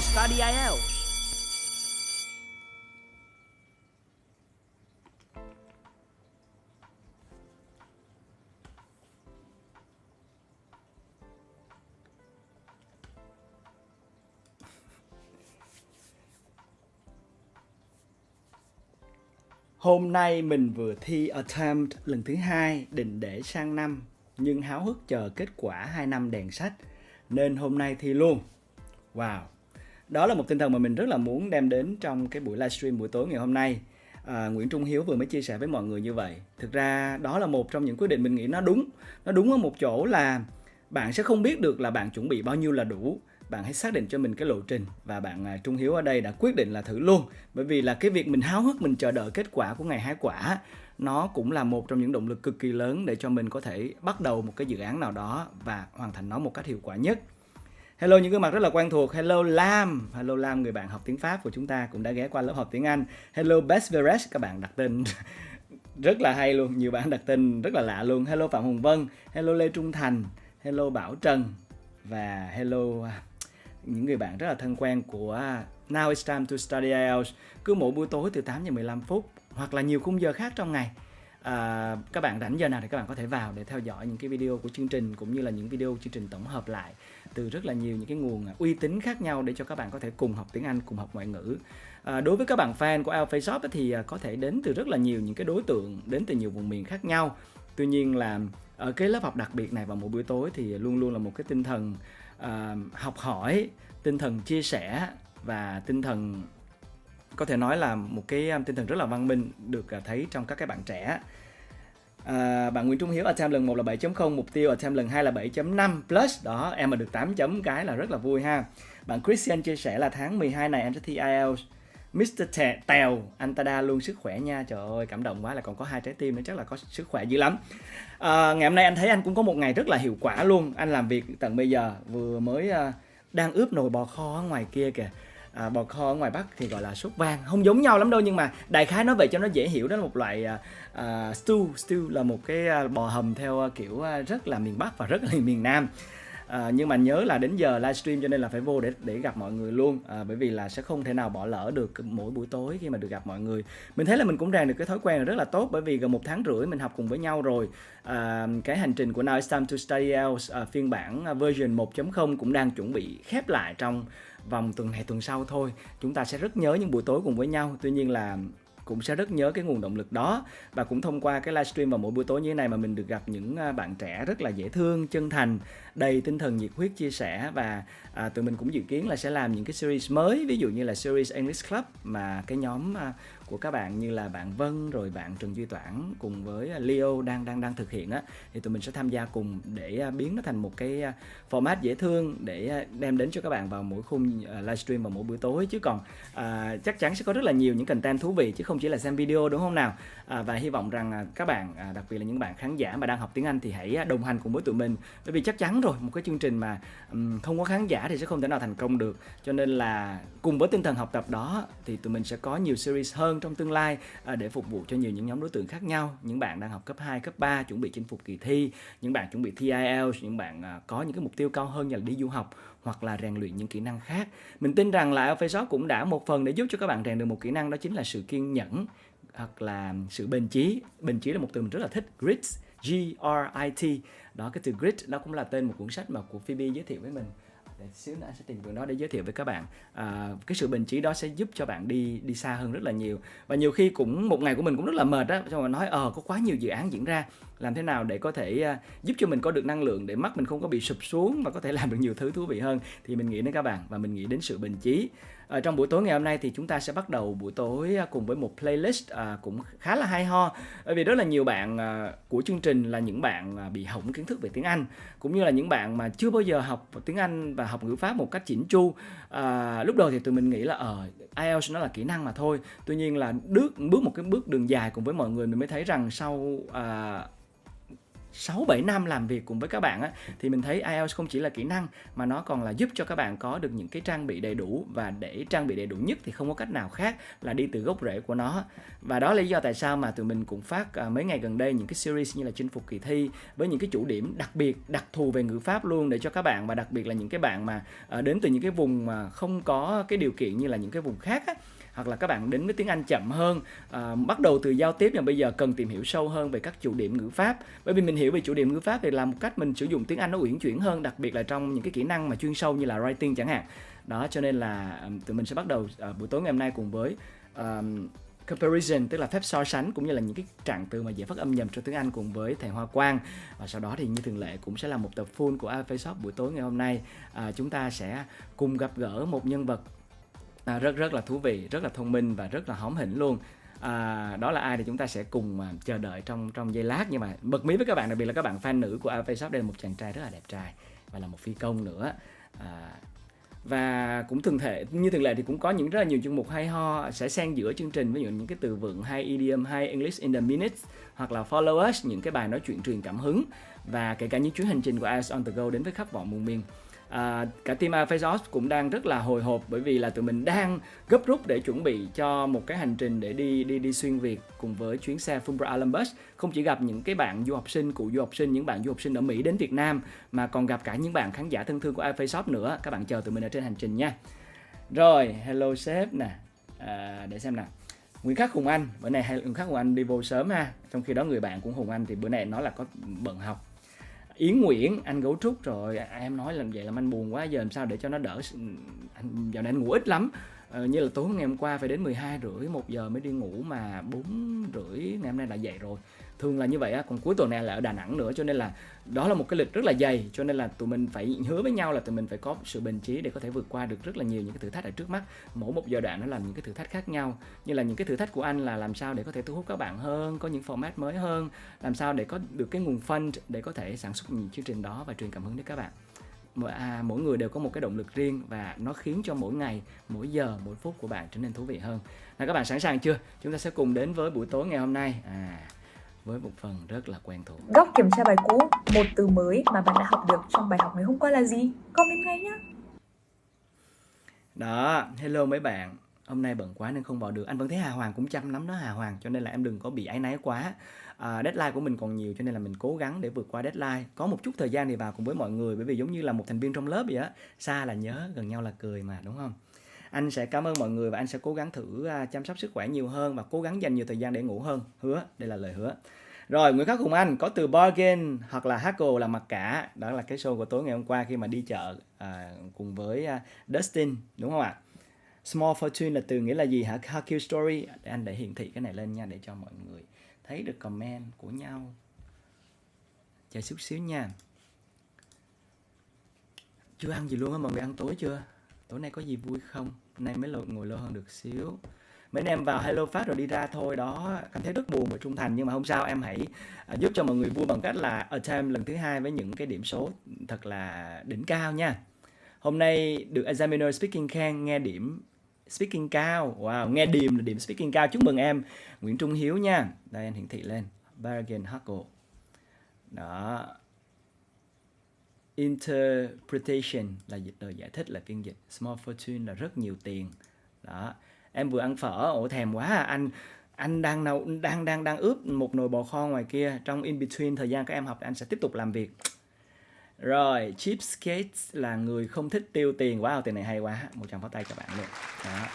study IELTS. Hôm nay mình vừa thi attempt lần thứ 2, định để sang năm, nhưng háo hức chờ kết quả 2 năm đèn sách, nên hôm nay thi luôn. Wow, đó là một tinh thần mà mình rất là muốn đem đến trong cái buổi livestream buổi tối ngày hôm nay. Nguyễn Trung Hiếu vừa mới chia sẻ với mọi người như vậy. Thực ra đó là một trong những quyết định mình nghĩ nó đúng. Nó đúng ở một chỗ là bạn sẽ không biết được là bạn chuẩn bị bao nhiêu là đủ. Bạn hãy xác định cho mình cái lộ trình, và bạn Trung Hiếu ở đây đã quyết định là thử luôn. Bởi vì là cái việc mình háo hức, mình chờ đợi kết quả của ngày hái quả, nó cũng là một trong những động lực cực kỳ lớn để cho mình có thể bắt đầu một cái dự án nào đó và hoàn thành nó một cách hiệu quả nhất. Hello những gương mặt rất là quen thuộc. Hello Lam, người bạn học tiếng Pháp của chúng ta cũng đã ghé qua lớp học tiếng Anh. Hello Best Veres, các bạn đặt tên rất là hay luôn, nhiều bạn đặt tên rất là lạ luôn. Hello Phạm Hồng Vân, hello Lê Trung Thành, hello Bảo Trần, và hello những người bạn rất là thân quen của Now It's Time to Study IELTS. Cứ mỗi buổi tối từ 8 giờ 15 phút hoặc là nhiều khung giờ khác trong ngày, các bạn rảnh giờ nào thì các bạn có thể vào để theo dõi những cái video của chương trình, cũng như là những video chương trình tổng hợp lại từ rất là nhiều những cái nguồn uy tín khác nhau để cho các bạn có thể cùng học tiếng Anh, cùng học ngoại ngữ. Đối với các bạn fan của IELTS FACE-OFF thì có thể đến từ rất là nhiều những cái đối tượng, đến từ nhiều vùng miền khác nhau. Tuy nhiên là ở cái lớp học đặc biệt này vào mỗi buổi tối thì luôn luôn là một cái tinh thần học hỏi, tinh thần chia sẻ và tinh thần có thể nói là một cái tinh thần rất là văn minh được thấy trong các bạn trẻ. Bạn Nguyễn Trung Hiếu attempt lần 1 là 7.0, mục tiêu attempt lần 2 là 7.5 plus. Đó, em mà được 8 chấm cái là rất là vui ha. Bạn Christian chia sẻ là tháng 12 này em sẽ thi IELTS. Mr. Tèo, anh ta đa luôn sức khỏe nha. Trời ơi, cảm động quá, là còn có 2 trái tim nữa, chắc là có sức khỏe dữ lắm. Ngày hôm nay anh thấy anh cũng có một ngày rất là hiệu quả luôn. Anh làm việc tận bây giờ, vừa mới đang ướp nồi bò kho ở ngoài kia kìa. Bò kho ở ngoài Bắc thì gọi là sốt vang, không giống nhau lắm đâu, nhưng mà đại khái nói vậy cho nó dễ hiểu, đó là một loại stew là một cái bò hầm theo kiểu rất là miền Bắc và rất là miền Nam. Nhưng mà nhớ là đến giờ livestream cho nên là phải vô để gặp mọi người luôn, bởi vì là sẽ không thể nào bỏ lỡ được mỗi buổi tối khi mà được gặp mọi người. Mình thấy là mình cũng rèn được cái thói quen rất là tốt, bởi vì gần 1 tháng rưỡi mình học cùng với nhau rồi. Cái hành trình của Now It's Time to Study IELTS phiên bản version 1.0 cũng đang chuẩn bị khép lại trong vòng tuần này tuần sau thôi. Chúng ta sẽ rất nhớ những buổi tối cùng với nhau, tuy nhiên là cũng sẽ rất nhớ cái nguồn động lực đó. Và cũng thông qua cái livestream vào mỗi buổi tối như thế này mà mình được gặp những bạn trẻ rất là dễ thương, chân thành, đầy tinh thần nhiệt huyết chia sẻ. Và tụi mình cũng dự kiến là sẽ làm những cái series mới, ví dụ như là series English Club mà cái nhóm của các bạn như là bạn Vân, rồi bạn Trần Duy Toản cùng với Leo đang thực hiện á, thì tụi mình sẽ tham gia cùng để biến nó thành một cái format dễ thương để đem đến cho các bạn vào mỗi khung livestream vào mỗi buổi tối. Chứ còn chắc chắn sẽ có rất là nhiều những content thú vị, chứ không chỉ là xem video, đúng không nào? Và hy vọng rằng các bạn, đặc biệt là những bạn khán giả mà đang học tiếng Anh, thì hãy đồng hành cùng với tụi mình, bởi vì chắc chắn rồi, một cái chương trình mà không có khán giả thì sẽ không thể nào thành công được. Cho nên là cùng với tinh thần học tập đó thì tụi mình sẽ có nhiều series hơn trong tương lai để phục vụ cho nhiều những nhóm đối tượng khác nhau. Những bạn đang học cấp 2, cấp 3 chuẩn bị chinh phục kỳ thi, những bạn chuẩn bị thi IELTS, những bạn có những cái mục tiêu cao hơn như là đi du học hoặc là rèn luyện những kỹ năng khác. Mình tin rằng là IELTS FACE-OFF cũng đã một phần để giúp cho các bạn rèn được một kỹ năng, đó chính là sự kiên nhẫn hoặc là sự bền chí. Bền chí là một từ mình rất là thích, grit, G-R-I-T. Đó, cái từ grit đó cũng là tên một cuốn sách mà của Phoebe giới thiệu với mình. Để xíu nữa anh sẽ tìm cuốn đó để giới thiệu với các bạn. Cái sự bền chí đó sẽ giúp cho bạn đi xa hơn rất là nhiều. Và nhiều khi cũng một ngày của mình cũng rất là mệt á, xong rồi nói có quá nhiều dự án diễn ra, làm thế nào để có thể giúp cho mình có được năng lượng để mắt mình không có bị sụp xuống và có thể làm được nhiều thứ thú vị hơn, thì mình nghĩ đến các bạn và mình nghĩ đến sự bền chí. Trong buổi tối ngày hôm nay thì chúng ta sẽ bắt đầu buổi tối cùng với một playlist cũng khá là hay ho, bởi vì rất là nhiều bạn của chương trình là những bạn bị hỏng kiến thức về tiếng Anh, cũng như là những bạn mà chưa bao giờ học tiếng Anh và học ngữ pháp một cách chỉnh chu. Lúc đầu thì tụi mình nghĩ là IELTS nó là kỹ năng mà thôi. Tuy nhiên là bước một cái bước đường dài cùng với mọi người, mình mới thấy rằng sau 6-7 năm làm việc cùng với các bạn á, thì mình thấy IELTS không chỉ là kỹ năng mà nó còn là giúp cho các bạn có được những cái trang bị đầy đủ, và để trang bị đầy đủ nhất thì không có cách nào khác là đi từ gốc rễ của nó. Và đó là lý do tại sao mà tụi mình cũng phát mấy ngày gần đây những cái series như là chinh phục kỳ thi với những cái chủ điểm đặc biệt, đặc thù về ngữ pháp luôn để cho các bạn, và đặc biệt là những cái bạn mà đến từ những cái vùng mà không có cái điều kiện như là những cái vùng khác á, hoặc là các bạn đến với tiếng Anh chậm hơn, bắt đầu từ giao tiếp nhưng bây giờ cần tìm hiểu sâu hơn về các chủ điểm ngữ pháp. Bởi vì mình hiểu về chủ điểm ngữ pháp thì là một cách mình sử dụng tiếng Anh nó uyển chuyển hơn, đặc biệt là trong những cái kỹ năng mà chuyên sâu như là writing chẳng hạn. Đó, cho nên là tụi mình sẽ bắt đầu buổi tối ngày hôm nay cùng với comparison, tức là phép so sánh, cũng như là những cái trạng từ mà dễ phát âm nhầm trong tiếng Anh cùng với thầy Hoa Quang. Và sau đó thì như thường lệ cũng sẽ là một tập full của IELTS FACE-OFF buổi tối ngày hôm nay. Chúng ta sẽ cùng gặp gỡ một nhân vật rất là thú vị, rất là thông minh và rất là hóm hỉnh luôn. Đó là ai thì chúng ta sẽ cùng chờ đợi trong giây lát. Nhưng mà bật mí với các bạn, đặc biệt là các bạn fan nữ của IELTS FACE-OFF, đây là một chàng trai rất là đẹp trai và là một phi công nữa. Và cũng như thường lệ thì cũng có rất là nhiều chương mục hay ho sẽ xen giữa chương trình, ví dụ những cái từ vựng hay, idiom hay, English in the minutes, hoặc là follow us, những cái bài nói chuyện truyền cảm hứng, và kể cả những chuyến hành trình của IELTS on the go đến với khắp mọi vùng miền. Cả team IELTS FACE-OFF cũng đang rất là hồi hộp, bởi vì là tụi mình đang gấp rút để chuẩn bị cho một cái hành trình để đi xuyên Việt cùng với chuyến xe Fulbright bus. Không chỉ gặp những cái bạn du học sinh, cựu du học sinh, những bạn du học sinh ở Mỹ đến Việt Nam, mà còn gặp cả những bạn khán giả thân thương của IELTS FACE-OFF nữa. Các bạn chờ tụi mình ở trên hành trình nha. Rồi, hello sếp nè. Để xem nào. Nguyễn Khắc Hùng Anh, bữa nay Nguyễn Khắc Hùng Anh đi vô sớm ha. Trong khi đó người bạn của Hùng Anh thì bữa nay nói là có bận học. Yến Nguyễn, anh gấu trúc rồi, em nói làm vậy làm anh buồn quá, giờ làm sao để cho nó đỡ. Dạo này anh ngủ ít lắm, như là tối ngày hôm qua phải đến 12:30, 1 giờ mới đi ngủ, mà 4:30 ngày hôm nay đã dậy rồi. Thường là như vậy á, còn cuối tuần này là ở Đà Nẵng nữa, cho nên là đó là một cái lịch rất là dày, cho nên là tụi mình phải hứa với nhau là tụi mình phải có sự bền chí để có thể vượt qua được rất là nhiều những cái thử thách ở trước mắt. Mỗi một giai đoạn nó là những cái thử thách khác nhau, như là những cái thử thách của anh là làm sao để có thể thu hút các bạn hơn, có những format mới hơn, làm sao để có được cái nguồn fund để có thể sản xuất những chương trình đó và truyền cảm hứng đến các bạn. Mỗi người đều có một cái động lực riêng, và nó khiến cho mỗi ngày, mỗi giờ, mỗi phút của bạn trở nên thú vị hơn. Nào, các bạn sẵn sàng chưa? Chúng ta sẽ cùng đến với buổi tối ngày hôm nay với một phần rất là quen thuộc. Góc kiểm tra bài cũ, một từ mới mà bạn đã học được trong bài học ngày hôm qua là gì? Comment ngay nhá. Đó, hello mấy bạn. Hôm nay bận quá nên không vào được. Anh vẫn thấy Hà Hoàng cũng chăm lắm đó Hà Hoàng, cho nên là em đừng có bị áy náy quá. Deadline của mình còn nhiều, cho nên là mình cố gắng để vượt qua deadline. Có một chút thời gian thì vào cùng với mọi người, bởi vì giống như là một thành viên trong lớp vậy á. Xa là nhớ, gần nhau là cười mà, đúng không? Anh sẽ cảm ơn mọi người và anh sẽ cố gắng thử chăm sóc sức khỏe nhiều hơn và cố gắng dành nhiều thời gian để ngủ hơn. Hứa, đây là lời hứa. Rồi, Nguyễn Khắc Hùng Anh có từ bargain hoặc là haggle là mặc cả. Đó là cái show của tối ngày hôm qua khi mà đi chợ cùng với Dustin, đúng không ạ? Small fortune là từ nghĩa là gì hả? Haiku story. Để anh để hiển thị cái này lên nha, để cho mọi người thấy được comment của nhau. Chờ chút xíu nha. Chưa ăn gì luôn á, mọi người ăn tối chưa? Tối nay có gì vui không? Hôm nay mới ngồi lâu hơn được xíu. Mấy anh em vào hello phát rồi đi ra thôi đó. Cảm thấy rất buồn và trung thành, nhưng mà không sao, em hãy giúp cho mọi người vui bằng cách là attempt lần thứ 2 với những cái điểm số thật là đỉnh cao nha. Hôm nay được examiner speaking khen, nghe điểm speaking cao. Wow, nghe điểm là điểm speaking cao. Chúc mừng em Nguyễn Trung Hiếu nha. Đây anh hiển thị lên. Bargain hustle. Đó. Interpretation là dịch lời giải thích, là phiên dịch. Small fortune là rất nhiều tiền. Đó. Em vừa ăn phở, thèm quá à. Anh đang ướp một nồi bò kho ngoài kia. Trong in between thời gian các em học thì anh sẽ tiếp tục làm việc. Rồi, cheapskate là người không thích tiêu tiền. Wow, từ này hay quá. Một tràng pháo tay cho bạn luôn. Đó.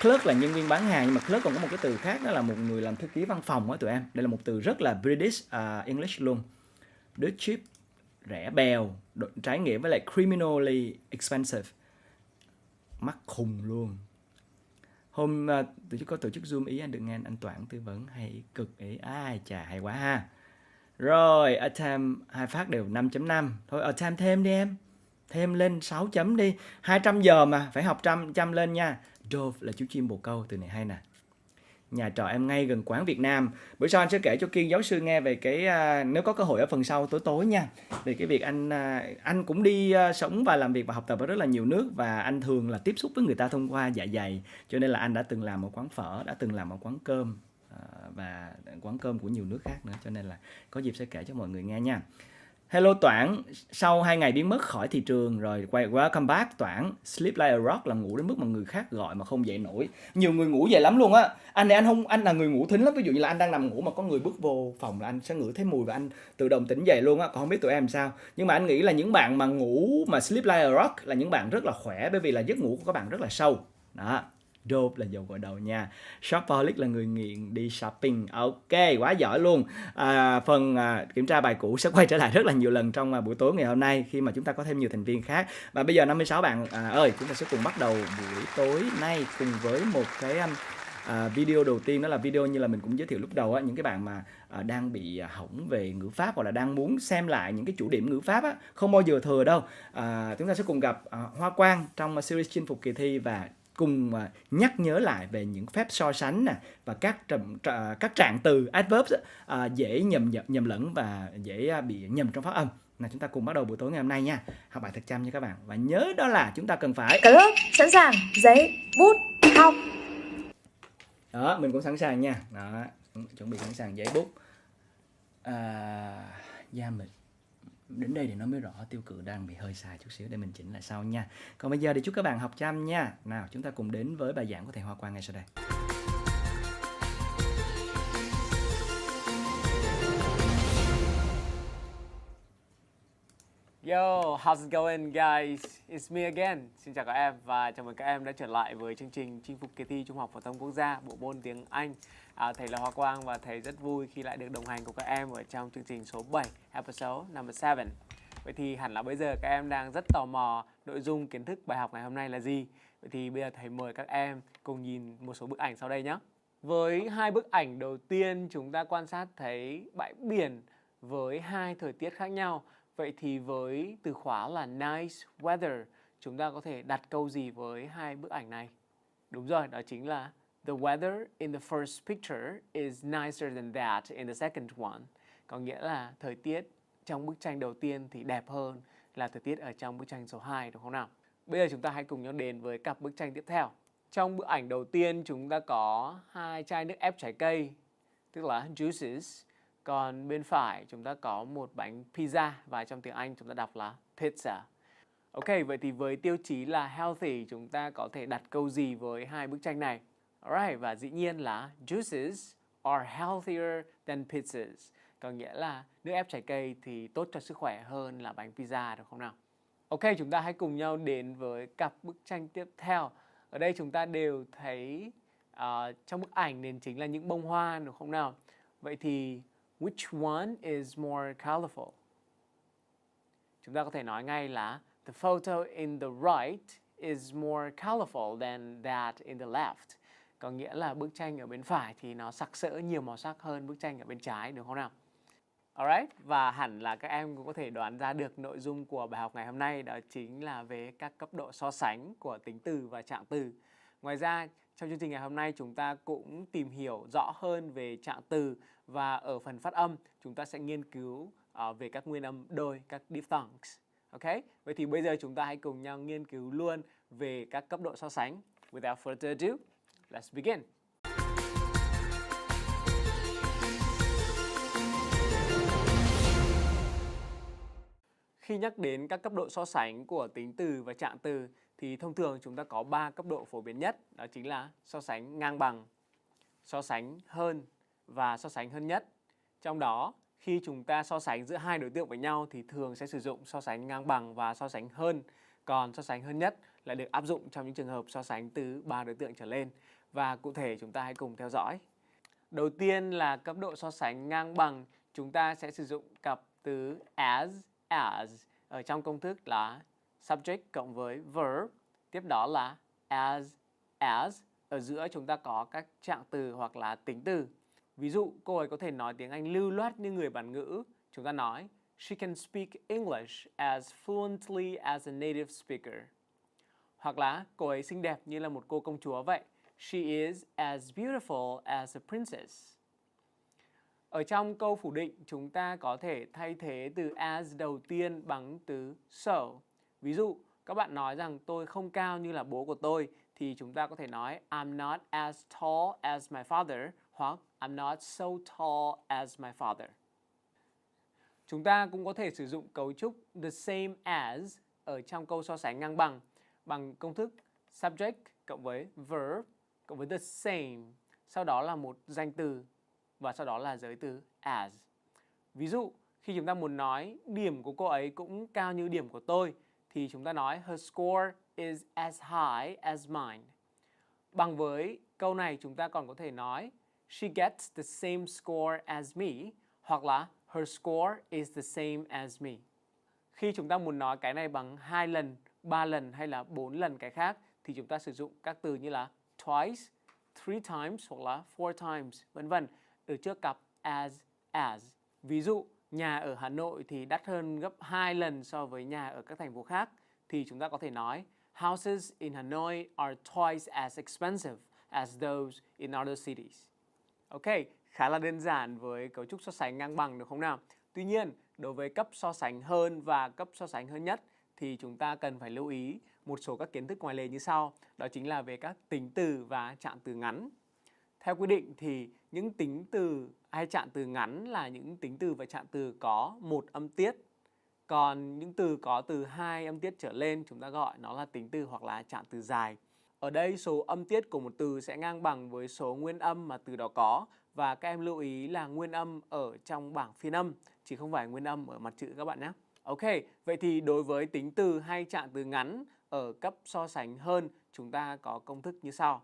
Clerk là nhân viên bán hàng, nhưng mà clerk còn có một cái từ khác, đó là một người làm thư ký văn phòng á tụi em. Đây là một từ rất là British English luôn. Dirt cheap, rẻ bèo, trái nghĩa với lại criminally expensive. Mắc khùng luôn. Hôm có tổ chức Zoom ý, anh được nghe anh Toản tư vấn hay cực ý. Ai chà, hay quá ha. Rồi, attempt hai phát đều 5.5. Thôi attempt thêm đi em. Thêm lên 6 chấm đi. 200 giờ mà, phải học trăm lên nha. Dove là chú chim bồ câu, từ này hay nè. Nhà trọ em ngay gần quán Việt Nam. Bữa sau anh sẽ kể cho Kiên giáo sư nghe về cái nếu có cơ hội ở phần sau tối nha, về cái việc anh cũng đi sống và làm việc và học tập ở rất là nhiều nước, và anh thường là tiếp xúc với người ta thông qua dạ dày, cho nên là anh đã từng làm ở quán phở, đã từng làm ở quán cơm. và quán cơm của nhiều nước khác nữa, cho nên là có dịp sẽ kể cho mọi người nghe nha. Hello Toản, sau 2 ngày biến mất khỏi thị trường rồi quay welcome back Toản. Sleep like a rock là ngủ đến mức mà người khác gọi mà không dậy nổi. Nhiều người ngủ vậy lắm luôn á. Anh này anh là người ngủ thính lắm. Ví dụ như là anh đang nằm ngủ mà có người bước vô phòng là anh sẽ ngửi thấy mùi và anh tự động tỉnh dậy luôn á. Còn không biết tụi em sao. Nhưng mà anh nghĩ là những bạn mà ngủ mà sleep like a rock là những bạn rất là khỏe, bởi vì là giấc ngủ của các bạn rất là sâu. Đó. Reup là dầu gội đầu nha. Shopaholic là người nghiện đi shopping. Ok, quá giỏi luôn. Phần kiểm tra bài cũ sẽ quay trở lại rất là nhiều lần trong buổi tối ngày hôm nay khi mà chúng ta có thêm nhiều thành viên khác. Và bây giờ 56 bạn ơi, chúng ta sẽ cùng bắt đầu buổi tối nay cùng với một cái video đầu tiên. Đó là video như là mình cũng giới thiệu lúc đầu á, những cái bạn mà đang bị hỏng về ngữ pháp hoặc là đang muốn xem lại những cái chủ điểm ngữ pháp á, không bao giờ thừa đâu. Chúng ta sẽ cùng gặp Hoa Quang trong series chinh phục kỳ thi và cùng nhắc nhớ lại về những phép so sánh nè và các trạng từ adverbs dễ nhầm lẫn và dễ bị nhầm trong phát âm. Nào, chúng ta cùng bắt đầu buổi tối ngày hôm nay nha. Học bài thật chăm nha các bạn. Và nhớ đó là chúng ta cần phải Cả lớp sẵn sàng, giấy, bút, học. Đó, mình cũng sẵn sàng nha. Đó, chuẩn bị sẵn sàng giấy bút. Da mình đến đây thì nó mới rõ tiêu cự đang bị hơi sai chút xíu, để mình chỉnh lại sau nha. Còn bây giờ thì chúc các bạn học chăm nha. Nào, chúng ta cùng đến với bài giảng của thầy Hoa Quang ngay sau đây. Yo, how's it going guys? It's me again. Xin chào các em và chào mừng các em đã trở lại với chương trình chinh phục kỳ thi Trung học phổ thông quốc gia bộ môn tiếng Anh. Thầy là Hoa Quang và thầy rất vui khi lại được đồng hành cùng các em ở trong chương trình số 7, episode number 7. Vậy thì hẳn là bây giờ các em đang rất tò mò nội dung kiến thức bài học ngày hôm nay là gì. Vậy thì bây giờ thầy mời các em cùng nhìn một số bức ảnh sau đây nhé. Với hai bức ảnh đầu tiên chúng ta quan sát thấy bãi biển với hai thời tiết khác nhau. Vậy thì với từ khóa là nice weather, chúng ta có thể đặt câu gì với hai bức ảnh này? Đúng rồi, đó chính là the weather in the first picture is nicer than that in the second one. Có nghĩa là thời tiết trong bức tranh đầu tiên thì đẹp hơn là thời tiết ở trong bức tranh số 2, đúng không nào? Bây giờ chúng ta hãy cùng nhau đến với cặp bức tranh tiếp theo. Trong bức ảnh đầu tiên chúng ta có hai chai nước ép trái cây, tức là juices. Còn bên phải chúng ta có một bánh pizza và trong tiếng Anh chúng ta đọc là pizza. Ok, vậy thì với tiêu chí là healthy chúng ta có thể đặt câu gì với hai bức tranh này? Alright, và dĩ nhiên là juices are healthier than pizzas. Có nghĩa là nước ép trái cây thì tốt cho sức khỏe hơn là bánh pizza, được không nào? Ok, chúng ta hãy cùng nhau đến với cặp bức tranh tiếp theo. Ở đây chúng ta đều thấy trong bức ảnh nền chính là những bông hoa, được không nào? Vậy thì which one is more colorful? Chúng ta có thể nói ngay là the photo in the right is more colorful than that in the left. Có nghĩa là bức tranh ở bên phải thì nó sặc sỡ nhiều màu sắc hơn bức tranh ở bên trái, đúng không nào? Alright, và hẳn là các em cũng có thể đoán ra được nội dung của bài học ngày hôm nay, đó chính là về các cấp độ so sánh của tính từ và trạng từ. Ngoài ra, trong chương trình ngày hôm nay chúng ta cũng tìm hiểu rõ hơn về trạng từ và ở phần phát âm chúng ta sẽ nghiên cứu về các nguyên âm đôi, các diphthongs. Ok, vậy thì bây giờ chúng ta hãy cùng nhau nghiên cứu luôn về các cấp độ so sánh. Without further ado, let's begin. Khi nhắc đến các cấp độ so sánh của tính từ và trạng từ thì thông thường chúng ta có 3 cấp độ phổ biến nhất, đó chính là so sánh ngang bằng, so sánh hơn và so sánh hơn nhất. Trong đó, khi chúng ta so sánh giữa hai đối tượng với nhau thì thường sẽ sử dụng so sánh ngang bằng và so sánh hơn. Còn so sánh hơn nhất là được áp dụng trong những trường hợp so sánh từ 3 đối tượng trở lên. Và cụ thể chúng ta hãy cùng theo dõi. Đầu tiên là cấp độ so sánh ngang bằng, chúng ta sẽ sử dụng cặp từ as ở trong công thức là subject cộng với verb, tiếp đó là as, ở giữa chúng ta có các trạng từ hoặc là tính từ. Ví dụ cô ấy có thể nói tiếng Anh lưu loát như người bản ngữ, chúng ta nói she can speak English as fluently as a native speaker. Hoặc là cô ấy xinh đẹp như là một cô công chúa vậy, she is as beautiful as a princess. Ở trong câu phủ định, chúng ta có thể thay thế từ as đầu tiên bằng từ so. Ví dụ, các bạn nói rằng tôi không cao như là bố của tôi, thì chúng ta có thể nói I'm not as tall as my father, hoặc I'm not so tall as my father. Chúng ta cũng có thể sử dụng cấu trúc the same as ở trong câu so sánh ngang bằng công thức subject cộng với verb cộng với the same, sau đó là một danh từ và sau đó là giới từ as. Ví dụ, khi chúng ta muốn nói điểm của cô ấy cũng cao như điểm của tôi thì chúng ta nói her score is as high as mine. Bằng với câu này chúng ta còn có thể nói she gets the same score as me hoặc là her score is the same as me. Khi chúng ta muốn nói cái này bằng 2 lần, 3 lần hay là 4 lần cái khác thì chúng ta sử dụng các từ như là twice, 3 times hoặc là 4 times, vân vân, ở trước cặp as. Ví dụ, nhà ở Hà Nội thì đắt hơn gấp 2 lần so với nhà ở các thành phố khác thì chúng ta có thể nói houses in Hanoi are twice as expensive as those in other cities. Ok, khá là đơn giản với cấu trúc so sánh ngang bằng được không nào? Tuy nhiên, đối với cấp so sánh hơn và cấp so sánh hơn nhất thì chúng ta cần phải lưu ý một số các kiến thức ngoài lề như sau. Đó chính là về các tính từ và trạng từ ngắn. Theo quy định thì những tính từ hay trạng từ ngắn là những tính từ và trạng từ có một âm tiết. Còn những từ có từ 2 âm tiết trở lên chúng ta gọi nó là tính từ hoặc là trạng từ dài. Ở đây số âm tiết của một từ sẽ ngang bằng với số nguyên âm mà từ đó có, và các em lưu ý là nguyên âm ở trong bảng phiên âm chứ không phải nguyên âm ở mặt chữ các bạn nhé. Ok, vậy thì đối với tính từ hay trạng từ ngắn ở cấp so sánh hơn chúng ta có công thức như sau.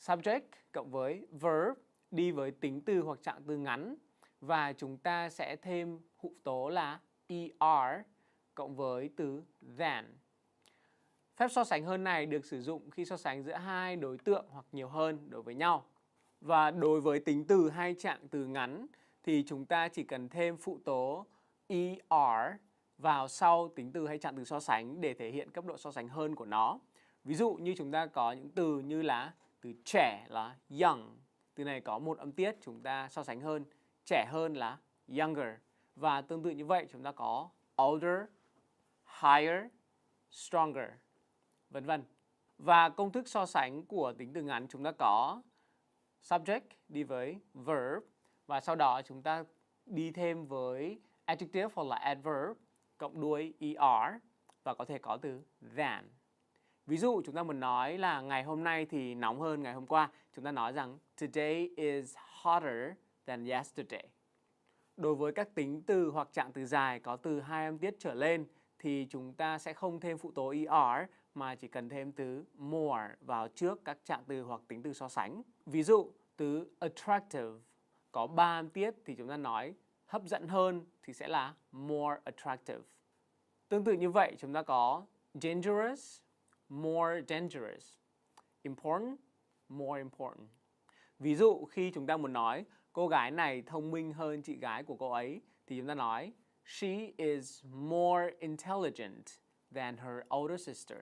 Subject cộng với verb đi với tính từ hoặc trạng từ ngắn và chúng ta sẽ thêm hữu tố là er cộng với từ than. Phép so sánh hơn này được sử dụng khi so sánh giữa hai đối tượng hoặc nhiều hơn đối với nhau. Và đối với tính từ hay trạng từ ngắn thì chúng ta chỉ cần thêm phụ tố er vào sau tính từ hay trạng từ so sánh để thể hiện cấp độ so sánh hơn của nó. Ví dụ như chúng ta có những từ như là từ trẻ là young. Từ này có một âm tiết, chúng ta so sánh hơn. Trẻ hơn là younger. Và tương tự như vậy chúng ta có older, higher, stronger, vân vân. Và công thức so sánh của tính từ ngắn chúng ta có subject đi với verb và sau đó chúng ta đi thêm với adjective hoặc là adverb cộng đuôi er và có thể có từ than. Ví dụ chúng ta muốn nói là ngày hôm nay thì nóng hơn ngày hôm qua, chúng ta nói rằng today is hotter than yesterday. Đối với các tính từ hoặc trạng từ dài có từ 2 âm tiết trở lên thì chúng ta sẽ không thêm phụ tố er mà chỉ cần thêm từ more vào trước các trạng từ hoặc tính từ so sánh. Ví dụ từ attractive có 3 âm tiết thì chúng ta nói hấp dẫn hơn thì sẽ là more attractive. Tương tự như vậy chúng ta có dangerous, more dangerous, important, more important. Ví dụ khi chúng ta muốn nói cô gái này thông minh hơn chị gái của cô ấy thì chúng ta nói she is more intelligent than her older sister.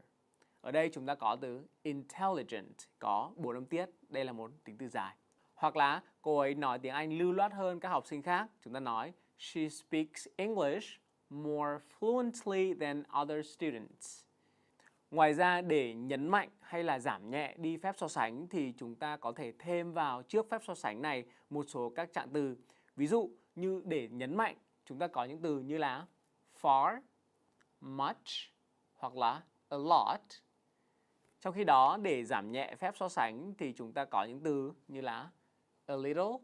Ở đây chúng ta có từ intelligent có 4 âm tiết, đây là một tính từ dài. Hoặc là cô ấy nói tiếng Anh lưu loát hơn các học sinh khác, chúng ta nói she speaks English more fluently than other students. Ngoài ra để nhấn mạnh hay là giảm nhẹ đi phép so sánh thì chúng ta có thể thêm vào trước phép so sánh này một số các trạng từ. Ví dụ như để nhấn mạnh chúng ta có những từ như là far, much hoặc là a lot. Trong khi đó để giảm nhẹ phép so sánh thì chúng ta có những từ như là a little,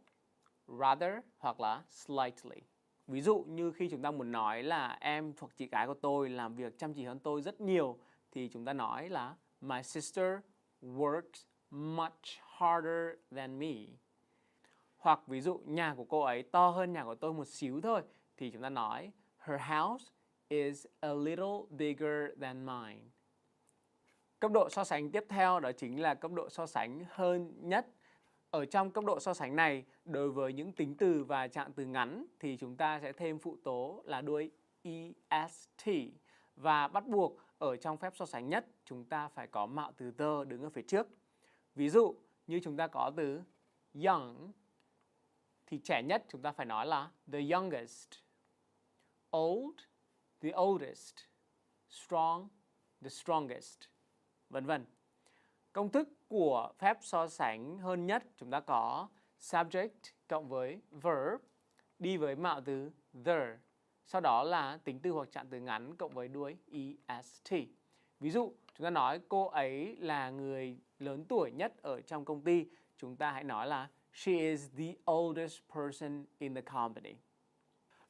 rather hoặc là slightly. Ví dụ như khi chúng ta muốn nói là em thuộc chị gái của tôi làm việc chăm chỉ hơn tôi rất nhiều thì chúng ta nói là my sister works much harder than me. Hoặc ví dụ nhà của cô ấy to hơn nhà của tôi một xíu thôi thì chúng ta nói her house is a little bigger than mine. Cấp độ so sánh tiếp theo đó chính là cấp độ so sánh hơn nhất. Ở trong cấp độ so sánh này, đối với những tính từ và trạng từ ngắn thì chúng ta sẽ thêm phụ tố là đuôi est và bắt buộc ở trong phép so sánh nhất chúng ta phải có mạo từ the đứng ở phía trước. Ví dụ như chúng ta có từ young thì trẻ nhất chúng ta phải nói là the youngest, old, the oldest, strong, the strongest, vân vân. Công thức của phép so sánh hơn nhất chúng ta có subject cộng với verb đi với mạo từ the. Sau đó là tính từ hoặc trạng từ ngắn cộng với đuôi est. Ví dụ, chúng ta nói cô ấy là người lớn tuổi nhất ở trong công ty. Chúng ta hãy nói là she is the oldest person in the company.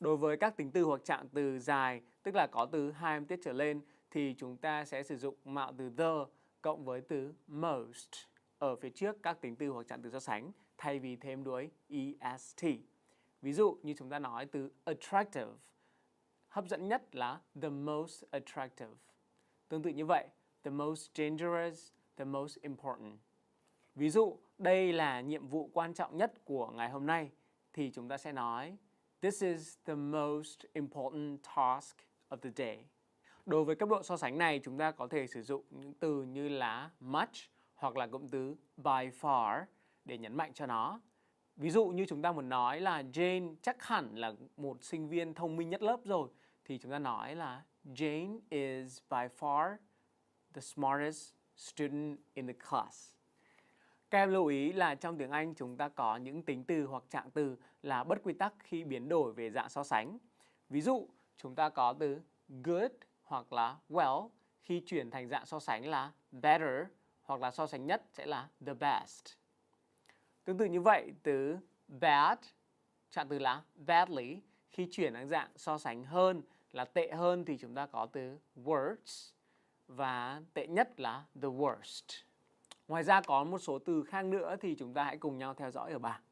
Đối với các tính từ hoặc trạng từ dài, tức là có từ 2 âm tiết trở lên, thì chúng ta sẽ sử dụng mạo từ the cộng với từ most ở phía trước các tính từ hoặc trạng từ so sánh thay vì thêm đuôi est. Ví dụ như chúng ta nói từ attractive, hấp dẫn nhất là the most attractive. Tương tự như vậy, the most dangerous, the most important. Ví dụ, đây là nhiệm vụ quan trọng nhất của ngày hôm nay, thì chúng ta sẽ nói this is the most important task of the day. Đối với cấp độ so sánh này, chúng ta có thể sử dụng những từ như là much hoặc là cụm từ by far để nhấn mạnh cho nó. Ví dụ như chúng ta muốn nói là Jane chắc hẳn là một sinh viên thông minh nhất lớp rồi, thì chúng ta nói là Jane is by far the smartest student in the class. Các em lưu ý là trong tiếng Anh chúng ta có những tính từ hoặc trạng từ là bất quy tắc khi biến đổi về dạng so sánh. Ví dụ, chúng ta có từ good hoặc là well khi chuyển thành dạng so sánh là better hoặc là so sánh nhất sẽ là the best. Tương tự như vậy, từ bad, trạng từ là badly, khi chuyển sang dạng so sánh hơn là tệ hơn thì chúng ta có từ worse và tệ nhất là the worst. Ngoài ra có một số từ khác nữa thì chúng ta hãy cùng nhau theo dõi ở bảng.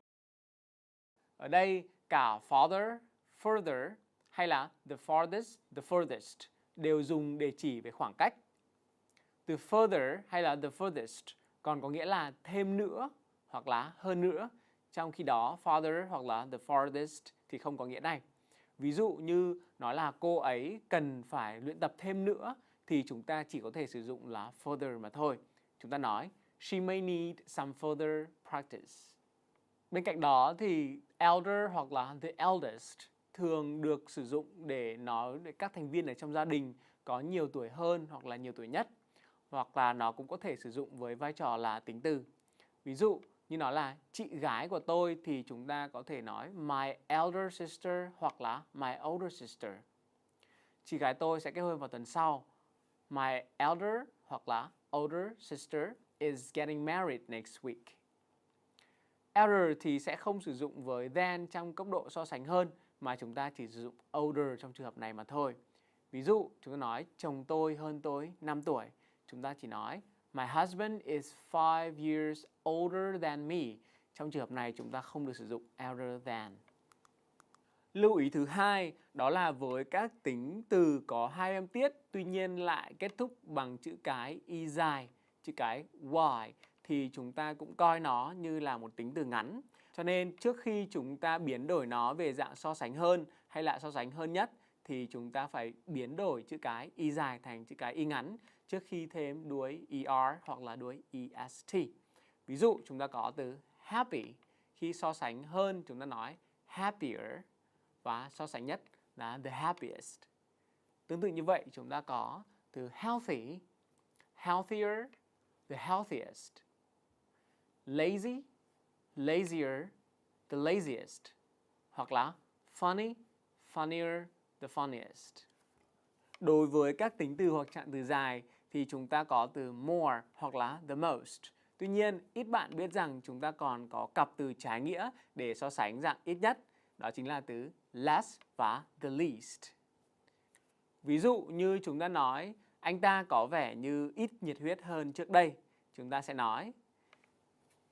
Ở đây cả farther, further hay là the farthest, the furthest đều dùng để chỉ về khoảng cách. Từ further hay là the furthest còn có nghĩa là thêm nữa hoặc là hơn nữa, trong khi đó farther hoặc là the farthest thì không có nghĩa này. Ví dụ như nói là cô ấy cần phải luyện tập thêm nữa thì chúng ta chỉ có thể sử dụng là further mà thôi. Chúng ta nói she may need some further practice. Bên cạnh đó thì elder hoặc là the eldest thường được sử dụng để nói về các thành viên ở trong gia đình có nhiều tuổi hơn hoặc là nhiều tuổi nhất. Hoặc là nó cũng có thể sử dụng với vai trò là tính từ. Ví dụ như nó là chị gái của tôi thì chúng ta có thể nói my elder sister hoặc là my older sister. Chị gái tôi sẽ kết hôn vào tuần sau. My elder hoặc là older sister is getting married next week. Elder thì sẽ không sử dụng với than trong cấp độ so sánh hơn mà chúng ta chỉ sử dụng older trong trường hợp này mà thôi. Ví dụ chúng ta nói chồng tôi hơn tôi 5 tuổi. Chúng ta chỉ nói my husband is 5 years older than me. Trong trường hợp này chúng ta không được sử dụng elder than. Lưu ý thứ hai đó là với các tính từ có 2 âm tiết tuy nhiên lại kết thúc bằng chữ cái y dài, chữ cái y thì chúng ta cũng coi nó như là một tính từ ngắn. Cho nên trước khi chúng ta biến đổi nó về dạng so sánh hơn hay là so sánh hơn nhất thì chúng ta phải biến đổi chữ cái y dài thành chữ cái y ngắn trước khi thêm đuôi er hoặc là đuôi est. Ví dụ chúng ta có từ happy, khi so sánh hơn chúng ta nói happier và so sánh nhất là the happiest. Tương tự như vậy chúng ta có từ healthy, healthier, the healthiest. Lazy, lazier, the laziest. Hoặc là funny, funnier, the funniest. Đối với các tính từ hoặc trạng từ dài thì chúng ta có từ more hoặc là the most. Tuy nhiên, ít bạn biết rằng chúng ta còn có cặp từ trái nghĩa để so sánh dạng ít nhất. Đó chính là từ less và the least. Ví dụ như chúng ta nói anh ta có vẻ như ít nhiệt huyết hơn trước đây. Chúng ta sẽ nói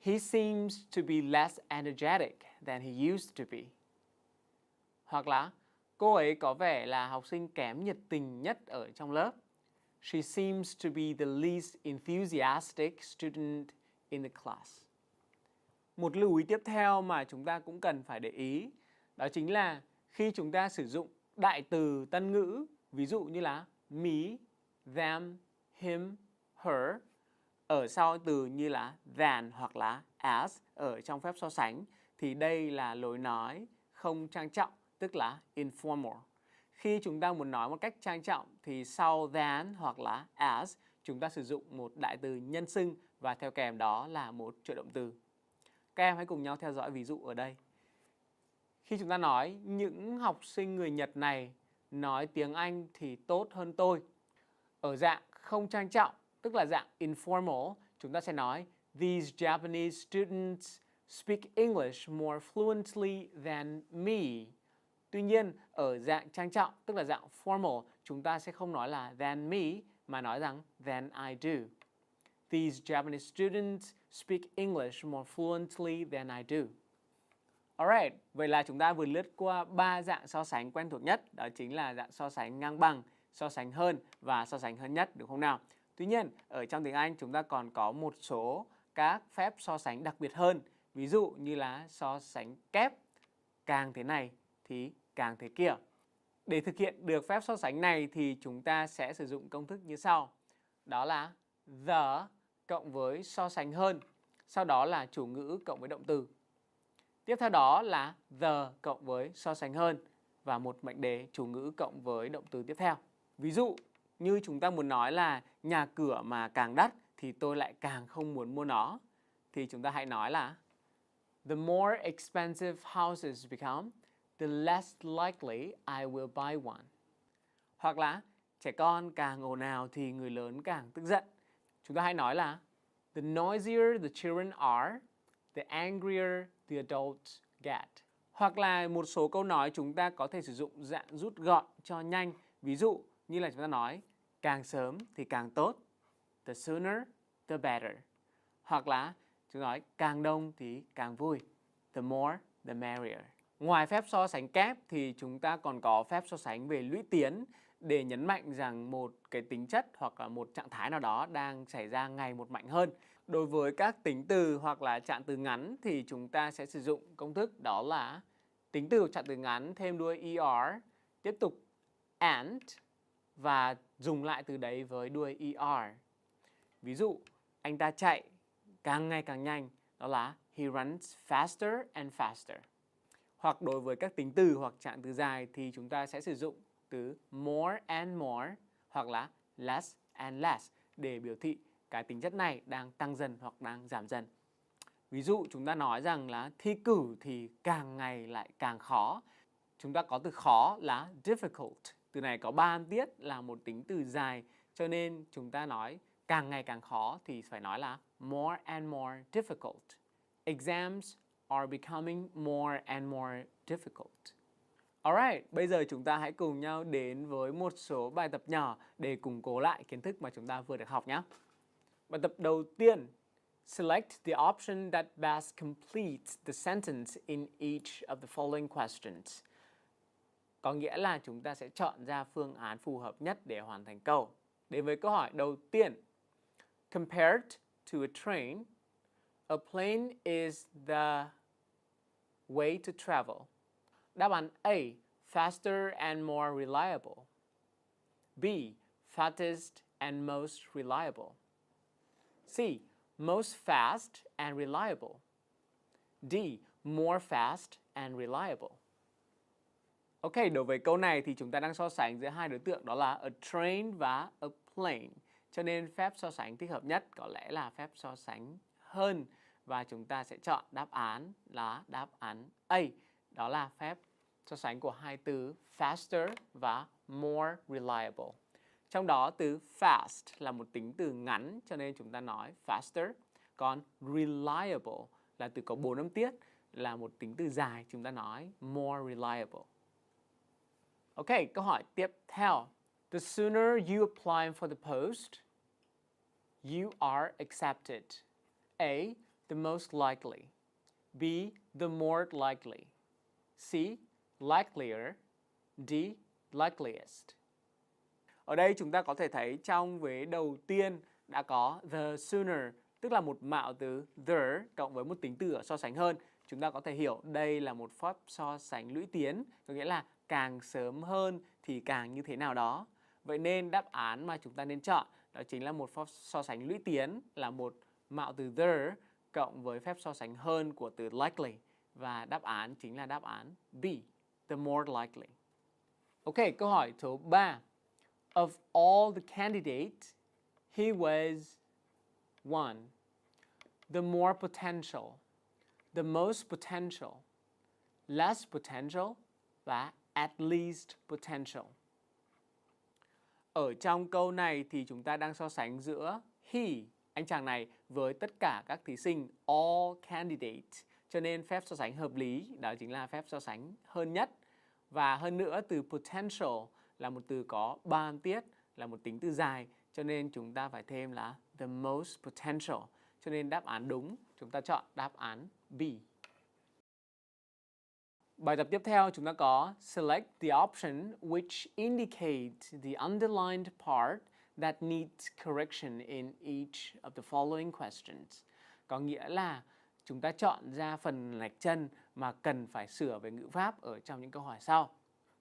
he seems to be less energetic than he used to be. Hoặc là cô ấy có vẻ là học sinh kém nhiệt tình nhất ở trong lớp. She seems to be the least enthusiastic student in the class. Một lưu ý tiếp theo mà chúng ta cũng cần phải để ý đó chính là khi chúng ta sử dụng đại từ tân ngữ, ví dụ như là me, them, him, her, ở sau từ như là than hoặc là as ở trong phép so sánh, thì đây là lối nói không trang trọng, tức là informal. Khi chúng ta muốn nói một cách trang trọng thì sau than hoặc là as chúng ta sử dụng một đại từ nhân xưng và theo kèm đó là một trợ động từ. Các em hãy cùng nhau theo dõi ví dụ ở đây. Khi chúng ta nói những học sinh người Nhật này nói tiếng Anh thì tốt hơn tôi. Ở dạng không trang trọng, tức là dạng informal, chúng ta sẽ nói These Japanese students speak English more fluently than me. Tuy nhiên, ở dạng trang trọng, tức là dạng formal, chúng ta sẽ không nói là than me, mà nói rằng than I do. These Japanese students speak English more fluently than I do. Alright, vậy là chúng ta vừa lướt qua 3 dạng so sánh quen thuộc nhất, đó chính là dạng so sánh ngang bằng, so sánh hơn và so sánh hơn nhất, đúng không nào? Tuy nhiên, ở trong tiếng Anh chúng ta còn có một số các phép so sánh đặc biệt hơn, ví dụ như là so sánh kép, càng thế này thì càng thế kia. Để thực hiện được phép so sánh này thì chúng ta sẽ sử dụng công thức như sau. Đó là the cộng với so sánh hơn, sau đó là chủ ngữ cộng với động từ. Tiếp theo đó là the cộng với so sánh hơn và một mệnh đề chủ ngữ cộng với động từ tiếp theo. Ví dụ như chúng ta muốn nói là nhà cửa mà càng đắt thì tôi lại càng không muốn mua nó, thì chúng ta hãy nói là The more expensive houses become, the less likely I will buy one. Hoặc là trẻ con càng ồn ào thì người lớn càng tức giận. Chúng ta hãy nói là The noisier the children are, the angrier the adults get. Hoặc là một số câu nói chúng ta có thể sử dụng dạng rút gọn cho nhanh. Ví dụ như là chúng ta nói càng sớm thì càng tốt, the sooner the better. Hoặc là chúng ta nói càng đông thì càng vui, the more the merrier. Ngoài phép so sánh kép thì chúng ta còn có phép so sánh về lũy tiến để nhấn mạnh rằng một cái tính chất hoặc là một trạng thái nào đó đang xảy ra ngày một mạnh hơn. Đối với các tính từ hoặc là trạng từ ngắn thì chúng ta sẽ sử dụng công thức đó là tính từ trạng từ ngắn thêm đuôi er, tiếp tục and và dùng lại từ đấy với đuôi er. Ví dụ, anh ta chạy càng ngày càng nhanh, đó là he runs faster and faster. Hoặc đối với các tính từ hoặc trạng từ dài thì chúng ta sẽ sử dụng từ more and more hoặc là less and less để biểu thị cái tính chất này đang tăng dần hoặc đang giảm dần. Ví dụ chúng ta nói rằng là thi cử thì càng ngày lại càng khó. Chúng ta có từ khó là difficult. Từ này có 3 âm tiết là một tính từ dài, cho nên chúng ta nói càng ngày càng khó thì phải nói là more and more difficult. Exams are becoming more and more difficult. Alright, bây giờ chúng ta hãy cùng nhau đến với một số bài tập nhỏ để củng cố lại kiến thức mà chúng ta vừa được học nhé. Bài tập đầu tiên, select the option that best completes the sentence in each of the following questions. Có nghĩa là chúng ta sẽ chọn ra phương án phù hợp nhất để hoàn thành câu. Đến với câu hỏi đầu tiên, compared to a train, a plane is the way to travel. Đáp án A, faster and more reliable. B, fastest and most reliable. C, most fast and reliable. D, more fast and reliable. Ok, đối với câu này thì chúng ta đang so sánh giữa hai đối tượng đó là a train và a plane. Cho nên phép so sánh thích hợp nhất có lẽ là phép so sánh hơn. Và chúng ta sẽ chọn đáp án là đáp án A. Đó là phép so sánh của hai từ faster và more reliable. Trong đó từ fast là một tính từ ngắn cho nên chúng ta nói faster. Còn reliable là từ có 4 âm tiết là một tính từ dài, chúng ta nói more reliable. Ok, câu hỏi tiếp theo. The sooner you apply for the post, you are accepted. A, the most likely. B, the more likely. C, likelier. D, likeliest. Ở đây chúng ta có thể thấy trong vế đầu tiên đã có the sooner, tức là một mạo từ the cộng với một tính từ ở so sánh hơn. Chúng ta có thể hiểu đây là một phép so sánh lũy tiến, có nghĩa là càng sớm hơn thì càng như thế nào đó. Vậy nên đáp án mà chúng ta nên chọn đó chính là một phép so sánh lũy tiến, là một mạo từ the cộng với phép so sánh hơn của từ likely. Và đáp án chính là đáp án B, the more likely. Ok, câu hỏi số 3. Of all the candidates, he was 1. The more potential, the most potential, less potential và at least potential. Ở trong câu này thì chúng ta đang so sánh giữa he, anh chàng này, với tất cả các thí sinh, all candidates. Cho nên phép so sánh hợp lý, đó chính là phép so sánh hơn nhất. Và hơn nữa, từ potential là một từ có 3 âm tiết, là một tính từ dài. Cho nên chúng ta phải thêm là the most potential. Cho nên đáp án đúng, chúng ta chọn đáp án B. Bài tập tiếp theo chúng ta có select the option which indicates the underlined part that needs correction in each of the following questions. Có nghĩa là chúng ta chọn ra phần lệch chân mà cần phải sửa về ngữ pháp ở trong những câu hỏi sau.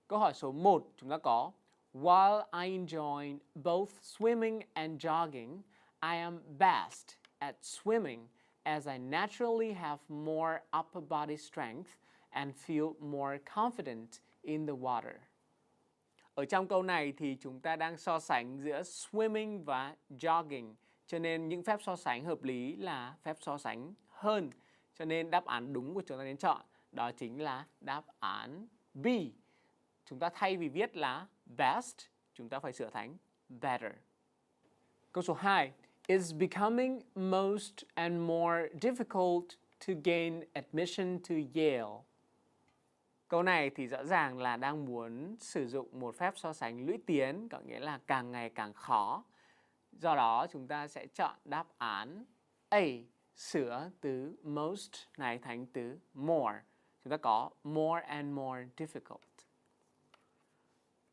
Câu hỏi số 1 chúng ta có while I enjoy both swimming and jogging, I am best at swimming as I naturally have more upper body strength and feel more confident in the water. Ở trong câu này thì chúng ta đang so sánh giữa swimming và jogging, cho nên những phép so sánh hợp lý là phép so sánh hơn. Cho nên đáp án đúng của chúng ta nên chọn đó chính là đáp án B. Chúng ta thay vì viết là best, chúng ta phải sửa thành better. Câu số 2. Is becoming most and more difficult to gain admission to Yale. Câu này thì rõ ràng là đang muốn sử dụng một phép so sánh lũy tiến, có nghĩa là càng ngày càng khó. Do đó chúng ta sẽ chọn đáp án A, sửa từ most này thành từ more. Chúng ta có more and more difficult.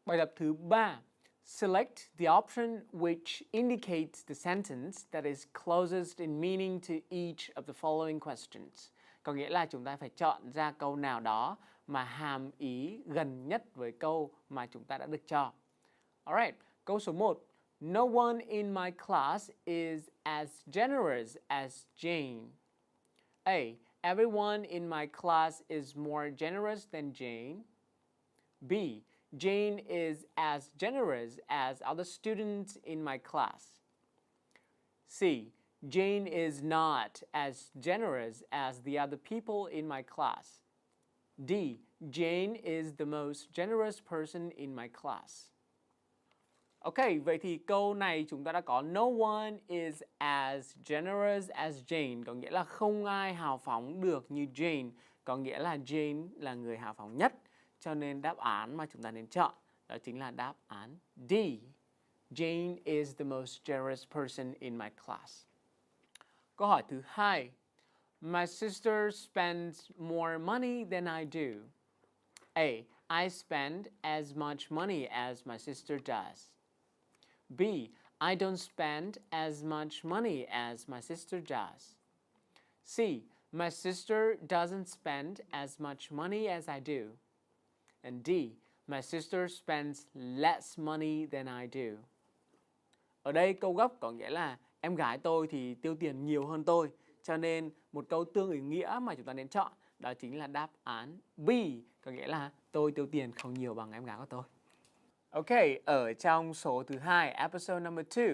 Bài tập thứ 3. Select the option which indicates the sentence that is closest in meaning to each of the following questions. Có nghĩa là chúng ta phải chọn ra câu nào đó mà hàm ý gần nhất với câu mà chúng ta đã được cho. Alright, câu số 1. No one in my class is as generous as Jane. A. Everyone in my class is more generous than Jane. B. Jane is as generous as other students in my class. C. Jane is not as generous as the other people in my class. D. Jane is the most generous person in my class. Ok, vậy thì câu này chúng ta đã có no one is as generous as Jane, có nghĩa là không ai hào phóng được như Jane, có nghĩa là Jane là người hào phóng nhất. Cho nên đáp án mà chúng ta nên chọn đó chính là đáp án D. Jane is the most generous person in my class. Câu hỏi thứ 2. My sister spends more money than I do. A. I spend as much money as my sister does. B. I don't spend as much money as my sister does. C. My sister doesn't spend as much money as I do. And D. My sister spends less money than I do. Ở đây câu gốc có nghĩa là em gái tôi thì tiêu tiền nhiều hơn tôi. Cho nên một câu tương ứng nghĩa mà chúng ta nên chọn đó chính là đáp án B. Có nghĩa là tôi tiêu tiền không nhiều bằng em gái của tôi. Ok, ở trong số thứ 2, episode number 2,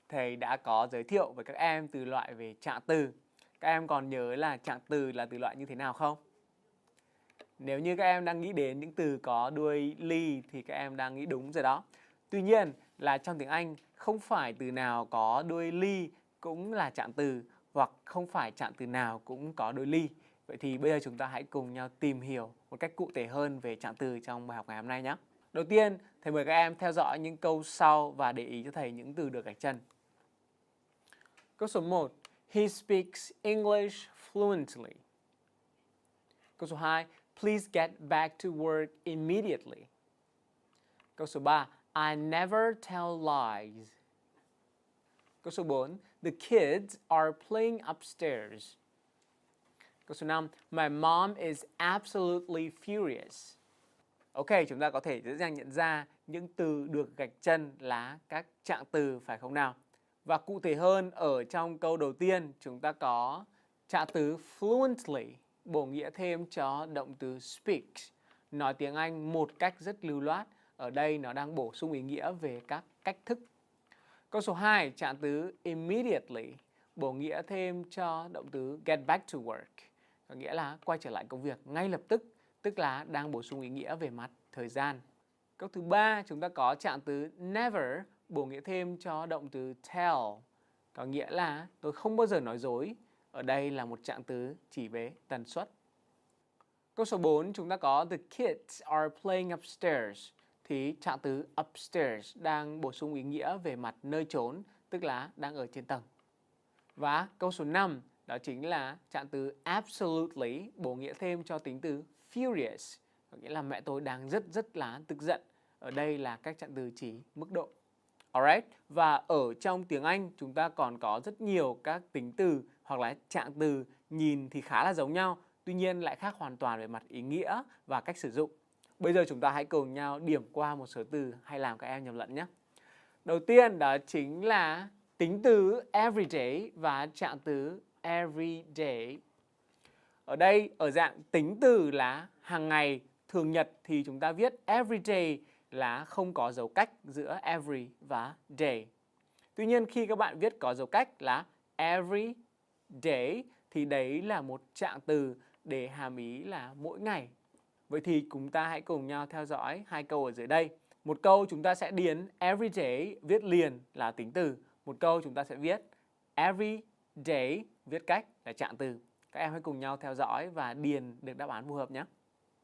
thầy đã có giới thiệu với các em từ loại về trạng từ. Các em còn nhớ là trạng từ là từ loại như thế nào không? Nếu như các em đang nghĩ đến những từ có đuôi ly thì các em đang nghĩ đúng rồi đó. Tuy nhiên là trong tiếng Anh không phải từ nào có đuôi ly cũng là trạng từ, hoặc không phải trạng từ nào cũng có đuôi ly. Vậy thì bây giờ chúng ta hãy cùng nhau tìm hiểu một cách cụ thể hơn về trạng từ trong bài học ngày hôm nay nhé. Đầu tiên, thầy mời các em theo dõi những câu sau và để ý cho thầy những từ được gạch chân. Câu số 1. He speaks English fluently. Câu số 2. Please get back to work immediately. Câu số 3. I never tell lies. Câu số 4. The kids are playing upstairs. Câu số 5. My mom is absolutely furious. Ok, chúng ta có thể dễ dàng nhận ra những từ được gạch chân là các trạng từ phải không nào? Và cụ thể hơn ở trong câu đầu tiên chúng ta có trạng từ fluently bổ nghĩa thêm cho động từ speak, nói tiếng Anh một cách rất lưu loát. Ở đây nó đang bổ sung ý nghĩa về các cách thức. Câu số 2, trạng từ immediately bổ nghĩa thêm cho động từ get back to work, có nghĩa là quay trở lại công việc ngay lập tức. tức là đang bổ sung ý nghĩa về mặt thời gian. Câu thứ 3 chúng ta có trạng từ never bổ nghĩa thêm cho động từ tell, có nghĩa là tôi không bao giờ nói dối. Ở đây là một trạng từ chỉ về tần suất. Câu số 4 chúng ta có the kids are playing upstairs, thì trạng từ upstairs đang bổ sung ý nghĩa về mặt nơi chốn, tức là đang ở trên tầng. Và câu số 5 đó chính là trạng từ absolutely bổ nghĩa thêm cho tính từ furious, có nghĩa là mẹ tôi đang rất là tức giận. Ở đây là các trạng từ chỉ mức độ. Alright, và ở trong tiếng Anh chúng ta còn có rất nhiều các tính từ hoặc là trạng từ nhìn thì khá là giống nhau, tuy nhiên lại khác hoàn toàn về mặt ý nghĩa và cách sử dụng. Bây giờ chúng ta hãy cùng nhau điểm qua một số từ hay làm các em nhầm lẫn nhé. Đầu tiên đó chính là tính từ everyday và trạng từ everyday. Ở đây ở dạng tính từ là hàng ngày, thường nhật thì chúng ta viết everyday là không có dấu cách giữa every và day. Tuy nhiên khi các bạn viết có dấu cách là every day thì đấy là một trạng từ để hàm ý là mỗi ngày. Vậy thì chúng ta hãy cùng nhau theo dõi hai câu ở dưới đây. Một câu chúng ta sẽ điền every day viết liền là tính từ. Một câu chúng ta sẽ viết every day viết cách là trạng từ. Các em hãy cùng nhau theo dõi và điền được đáp án phù hợp nhé.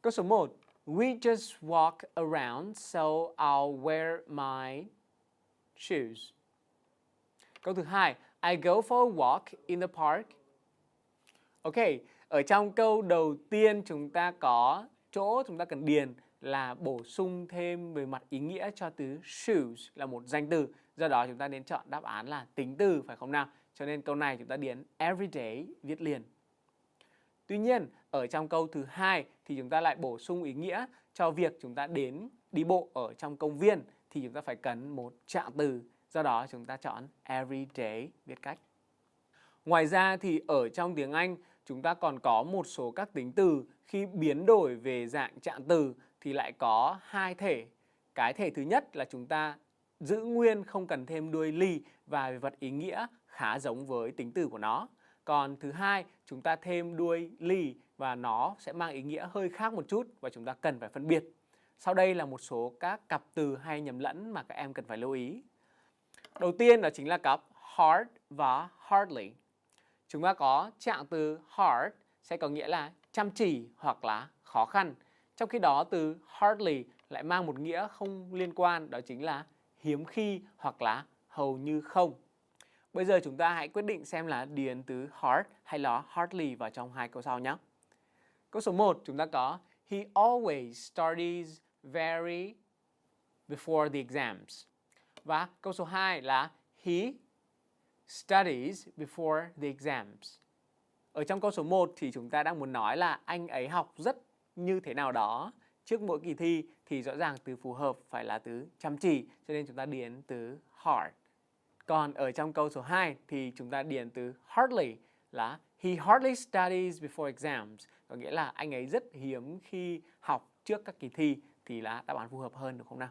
Câu số 1. We just walk around so I'll wear my shoes. Câu thứ 2. I go for a walk in the park. Ok, ở trong câu đầu tiên chúng ta có chỗ chúng ta cần điền là bổ sung thêm về mặt ý nghĩa cho từ shoes là một danh từ. Do đó chúng ta nên chọn đáp án là tính từ, phải không nào? Cho nên câu này chúng ta điền everyday viết liền. Tuy nhiên, ở trong câu thứ 2 thì chúng ta lại bổ sung ý nghĩa cho việc chúng ta đến đi bộ ở trong công viên thì chúng ta phải cần một trạng từ. Do đó chúng ta chọn everyday viết cách. Ngoài ra thì ở trong tiếng Anh chúng ta còn có một số các tính từ khi biến đổi về dạng trạng từ thì lại có hai thể. Cái thể thứ nhất là chúng ta giữ nguyên không cần thêm đuôi ly và về vật ý nghĩa khá giống với tính từ của nó. Còn thứ hai, chúng ta thêm đuôi ly và nó sẽ mang ý nghĩa hơi khác một chút và chúng ta cần phải phân biệt. Sau đây là một số các cặp từ hay nhầm lẫn mà các em cần phải lưu ý. Đầu tiên đó chính là cặp hard và hardly. Chúng ta có trạng từ hard sẽ có nghĩa là chăm chỉ hoặc là khó khăn. Trong khi đó từ hardly lại mang một nghĩa không liên quan, đó chính là hiếm khi hoặc là hầu như không. Bây giờ chúng ta hãy quyết định xem là điền từ hard hay là hardly vào trong hai câu sau nhé. Câu số 1 chúng ta có he always studies very before the exams. Và câu số 2 là he studies before the exams. Ở trong câu số 1 thì chúng ta đang muốn nói là anh ấy học rất như thế nào đó trước mỗi kỳ thi, thì rõ ràng từ phù hợp phải là từ chăm chỉ, cho nên chúng ta điền từ hard. Còn ở trong câu số 2 thì chúng ta điền từ hardly là he hardly studies before exams, có nghĩa là anh ấy rất hiếm khi học trước các kỳ thi, thì là đáp án phù hợp hơn, được không nào?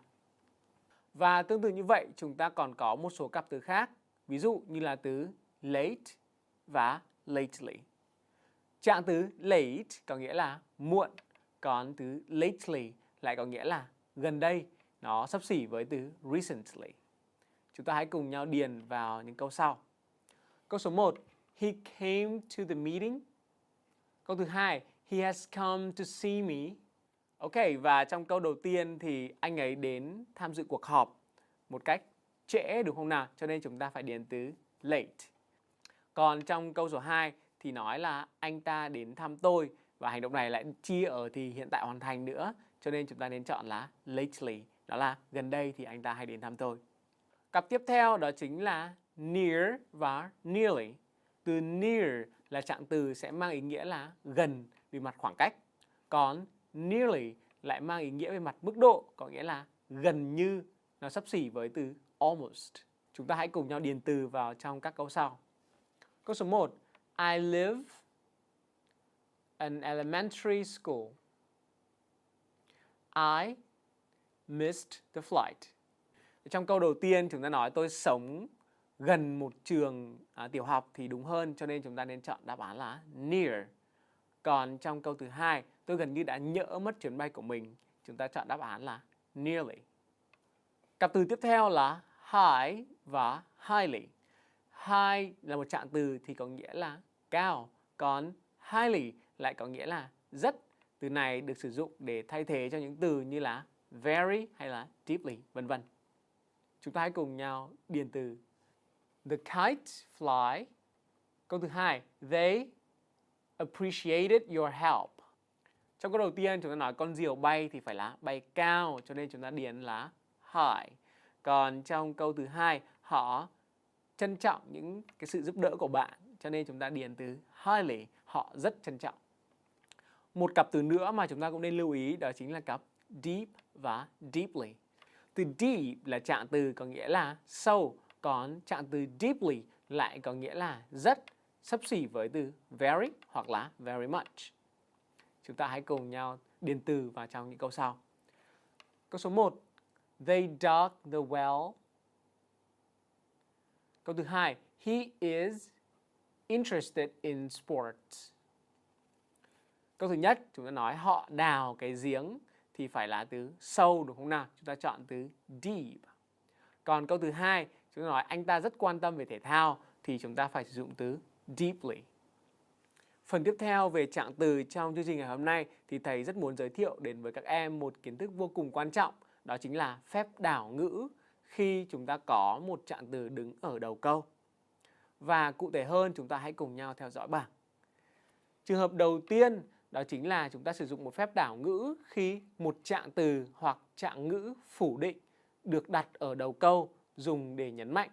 Và tương tự như vậy chúng ta còn có một số cặp từ khác, ví dụ như là từ late và lately. Trạng từ late có nghĩa là muộn, còn từ lately lại có nghĩa là gần đây, nó xấp xỉ với từ recently. Chúng ta hãy cùng nhau điền vào những câu sau. Câu số 1, he came to the meeting. Câu thứ 2, he has come to see me. Ok, và trong câu đầu tiên thì anh ấy đến tham dự cuộc họp một cách trễ, đúng không nào? Cho nên chúng ta phải điền từ late. Còn trong câu số 2 thì nói là anh ta đến thăm tôi, và hành động này lại chia ở thì hiện tại hoàn thành nữa, cho nên chúng ta nên chọn là lately, đó là gần đây thì anh ta hay đến thăm tôi. Cặp tiếp theo đó chính là near và nearly. Từ near là trạng từ sẽ mang ý nghĩa là gần về mặt khoảng cách. Còn nearly lại mang ý nghĩa về mặt mức độ, có nghĩa là gần như, nó xấp xỉ với từ almost. Chúng ta hãy cùng nhau điền từ vào trong các câu sau. Câu số 1, I live an elementary school. I missed the flight. Trong câu đầu tiên chúng ta nói tôi sống gần một trường tiểu học thì đúng hơn, cho nên chúng ta nên chọn đáp án là near. Còn trong câu thứ hai, tôi gần như đã nhỡ mất chuyến bay của mình. Chúng ta chọn đáp án là nearly. Cặp từ tiếp theo là high và highly. High là một trạng từ thì có nghĩa là cao, còn highly lại có nghĩa là rất. Từ này được sử dụng để thay thế cho những từ như là very hay là deeply, vân vân. Chúng ta hãy cùng nhau điền từ. The kites fly. Câu thứ hai, they appreciated your help. Trong câu đầu tiên chúng ta nói con diều bay thì phải là bay cao, cho nên chúng ta điền là high. Còn trong câu thứ hai, họ trân trọng những cái sự giúp đỡ của bạn, cho nên chúng ta điền từ highly, họ rất trân trọng. Một cặp từ nữa mà chúng ta cũng nên lưu ý đó chính là cặp deep và deeply. Từ deep là trạng từ có nghĩa là sâu, còn trạng từ deeply lại có nghĩa là rất, xấp xỉ với từ very hoặc là very much. Chúng ta hãy cùng nhau điền từ vào trong những câu sau. Câu số 1, they dug the well. Câu thứ hai, he is interested in sports. Câu thứ nhất, chúng ta nói họ đào cái giếng thì phải là từ sâu, đúng không nào? Chúng ta chọn từ deep. Còn câu thứ hai, chúng ta nói anh ta rất quan tâm về thể thao thì chúng ta phải sử dụng từ deeply. Phần tiếp theo về trạng từ trong chương trình ngày hôm nay thì thầy rất muốn giới thiệu đến với các em một kiến thức vô cùng quan trọng, đó chính là phép đảo ngữ khi chúng ta có một trạng từ đứng ở đầu câu. Và cụ thể hơn, chúng ta hãy cùng nhau theo dõi bảng. Trường hợp đầu tiên đó chính là chúng ta sử dụng một phép đảo ngữ khi một trạng từ hoặc trạng ngữ phủ định được đặt ở đầu câu dùng để nhấn mạnh.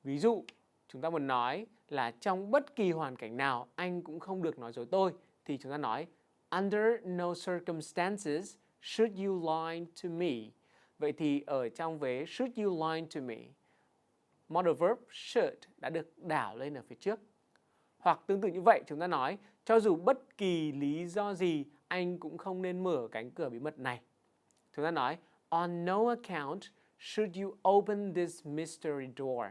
Ví dụ, chúng ta muốn nói là trong bất kỳ hoàn cảnh nào anh cũng không được nói dối tôi, thì chúng ta nói under no circumstances should you lie to me. Vậy thì ở trong vế should you lie to me, modal verb should đã được đảo lên ở phía trước. Hoặc tương tự như vậy, chúng ta nói cho dù bất kỳ lý do gì anh cũng không nên mở cánh cửa bí mật này. Chúng ta nói on no account should you open this mystery door.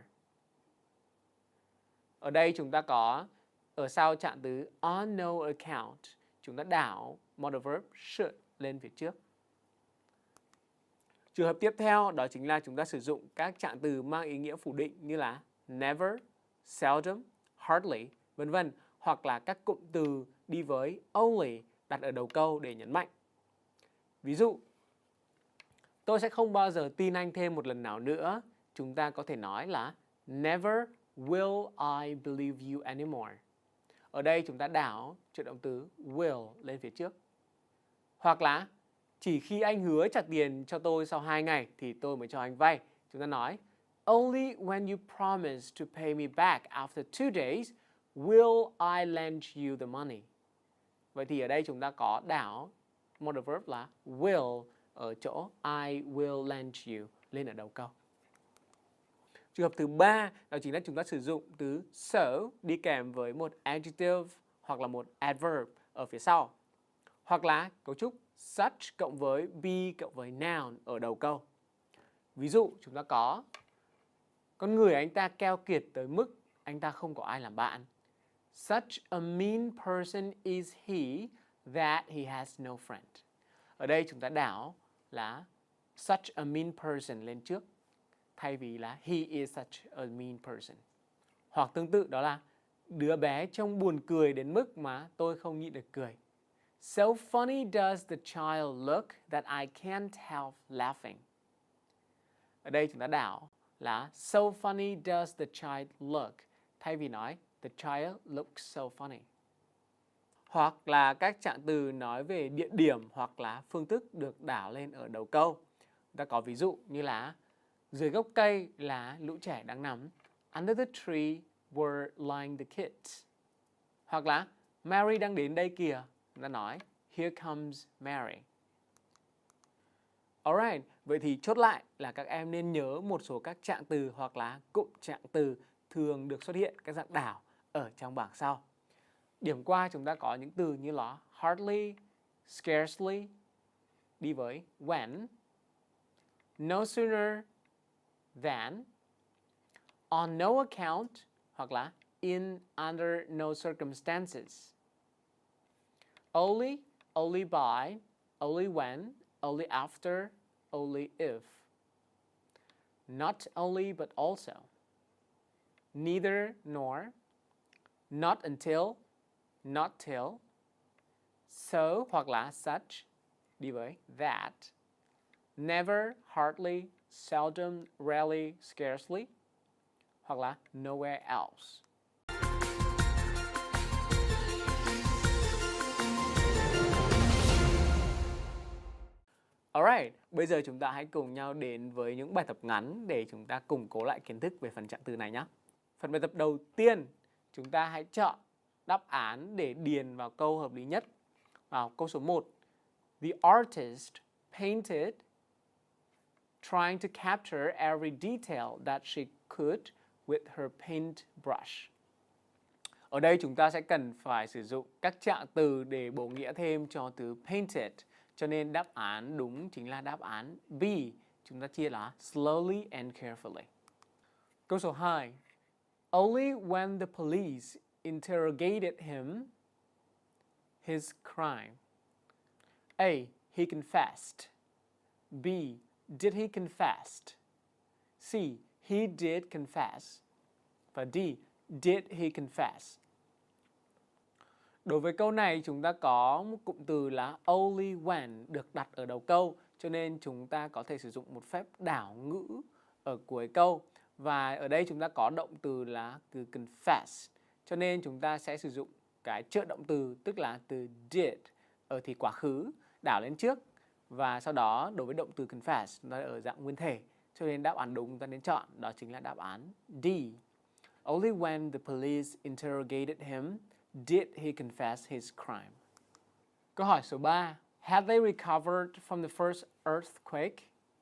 Ở đây chúng ta có ở sau trạng từ on no account, chúng ta đảo modal verb should lên phía trước. Trường hợp tiếp theo đó chính là chúng ta sử dụng các trạng từ mang ý nghĩa phủ định như là never, seldom, hardly, vân vân, hoặc là các cụm từ đi với only đặt ở đầu câu để nhấn mạnh. Ví dụ, tôi sẽ không bao giờ tin anh thêm một lần nào nữa. Chúng ta có thể nói là never will I believe you anymore. Ở đây chúng ta đảo trợ động từ will lên phía trước. Hoặc là chỉ khi anh hứa trả tiền cho tôi sau 2 ngày thì tôi mới cho anh vay. Chúng ta nói only when you promise to pay me back after 2 days will I lend you the money. Vậy thì ở đây chúng ta có đảo modal verb là will ở chỗ I will lend you lên ở đầu câu. Trường hợp thứ 3 đó chính là chúng ta sử dụng từ so đi kèm với một adjective hoặc là một adverb ở phía sau. Hoặc là cấu trúc such cộng với be cộng với noun ở đầu câu. Ví dụ chúng ta có con người anh ta keo kiệt tới mức anh ta không có ai làm bạn. Such a mean person is he that he has no friend. Ở đây chúng ta đảo là such a mean person lên trước thay vì là he is such a mean person. Hoặc tương tự đó là đứa bé trông buồn cười đến mức mà tôi không nhịn được cười. So funny does the child look that I can't help laughing. Ở đây chúng ta đảo là so funny does the child look thay vì nói the child looks so funny. Hoặc là các trạng từ nói về địa điểm hoặc là phương thức được đảo lên ở đầu câu. Chúng ta có ví dụ như là dưới gốc cây là lũ trẻ đang nằm. Under the tree were lying the kids. Hoặc là Mary đang đến đây kìa. Chúng ta nói here comes Mary. Alright, vậy thì chốt lại là các em nên nhớ một số các trạng từ hoặc là cụm trạng từ thường được xuất hiện các dạng đảo ở trong bảng sau. Điểm qua chúng ta có những từ như là hardly, scarcely đi với when, no sooner than, on no account hoặc là in under no circumstances. Only, only by, only when, only after, only if. Not only but also. Neither nor. Not until, not till. So hoặc là such, đi với that. Never, hardly, seldom, rarely, scarcely. Hoặc là nowhere else. Alright, bây giờ chúng ta hãy cùng nhau đến với những bài tập ngắn để chúng ta củng cố lại kiến thức về phần trạng từ này nhé. Phần bài tập đầu tiên, chúng ta hãy chọn đáp án để điền vào câu hợp lý nhất. Vào câu số 1. The artist painted trying to capture every detail that she could with her paintbrush. Ở đây chúng ta sẽ cần phải sử dụng các trạng từ để bổ nghĩa thêm cho từ painted. Cho nên đáp án đúng chính là đáp án B. Chúng ta chia là slowly and carefully. Câu số 2. Only when the police interrogated him, his crime. A. He confessed. B. Did he confess? C. He did confess. Và D. Did he confess? Đối với câu này chúng ta có một cụm từ là only when được đặt ở đầu câu, cho nên chúng ta có thể sử dụng một phép đảo ngữ ở cuối câu. Và ở đây chúng ta có động từ là từ confess, cho nên chúng ta sẽ sử dụng cái trợ động từ, tức là từ did ở thì quá khứ đảo lên trước, và sau đó đối với động từ confess nó ở dạng nguyên thể, cho nên đáp án đúng chúng ta nên chọn đó chính là đáp án D. Only when the police interrogated him did he confess his crime. Câu hỏi số 3. Had they recovered from the first earthquake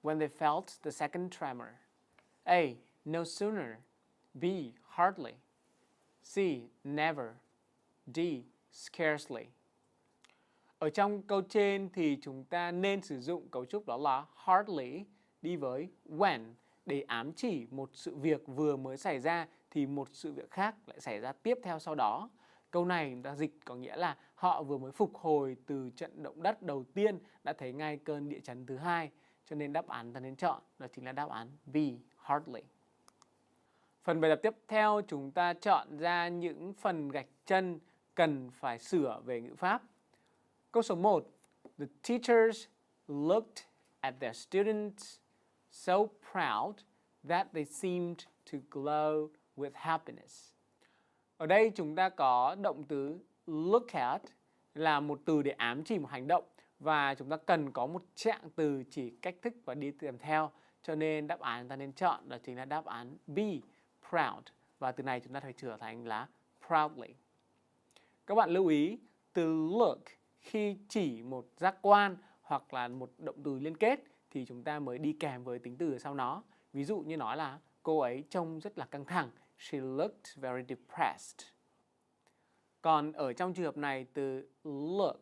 when they felt the second tremor? A. No sooner. B. Hardly. C. Never. D. Scarcely. Ở trong câu trên thì chúng ta nên sử dụng cấu trúc đó là hardly đi với when để ám chỉ một sự việc vừa mới xảy ra thì một sự việc khác lại xảy ra tiếp theo sau đó. Câu này chúng ta dịch có nghĩa là họ vừa mới phục hồi từ trận động đất đầu tiên đã thấy ngay cơn địa chấn thứ hai. Cho nên đáp án ta nên chọn đó chính là đáp án B, hardly. Phần bài tập tiếp theo chúng ta chọn ra những phần gạch chân cần phải sửa về ngữ pháp. Câu số 1. The teachers looked at their students so proud that they seemed to glow with happiness. Ở đây chúng ta có động từ look at là một từ để ám chỉ một hành động, và chúng ta cần có một trạng từ chỉ cách thức và đi kèm theo, cho nên đáp án ta nên chọn đó chính là đáp án B, proud, và từ này chúng ta phải trở thành là proudly. Các bạn lưu ý từ look khi chỉ một giác quan hoặc là một động từ liên kết thì chúng ta mới đi kèm với tính từ ở sau nó. Ví dụ như nói là cô ấy trông rất là căng thẳng. She looked very depressed. Còn ở trong trường hợp này từ look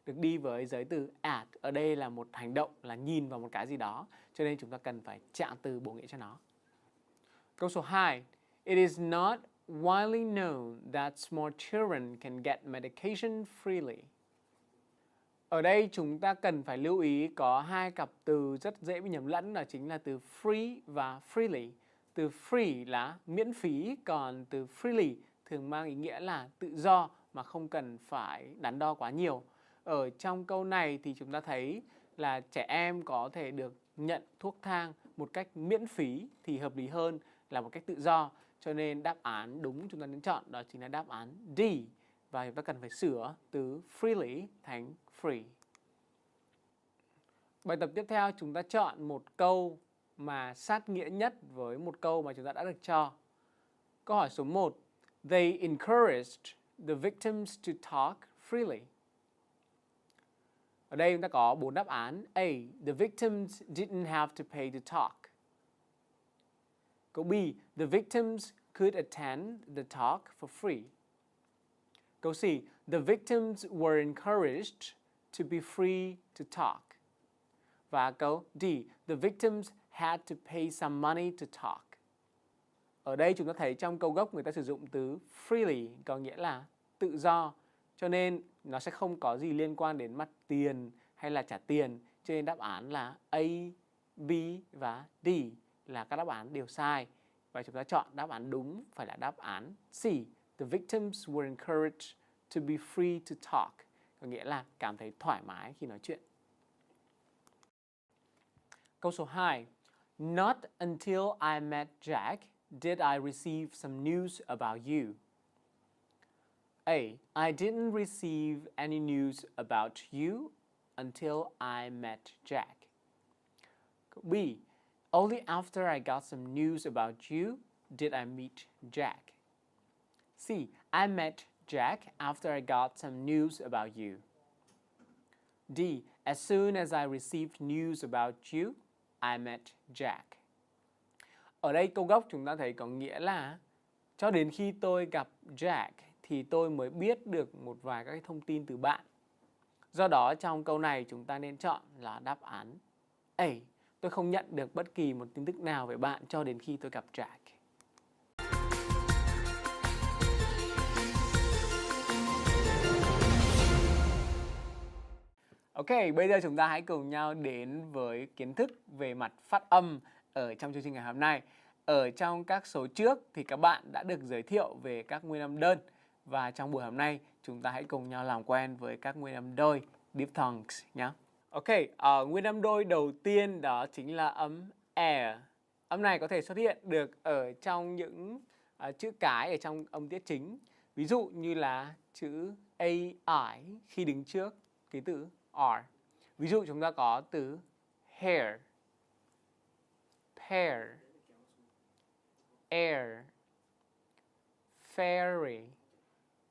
được đi với giới từ at. Ở đây là một hành động là nhìn vào một cái gì đó, cho nên chúng ta cần phải trạng từ bổ nghĩa cho nó. Câu số 2. It is not widely known that small children can get medication freely. Ở đây chúng ta cần phải lưu ý có hai cặp từ rất dễ bị nhầm lẫn, đó chính là từ free và freely. Từ free là miễn phí, còn từ freely thường mang ý nghĩa là tự do mà không cần phải đắn đo quá nhiều. Ở trong câu này thì chúng ta thấy là trẻ em có thể được nhận thuốc thang một cách miễn phí thì hợp lý hơn là một cách tự do. Cho nên đáp án đúng chúng ta nên chọn đó chính là đáp án D. Và chúng ta cần phải sửa từ freely thành free. Bài tập tiếp theo chúng ta chọn một câu mà sát nghĩa nhất với một câu mà chúng ta đã được cho. Câu hỏi số 1. They encouraged the victims to talk freely. Ở đây chúng ta có 4 đáp án. A. The victims didn't have to pay to talk. Câu B. The victims could attend the talk for free. Câu C. The victims were encouraged to be free to talk. Và câu D. The victims had to pay some money to talk. Ở đây chúng ta thấy trong câu gốc người ta sử dụng từ freely có nghĩa là tự do. Cho nên nó sẽ không có gì liên quan đến mặt tiền hay là trả tiền, cho nên đáp án là A, B và D là các đáp án đều sai. Và chúng ta chọn đáp án đúng phải là đáp án C. The victims were encouraged to be free to talk. Có nghĩa là cảm thấy thoải mái khi nói chuyện. Câu số 2. Not until I met Jack did I receive some news about you. A. I didn't receive any news about you until I met Jack. B. Only after I got some news about you did I meet Jack. C. I met Jack after I got some news about you. D. As soon as I received news about you, I met Jack. Ở đây câu gốc chúng ta thấy có nghĩa là cho đến khi tôi gặp Jack thì tôi mới biết được một vài các thông tin từ bạn. Do đó trong câu này chúng ta nên chọn là đáp án A. Tôi không nhận được bất kỳ một tin tức nào về bạn cho đến khi tôi gặp Jack. Ok, bây giờ chúng ta hãy cùng nhau đến với kiến thức về mặt phát âm ở trong chương trình ngày hôm nay. Ở trong các số trước thì các bạn đã được giới thiệu về các nguyên âm đơn. Và trong buổi hôm nay chúng ta hãy cùng nhau làm quen với các nguyên âm đôi, diphthongs nhé. Ok, nguyên âm đôi đầu tiên đó chính là âm e. Âm này có thể xuất hiện được ở trong những chữ cái ở trong âm tiết chính. Ví dụ như là chữ AI khi đứng trước ký tự R. Ví dụ chúng ta có từ hair, pear, air, fairy.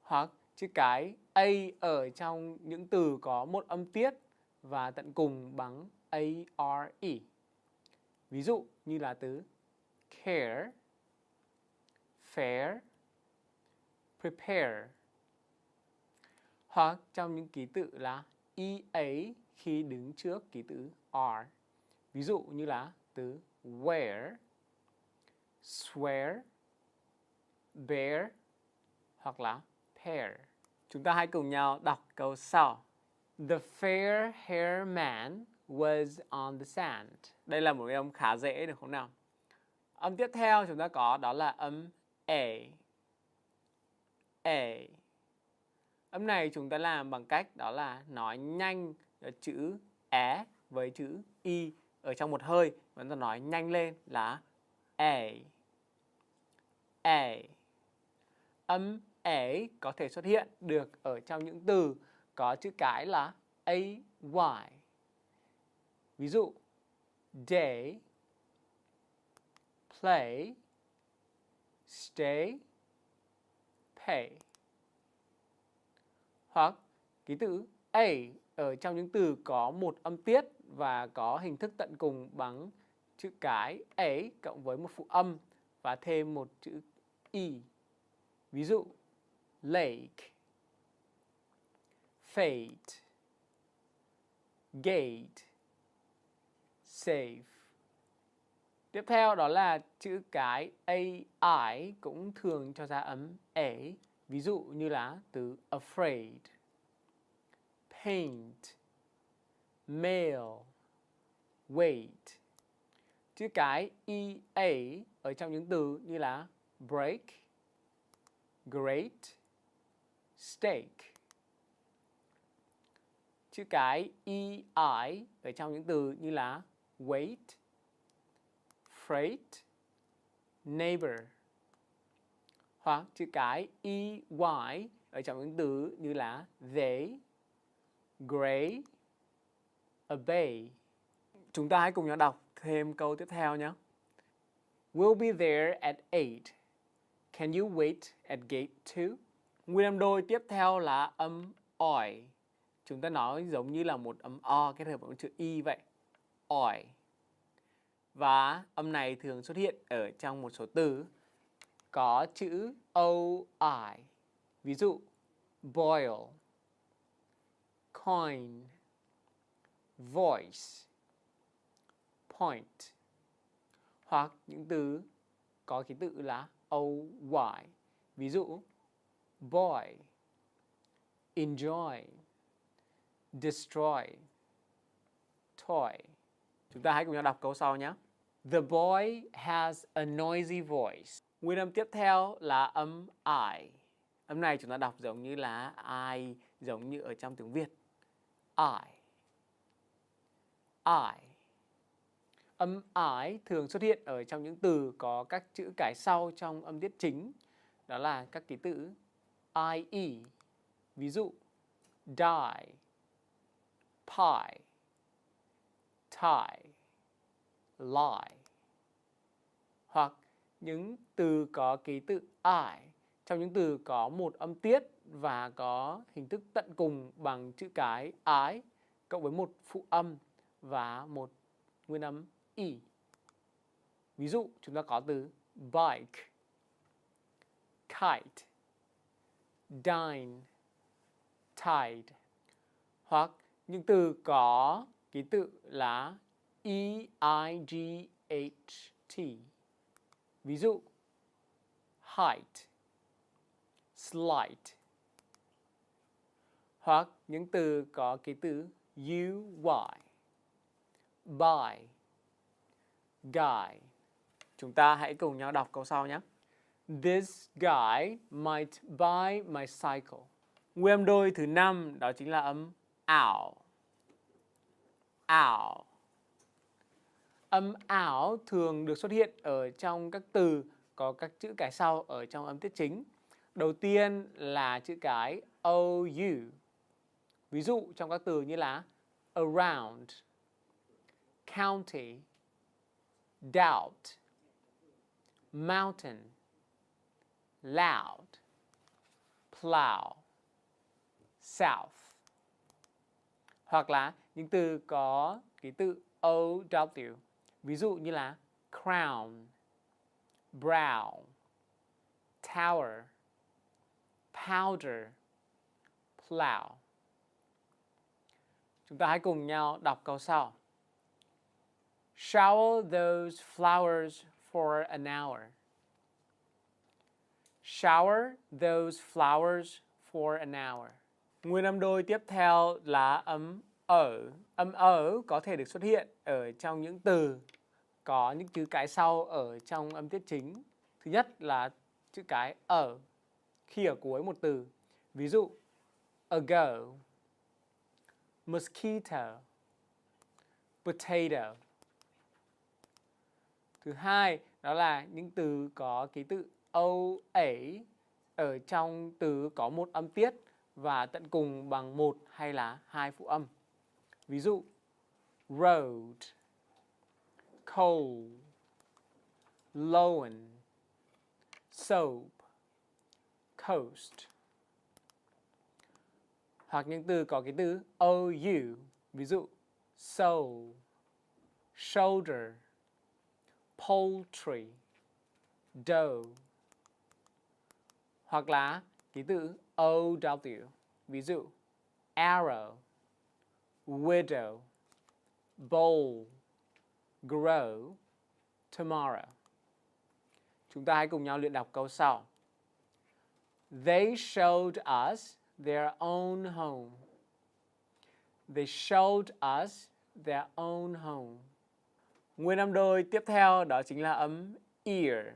Hoặc chữ cái A ở trong những từ có một âm tiết và tận cùng bằng ARE. Ví dụ như là từ care, fair, prepare. Hoặc trong những ký tự là EA khi đứng trước ký tự R. Ví dụ như là từ wear, swear, bear hoặc là pair. Chúng ta hãy cùng nhau đọc câu sau. The fair-haired man was on the sand. Đây là một cái âm khá dễ được không nào? Âm tiếp theo chúng ta có đó là âm A. A. Âm này chúng ta làm bằng cách đó là nói nhanh chữ é với chữ y ở trong một hơi. Và chúng ta nói nhanh lên là A. A. Âm A có thể xuất hiện được ở trong những từ có chữ cái là AY. Ví dụ day, play, stay, pay. Hoặc ký tự A ở trong những từ có một âm tiết và có hình thức tận cùng bằng chữ cái A cộng với một phụ âm và thêm một chữ Y. Ví dụ lake, fate, gate, safe. Tiếp theo đó là chữ cái AI cũng thường cho ra âm A. Ví dụ như là từ afraid, paint, mail, wait. Chữ cái EA ở trong những từ như là break, great, stake. Chữ cái EI ở trong những từ như là weight, freight, neighbor. Hoặc chữ cái EY ở trong những từ như là they, gray, obey. Chúng ta hãy cùng nhau đọc thêm câu tiếp theo nhé. We'll be there at 8. Can you wait at gate 2? Nguyên âm đôi tiếp theo là âm oi. Chúng ta nói giống như là một âm o kết hợp với một chữ y vậy. Oi. Và âm này thường xuất hiện ở trong một số từ có chữ OI. Ví dụ boil, coin, voice, point. Hoặc những từ có ký tự là OY. Ví dụ boy, enjoy, destroy, toy. Chúng ta hãy cùng nhau đọc câu sau nhé. The boy has a noisy voice. Nguyên âm tiếp theo là âm I. Âm này chúng ta đọc giống như là I, giống như ở trong tiếng Việt. I. Âm I thường xuất hiện ở trong những từ có các chữ cái sau trong âm tiết chính. Đó là các ký tự IE. Ví dụ die, pie, tie, lie. Hoặc những từ có ký tự I trong những từ có một âm tiết và có hình thức tận cùng bằng chữ cái I cộng với một phụ âm và một nguyên âm E. Ví dụ chúng ta có từ bike, kite, dine, tide. Hoặc những từ có ký tự là EIGHT. Ví dụ height, slight. Hoặc những từ có ký tự UY, buy, guy. Chúng ta hãy cùng nhau đọc câu sau nhé. This guy might buy my cycle. Nguyên âm đôi thứ 5 đó chính là âm ảo. Ảo. Âm ảo thường được xuất hiện ở trong các từ có các chữ cái sau ở trong âm tiết chính. Đầu tiên là chữ cái OU. Ví dụ trong các từ như là around, county, doubt, mountain, loud, plow, south. Hoặc là những từ có ký tự OW. Ví dụ như là crown, brow, tower, powder, plow. Chúng ta hãy cùng nhau đọc câu sau. Shower those flowers for an hour. Shower those flowers for an hour. Nguyên âm đôi tiếp theo là âm ở. Âm ở có thể được xuất hiện ở trong những từ có những chữ cái sau ở trong âm tiết chính. Thứ nhất là chữ cái ở khi ở cuối một từ. Ví dụ ago, mosquito, potato. Thứ hai đó là những từ có ký tự OA ở trong từ có một âm tiết và tận cùng bằng một hay là hai phụ âm. Ví dụ road, cold, loan, soap, coast. Hoặc những từ có ký tự OU. Ví dụ soul, shoulder, poultry, dough. Hoặc là ký tự OW. Ví dụ arrow, widow, bowl, grow, tomorrow. Chúng ta hãy cùng nhau luyện đọc câu sau. They showed us their own home. They showed us their own home. Nguyên âm đôi tiếp theo đó chính là âm ear.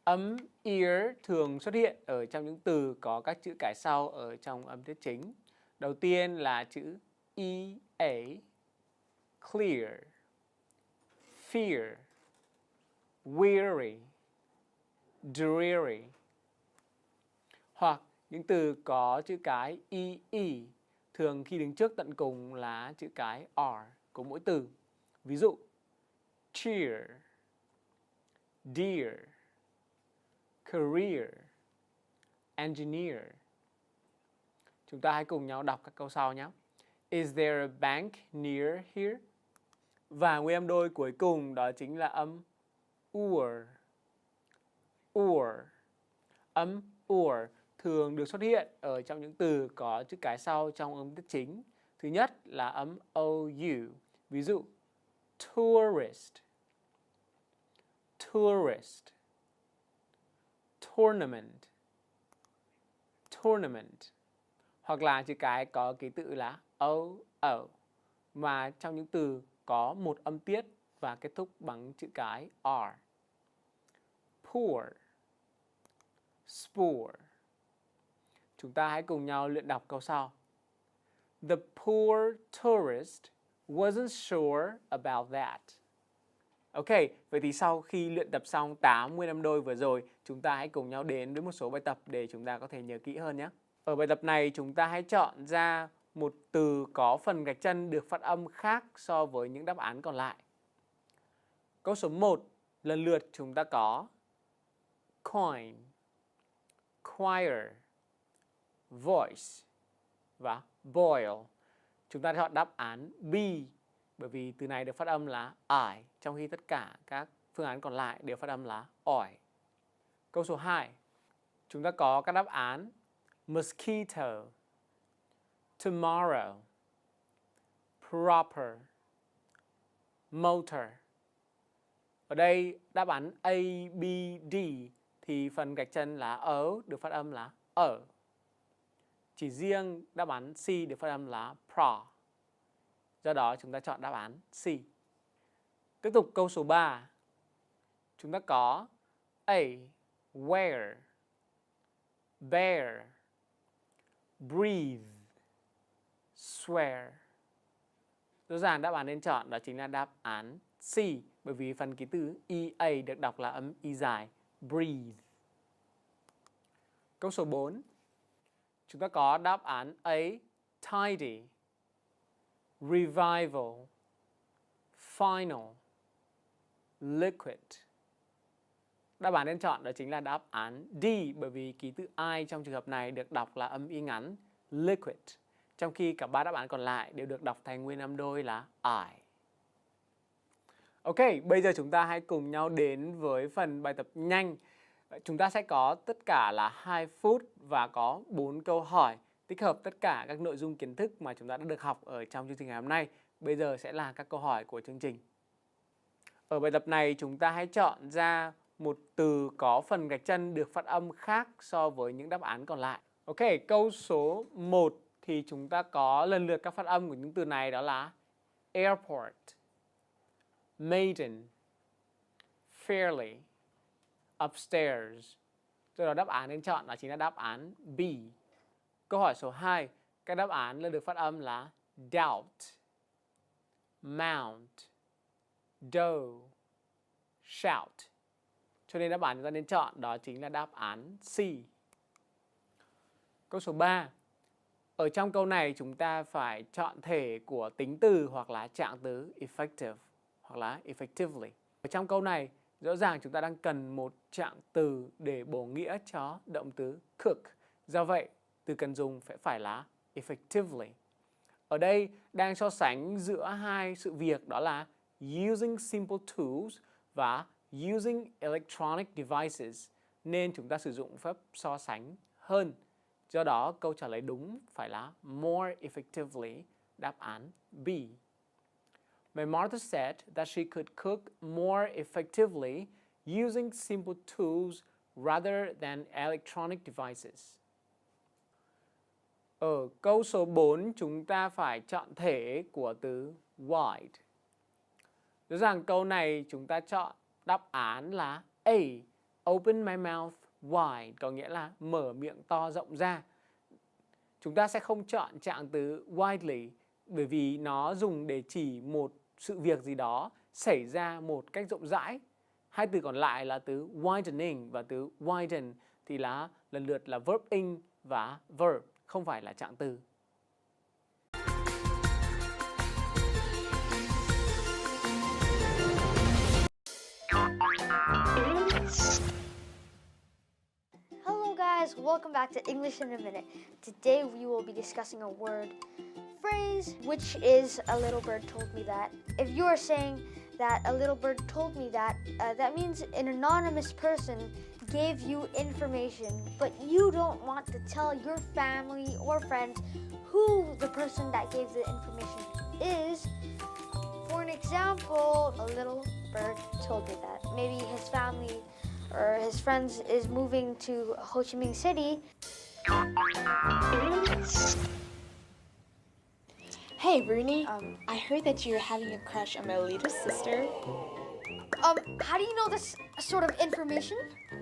Âm ear thường xuất hiện ở trong những từ có các chữ cái sau ở trong âm tiết chính. Đầu tiên là chữ EA, clear, fear, weary, dreary. Hoặc những từ có chữ cái EE thường khi đứng trước tận cùng là chữ cái R của mỗi từ. Ví dụ cheer, dear, career, engineer. Chúng ta hãy cùng nhau đọc các câu sau nhé. Is there a bank near here? Và nguyên âm đôi cuối cùng đó chính là âm UR. UR. Âm UR thường được xuất hiện ở trong những từ có chữ cái sau trong âm tiết chính. Thứ nhất là âm OU. Ví dụ tourist, tourist, tournament, tournament. hoặc là chữ cái có ký tự là o, ở, mà trong những từ có một âm tiết và kết thúc bằng chữ cái r. Poor, spore. Chúng ta hãy cùng nhau luyện đọc câu sau. The poor tourist wasn't sure about that. Ok, vậy thì sau khi luyện tập xong 80 năm đôi vừa rồi, chúng ta hãy cùng nhau đến với một số bài tập để chúng ta có thể nhớ kỹ hơn nhé. Ở bài tập này chúng ta hãy chọn ra một từ có phần gạch chân được phát âm khác so với những đáp án còn lại. Câu số 1, lần lượt chúng ta có coin, choir, voice và boil. Chúng ta chọn đáp án B bởi vì từ này được phát âm là I, trong khi tất cả các phương án còn lại đều phát âm là ỏi. Câu số 2, chúng ta có các đáp án mosquito, tomorrow, proper, motor. Ở đây đáp án A, B, D thì phần gạch chân là được phát âm là ở. Chỉ riêng đáp án C được phát âm là pro. Do đó chúng ta chọn đáp án C. Tiếp tục câu số 3. Chúng ta có A, wear, bear, breathe, swear. Rõ ràng đáp án nên chọn đó chính là đáp án C, bởi vì phần ký tự EA được đọc là âm Y dài, breathe. Câu số 4. Chúng ta có đáp án A, tidy, revival, final, liquid. Đáp án nên chọn đó chính là đáp án D, bởi vì ký tự I trong trường hợp này được đọc là âm Y ngắn, liquid, trong khi cả 3 đáp án còn lại đều được đọc thành nguyên âm đôi là I. Ok, bây giờ chúng ta hãy cùng nhau đến với phần bài tập nhanh. Chúng ta sẽ có tất cả là 2 phút và có 4 câu hỏi tích hợp tất cả các nội dung kiến thức mà chúng ta đã được học ở trong chương trình ngày hôm nay. Bây giờ sẽ là các câu hỏi của chương trình. Ở bài tập này chúng ta hãy chọn ra một từ có phần gạch chân được phát âm khác so với những đáp án còn lại. Ok, câu số 1 thì chúng ta có lần lượt các phát âm của những từ này, đó là airport, maiden, fairly, upstairs. Do đó đáp án nên chọn đó chính là đáp án B. Câu hỏi số 2, các đáp án lần được phát âm là doubt, mount, dough, shout. Cho nên đáp án chúng ta nên chọn đó chính là đáp án C. Câu số 3. Ở trong câu này chúng ta phải chọn thể của tính từ hoặc là trạng từ effective hoặc là effectively. Ở trong câu này rõ ràng chúng ta đang cần một trạng từ để bổ nghĩa cho động từ cook. Do vậy, từ cần dùng phải là effectively. Ở đây đang so sánh giữa hai sự việc, đó là using simple tools và using electronic devices, nên chúng ta sử dụng phép so sánh hơn. Do đó, câu trả lời đúng phải là more effectively, đáp án B. My mother said that she could cook more effectively using simple tools rather than electronic devices. Ở câu số 4, chúng ta phải chọn thể của từ wide. Rõ ràng câu này chúng ta chọn đáp án là A, open my mouth wide, có nghĩa là mở miệng to rộng ra. Chúng ta sẽ không chọn trạng từ widely bởi vì nó dùng để chỉ một sự việc gì đó xảy ra một cách rộng rãi. Hai từ còn lại là từ widening và từ widen thì là lần lượt là verb in và verb, không phải là trạng từ. Hello guys, welcome back to English in a Minute. Today we will be discussing a word phrase, which is a little bird told me that. If you are saying that a little bird told me that, that means an anonymous person gave you information, but you don't want to tell your family or friends who the person that gave the information is. For an example, a little bird told me that. Maybe his family or his friends is moving to Ho Chi Minh City, Hey, Rooney. I heard that you're having a crush on my little sister. How do you know this sort of information?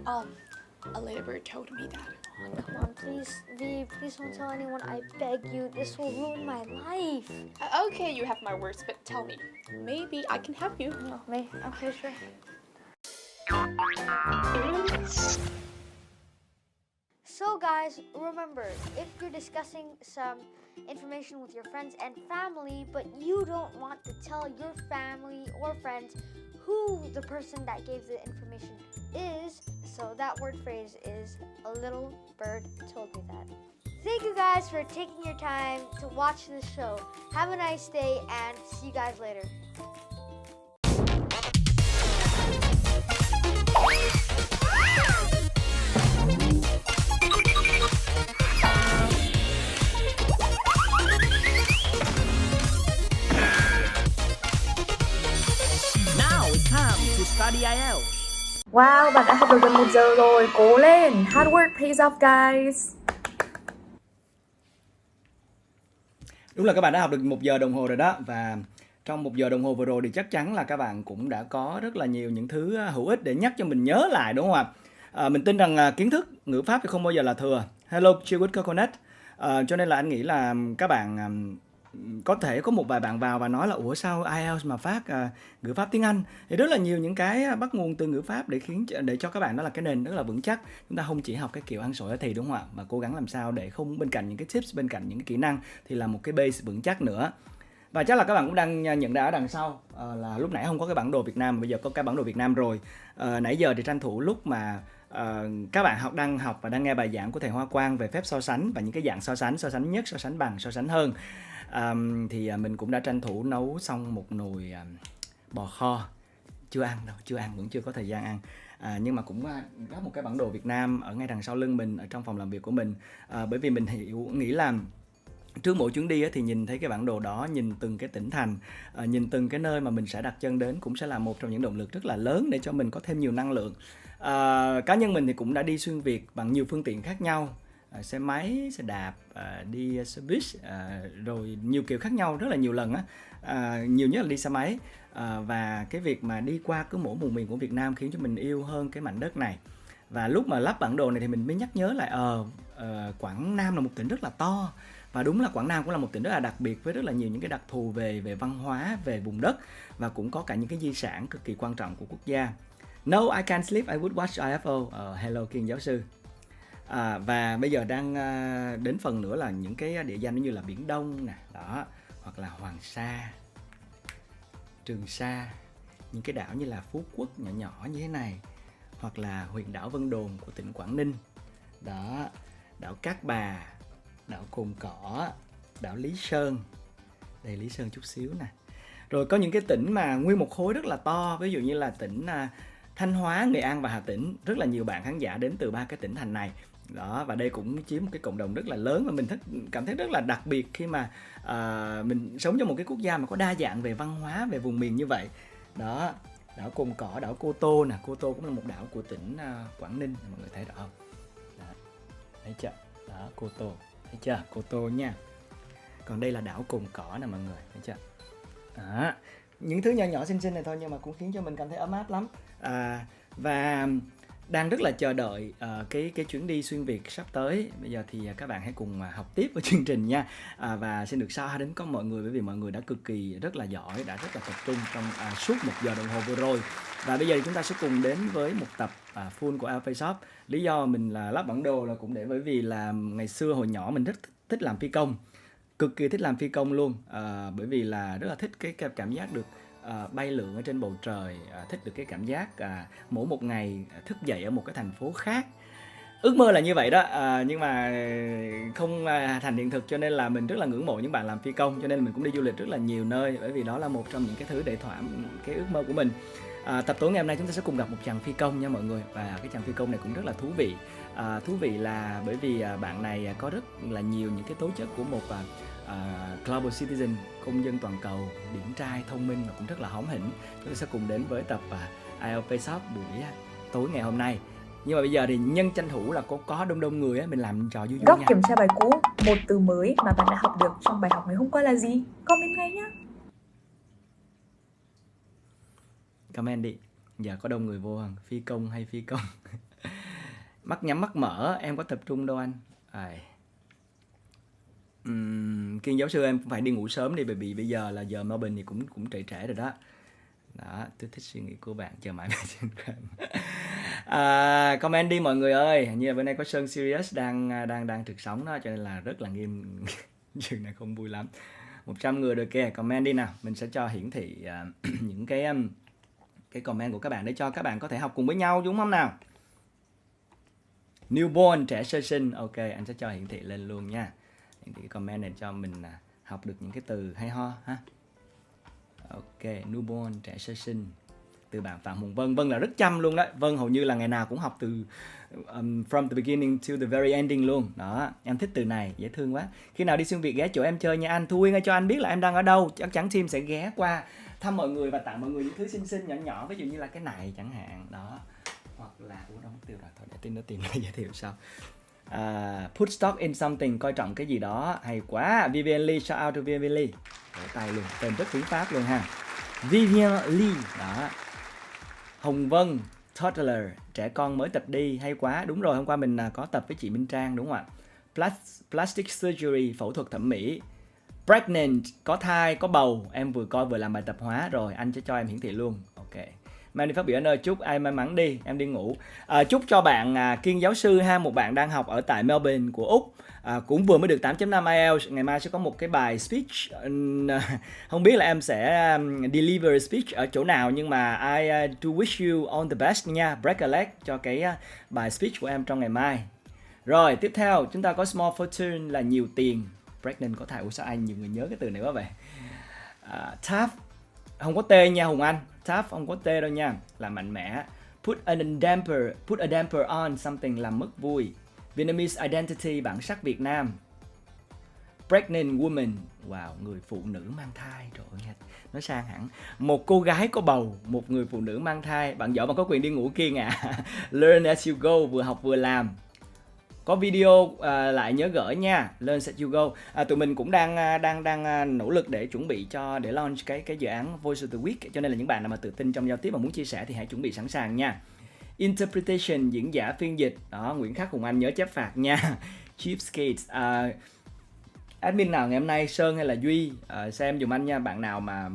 A little bird told me that. Come on, please, V, please don't tell anyone. I beg you. This will ruin my life. Okay, you have my words, but tell me. Maybe I can help you. No, May. Okay, sure. So guys, remember, if you're discussing some information with your friends and family, but you don't want to tell your family or friends who the person that gave the information is, so that word phrase is a little bird told me that. Thank you guys for taking your time to watch this show. Have a nice day and see you guys later. Now it's time to study IELTS. Wow, bạn đã học được gần 1 giờ rồi, cố lên. Hard work pays off, guys. Đúng là các bạn đã học được 1 giờ đồng hồ rồi đó. Và trong 1 giờ đồng hồ vừa rồi thì chắc chắn là các bạn cũng đã có rất là nhiều những thứ hữu ích để nhắc cho mình nhớ lại, đúng không ạ? Mình tin rằng kiến thức ngữ pháp thì không bao giờ là thừa. Hello, chill with coconut. Cho nên là anh nghĩ là các bạn có thể có một vài bạn vào và nói là ủa sao IELTS mà phát ngữ pháp tiếng Anh, thì rất là nhiều những cái bắt nguồn từ ngữ pháp để cho các bạn đó là cái nền rất là vững chắc. Chúng ta không chỉ học cái kiểu ăn sổi ở thì, đúng không ạ, mà cố gắng làm sao để không, bên cạnh những cái tips, bên cạnh những cái kỹ năng thì là một cái base vững chắc nữa. Và chắc là các bạn cũng đang nhận ra ở đằng sau là lúc nãy không có cái bản đồ Việt Nam, mà bây giờ có cái bản đồ Việt Nam rồi. Nãy giờ thì tranh thủ lúc mà các bạn đang học và đang nghe bài giảng của thầy Hoa Quang về phép so sánh và những cái dạng so sánh nhất, so sánh bằng, so sánh hơn, thì mình cũng đã tranh thủ nấu xong một nồi bò kho. Chưa ăn đâu, vẫn chưa có thời gian ăn. Nhưng mà cũng có một cái bản đồ Việt Nam ở ngay đằng sau lưng mình, ở trong phòng làm việc của mình. Bởi vì mình nghĩ là trước mỗi chuyến đi thì nhìn thấy cái bản đồ đó, nhìn từng cái tỉnh thành, nhìn từng cái nơi mà mình sẽ đặt chân đến cũng sẽ là một trong những động lực rất là lớn để cho mình có thêm nhiều năng lượng. Cá nhân mình thì cũng đã đi xuyên Việt bằng nhiều phương tiện khác nhau, xe máy, xe đạp, đi xe buýt, rồi nhiều kiểu khác nhau rất là nhiều lần á. Nhiều nhất là đi xe máy. Và cái việc mà đi qua cứ mỗi vùng miền của Việt Nam khiến cho mình yêu hơn cái mảnh đất này. Và lúc mà lắp bản đồ này thì mình mới nhắc nhớ lại Quảng Nam là một tỉnh rất là to. Và đúng là Quảng Nam cũng là một tỉnh rất là đặc biệt, với rất là nhiều những cái đặc thù về văn hóa, về vùng đất, và cũng có cả những cái di sản cực kỳ quan trọng của quốc gia. No, I can't sleep, I would watch IFO. Hello Kiên giáo sư. Và bây giờ đang đến phần nữa là những cái địa danh như là Biển Đông nè, đó, hoặc là Hoàng Sa, Trường Sa, những cái đảo như là Phú Quốc nhỏ nhỏ như thế này, hoặc là huyện đảo Vân Đồn của tỉnh Quảng Ninh, đó, đảo Cát Bà, đảo Cồn Cỏ, đảo Lý Sơn, đây Lý Sơn chút xíu nè. Rồi có những cái tỉnh mà nguyên một khối rất là to, ví dụ như là tỉnh Thanh Hóa, Nghệ An và Hà Tĩnh. Rất là nhiều bạn khán giả đến từ 3 cái tỉnh thành này. Đó, và đây cũng chiếm một cái cộng đồng rất là lớn, và mình cảm thấy rất là đặc biệt khi mà mình sống trong một cái quốc gia mà có đa dạng về văn hóa, về vùng miền như vậy. Đó, đảo Cồn Cỏ, đảo Cô Tô nè, Cô Tô cũng là một đảo của tỉnh Quảng Ninh, mọi người thấy rõ không? Đó, thấy chưa? Đó, Cô Tô, thấy chưa? Cô Tô nha. Còn đây là đảo Cồn Cỏ nè mọi người, thấy chưa? Đó, những thứ nhỏ nhỏ xinh xinh này thôi nhưng mà cũng khiến cho mình cảm thấy ấm áp lắm. Và đang rất là chờ đợi cái chuyến đi xuyên Việt sắp tới. Bây giờ thì các bạn hãy cùng học tiếp với chương trình nha. Và xin được xa đến con mọi người, bởi vì mọi người đã cực kỳ rất là giỏi, đã rất là tập trung trong suốt 1 giờ đồng hồ vừa rồi. Và bây giờ thì chúng ta sẽ cùng đến với một tập full của IELTS FACE-OFF. Lý do mình là lắp bản đồ là cũng để bởi vì là ngày xưa hồi nhỏ mình rất thích làm phi công, cực kỳ thích làm phi công luôn. Bởi vì là rất là thích cái cảm giác được bay lượn ở trên bầu trời, thích được cái cảm giác mỗi một ngày thức dậy ở một cái thành phố khác. Ước mơ là như vậy đó, nhưng mà không thành hiện thực, cho nên là mình rất là ngưỡng mộ những bạn làm phi công, cho nên mình cũng đi du lịch rất là nhiều nơi, bởi vì đó là một trong những cái thứ để thỏa cái ước mơ của mình. Tập tối ngày hôm nay chúng ta sẽ cùng gặp một chàng phi công nha mọi người, và cái chàng phi công này cũng rất là thú vị. Thú vị là bởi vì bạn này có rất là nhiều những cái tố chất của một global citizen, công dân toàn cầu, điển trai, thông minh và cũng rất là hóm hỉnh. Chúng ta sẽ cùng đến với tập IELTS FACE-OFF buổi tối ngày hôm nay. Nhưng mà bây giờ thì nhân tranh thủ là có đông người á, mình làm trò vui vui Góc nha. kiểm tra bài cũ, một từ mới mà bạn đã học được trong bài học ngày hôm qua là gì? Comment ngay nhá. Comment đi. Giờ có đông người vô không? Phi công hay phi công? Mắt nhắm mắt mở, em có tập trung đâu anh. Kiên giáo sư em cũng phải đi ngủ sớm đi, bởi vì bây giờ là giờ Melbourne thì cũng trễ rồi đó. Đó, tôi thích suy nghĩ của bạn, chờ mãi về trên comment đi mọi người ơi. Hình như là bữa nay có Sơn Serious đang trực sóng đó, cho nên là rất là nghiêm. Chuyện này không vui lắm. 100 người rồi kìa, comment đi nào. Mình sẽ cho hiển thị những cái comment của các bạn để cho các bạn có thể học cùng với nhau, đúng không nào? Newborn, trẻ sơ sinh. Ok, anh sẽ cho hiển thị lên luôn nha. Hiển thị cái comment này cho mình học được những cái từ hay ho ha. Ok, newborn, trẻ sơ sinh. Từ bạn Phạm Hồng Vân. Vân là rất chăm luôn đó. Vân hầu như là ngày nào cũng học từ from the beginning to the very ending luôn. Đó, em thích từ này, dễ thương quá. Khi nào đi xuyên Việt ghé chỗ em chơi nha anh. Thu Quyên ơi, cho anh biết là em đang ở đâu. Chắc chắn team sẽ ghé qua thăm mọi người và tặng mọi người những thứ xinh xinh nhỏ nhỏ. Ví dụ như là cái này chẳng hạn. Đó. Hoặc là đâu mất tiêu rồi. Thôi để tin nó tìm nó giới thiệu sau. Put stock in something, coi trọng cái gì đó. Hay quá. Vivian Lee, shout out to Vivian Lee. Vỗ tay luôn, tên rất tiếng Pháp luôn ha. Vivian Lee. Đó. Hồng Vân, toddler, trẻ con mới tập đi. Hay quá. Đúng rồi, hôm qua mình có tập với chị Minh Trang, đúng không ạ? Plastic surgery, phẫu thuật thẩm mỹ. Pregnant, có thai, có bầu. Em vừa coi vừa làm bài tập hóa rồi. Anh sẽ cho em hiển thị luôn. Ok. Mai đi phát biểu anh ơi, chúc ai may mắn đi, em đi ngủ. Chúc cho bạn Kiên giáo sư ha, một bạn đang học ở tại Melbourne của Úc, cũng vừa mới được 8.5 IELTS. Ngày mai sẽ có một cái bài speech, không biết là em sẽ deliver speech ở chỗ nào, nhưng mà I do wish you all the best nha. Break a leg cho cái bài speech của em trong ngày mai. Rồi tiếp theo chúng ta có small fortune là nhiều tiền. Pregnant có thai. Ủa sao anh nhiều người nhớ cái từ này quá vậy? Tough không có T nha Hùng Anh. Tough không có T đâu nha. Là mạnh mẽ. Put a damper on something, làm mất vui. Vietnamese identity, bản sắc Việt Nam. Pregnant woman, wow, người phụ nữ mang thai. Trời ơi, nó sang hẳn. Một cô gái có bầu, một người phụ nữ mang thai. Bạn giỏi, bạn có quyền đi ngủ Kiên ạ. Learn as you go, vừa học vừa làm. Có video lại nhớ gửi nha. Learn as you go. Tụi mình cũng đang nỗ lực để chuẩn bị để launch cái dự án Voice of the Week, cho nên là những bạn nào mà tự tin trong giao tiếp và muốn chia sẻ thì hãy chuẩn bị sẵn sàng nha. Interpretation, diễn giả phiên dịch. Đó, Nguyễn Khắc Hùng Anh nhớ chép phạt nha. Cheapskates. Admin nào ngày hôm nay, Sơn hay là Duy, xem dùm anh nha. Bạn nào mà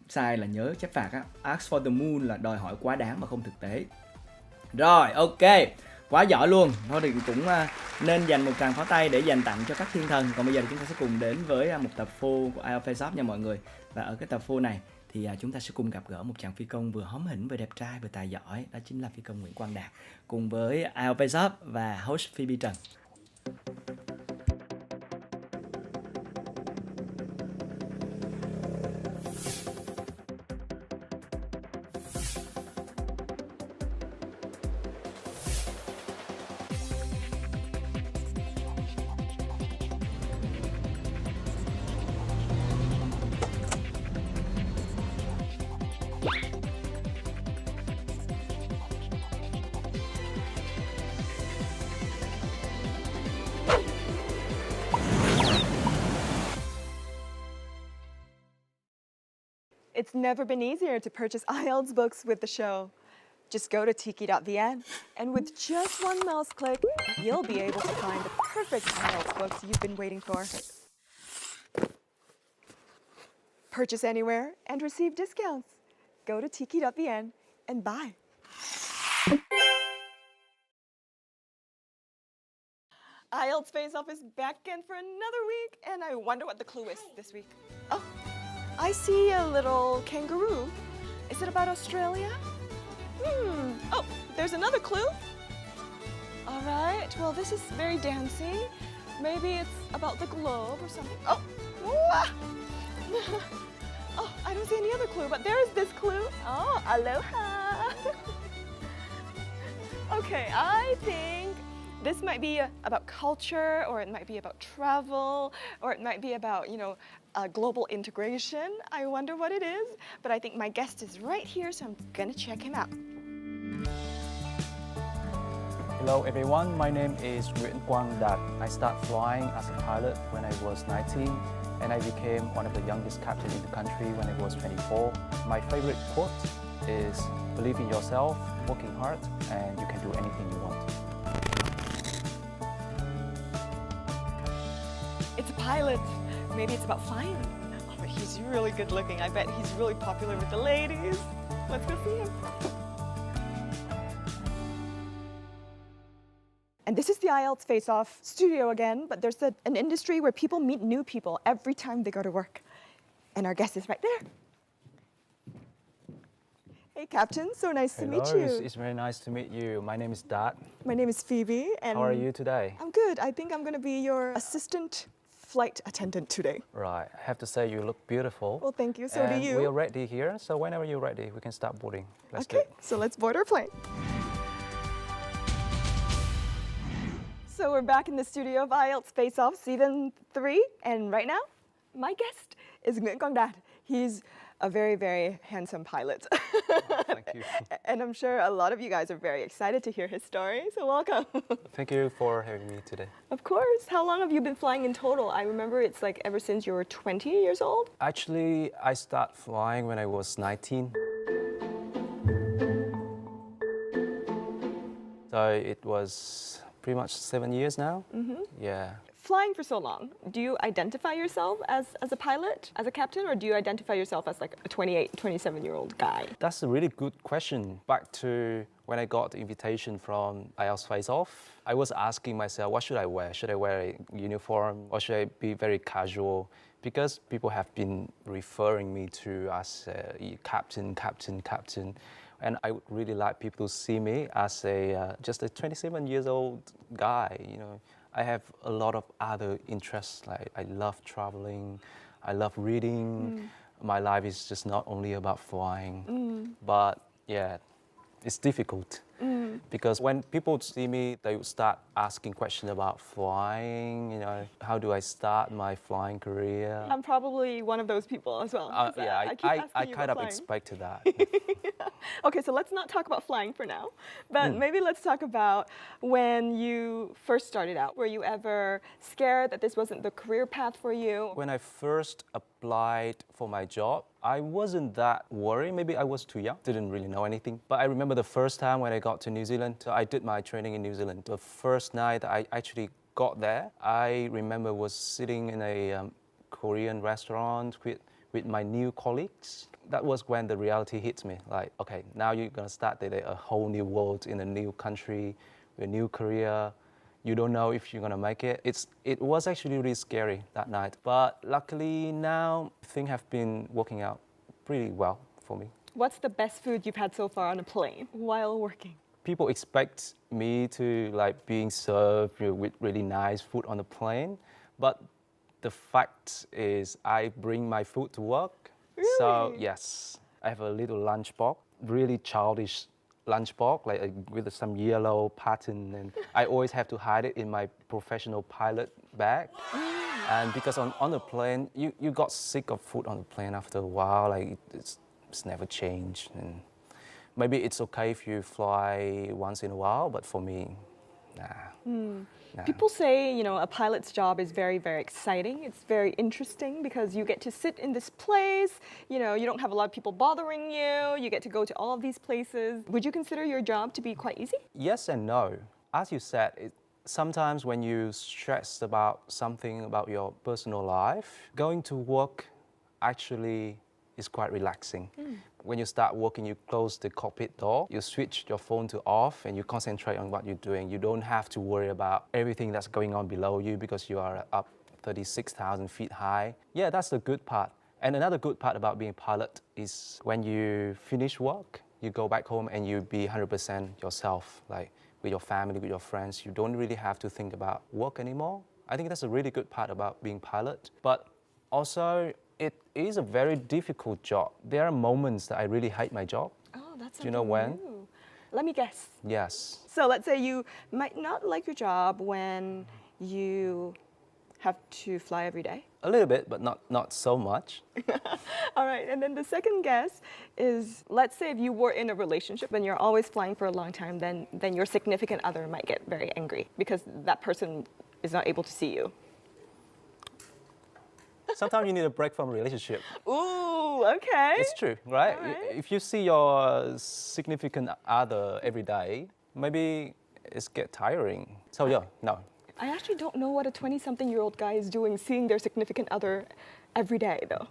sai là nhớ chép phạt á. Ask for the moon là đòi hỏi quá đáng mà không thực tế. Rồi, ok. Quá giỏi luôn. Thôi thì cũng nên dành một tràng pháo tay để dành tặng cho các thiên thần. Còn bây giờ thì chúng ta sẽ cùng đến với một tập phô của IELTS FACE-OFF nha mọi người. Và ở cái tập phô này thì chúng ta sẽ cùng gặp gỡ một chàng phi công vừa hóm hỉnh, vừa đẹp trai, vừa tài giỏi. Đó chính là phi công Nguyễn Quang Đạt cùng với IELTS FACE-OFF và host Phoebe Trần. It's never been easier to purchase IELTS books with the show. Just go to tiki.vn, and with just one mouse click, you'll be able to find the perfect IELTS books you've been waiting for. Purchase anywhere and receive discounts. Go to tiki.vn and buy. IELTS Face-Off is back again for another week, and I wonder what the clue is this week. Oh, I see a little kangaroo. Is it about Australia? Oh, there's another clue. All right, well, this is very dancing. Maybe it's about the globe or something. Oh, oh, I don't see any other clue, but there is this clue. Oh, aloha. Okay, I think this might be about culture, or it might be about travel, or it might be about, global integration. I wonder what it is, but I think my guest is right here, so I'm gonna check him out. Hello everyone, my name is Đặng. I started flying as a pilot when I was 19 and I became one of the youngest captains in the country when I was 24. My favorite quote is believe in yourself, working hard, and you can do anything you want. It's a pilot. Maybe it's about flying. Oh, but he's really good looking. I bet he's really popular with the ladies. Let's go see him. And this is the IELTS Face-Off studio again, but there's an industry where people meet new people every time they go to work. And our guest is right there. Hey, Captain, so nice to meet you. It's very nice to meet you. My name is Đặng. My name is Phoebe. And How are you today? I'm good. I think I'm going to be your assistant flight attendant today. Right, I have to say you look beautiful. Well, thank you. So do you. We are ready here, so whenever you're ready, we can start boarding. Let's do Okay, it. so let's board our plane. So we're back in the studio of IELTS Face-Off Season 3, and right now, my guest is Đặng. He's a very, very handsome pilot. Thank you. And I'm sure a lot of you guys are very excited to hear his story, so welcome. Thank you for having me today. Of course. How long have you been flying in total? I remember it's like ever since you were 20 years old? Actually, I started flying when I was 19. So it was pretty much 7 years now. Yeah. Flying for so long, do you identify yourself as a pilot, as a captain, or do you identify yourself as like a 28, 27-year-old guy? That's a really good question. Back to when I got the invitation from IELTS Face-Off, I was asking myself, what should I wear? Should I wear a uniform or should I be very casual? Because people have been referring me to as a captain. And I would really like people to see me as just a 27 years old guy, you know. I have a lot of other interests, like I love traveling, I love reading. My life is just not only about flying, but yeah, it's difficult. Because when people see me, they would start asking questions about flying, you know, how do I start my flying career? I'm probably one of those people as well. 'Cause Yeah, keep asking I you kind about of flying. expected that. Okay, so let's not talk about flying for now, but maybe let's talk about when you first started out. Were you ever scared that this wasn't the career path for you? When I first applied for my job, I wasn't that worried. Maybe I was too young, didn't really know anything. But I remember the first time when I got to New Zealand, so I did my training in New Zealand. The first night that I actually got there, I remember was sitting in a Korean restaurant with my new colleagues. That was when the reality hits me. Like, okay, now you're gonna start a whole new world in a new country, with a new career. You don't know if you're gonna make it. It was actually really scary that night. But luckily now, things have been working out pretty well for me. What's the best food you've had so far on a plane while working? People expect me to like being served with really nice food on the plane. But the fact is I bring my food to work. Really? So yes, I have a little lunchbox, really childish lunchbox, like with some yellow pattern, and I always have to hide it in my professional pilot bag. And because on the plane, you got sick of food on the plane after a while, like it's never changed. And maybe it's okay if you fly once in a while, but for me, nah. People say, you know, a pilot's job is very, very exciting. It's very interesting because you get to sit in this place, you know, you don't have a lot of people bothering you, you get to go to all of these places. Would you consider your job to be quite easy? Yes and no. As you said, sometimes when you stress about something about your personal life, going to work actually is quite relaxing. When you start working, you close the cockpit door, you switch your phone to off, and you concentrate on what you're doing. You don't have to worry about everything that's going on below you because you are up 36,000 feet high. Yeah, that's the good part. And another good part about being a pilot is when you finish work, you go back home and you be 100% yourself, like with your family, with your friends. You don't really have to think about work anymore. I think that's a really good part about being a pilot. But also, it is a very difficult job. There are moments that I really hate my job. Oh, that's Do you know when? new. Let me guess. Yes. So let's say you might not like your job when you have to fly every day? A little bit, but not so much. All right, and then the second guess is, let's say if you were in a relationship and you're always flying for a long time, then your significant other might get very angry because that person is not able to see you. Sometimes you need a break from a relationship. Ooh, okay. It's true, right? All right. If you see your significant other every day, maybe it's get tiring. So yeah, no. I actually don't know what a 20-something-year-old guy is doing seeing their significant other every day, though.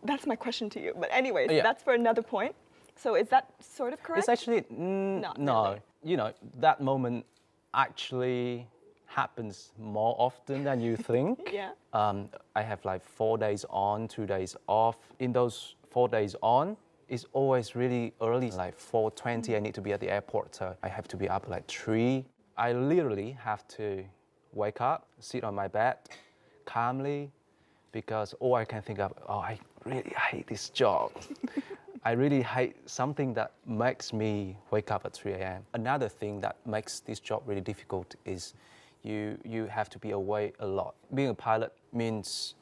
That's my question to you. But anyways, Yeah. that's for another point. So is that sort of correct? It's actually, Not no. really. You know, that moment actually happens more often than you think. Yeah. I have like 4 days on, 2 days off. In those 4 days on, it's always really early, like 4:20, I need to be at the airport. So I have to be up like 3. I literally have to wake up, sit on my bed calmly, because all I can think of, I really hate this job. I really hate something that makes me wake up at 3 a.m. Another thing that makes this job really difficult is you have to be away a lot. Being a pilot means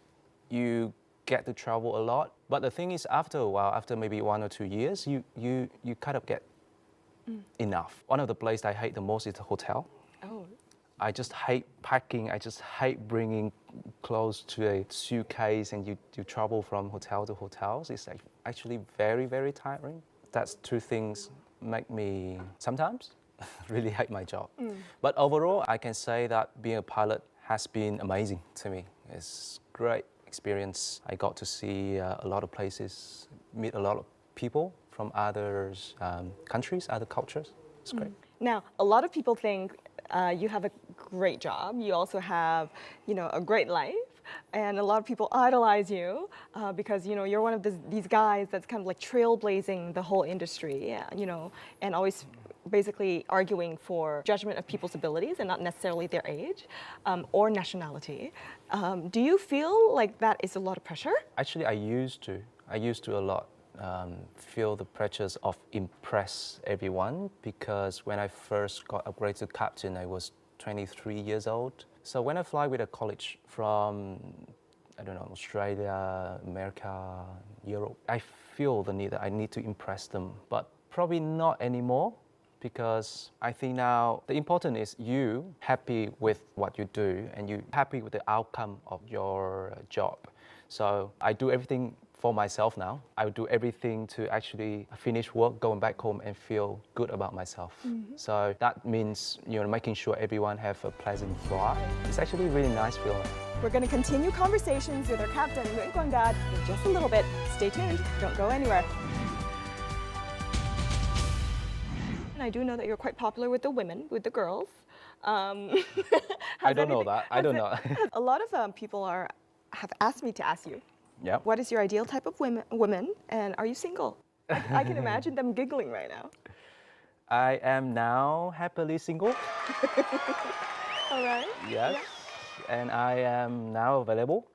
you get to travel a lot. But the thing is, after a while, after maybe 1 or 2 years, you kind of get enough. One of the places I hate the most is the hotel. Oh. I just hate packing. I just hate bringing clothes to a suitcase and you travel from hotel to hotels. It's like actually very, very tiring. That's 2 things make me sometimes really hate my job. But overall, I can say that being a pilot has been amazing to me. It's great experience. I got to see a lot of places, meet a lot of people from other countries, other cultures. It's great. Now, a lot of people think you have a great job. You also have, a great life. And a lot of people idolize you because, you're one of these guys that's kind of like trailblazing the whole industry, and always basically arguing for judgment of people's abilities and not necessarily their age or nationality. Do you feel like that is a lot of pressure? Actually, I used to a lot. Feel the pressures of impress everyone, because when I first got upgraded to captain, I was 23 years old. So when I fly with a college from, Australia, America, Europe, I feel the need that I need to impress them, but probably not anymore, because I think now the important is you happy with what you do and you happy with the outcome of your job. So I do everything for myself now. I would do everything to actually finish work, going back home and feel good about myself. So that means, making sure everyone have a pleasant flight. It's actually a really nice feeling. We're going to continue conversations with our captain, Nguyễn Dad, in just a little bit. Stay tuned. Don't go anywhere. And I do know that you're quite popular with the women, with the girls. I don't know that. I don't know. A lot of people have asked me to ask you, Yeah. what is your ideal type of women, and are you single? I can imagine them giggling right now. I am now happily single. All right. Yes. And I am now available.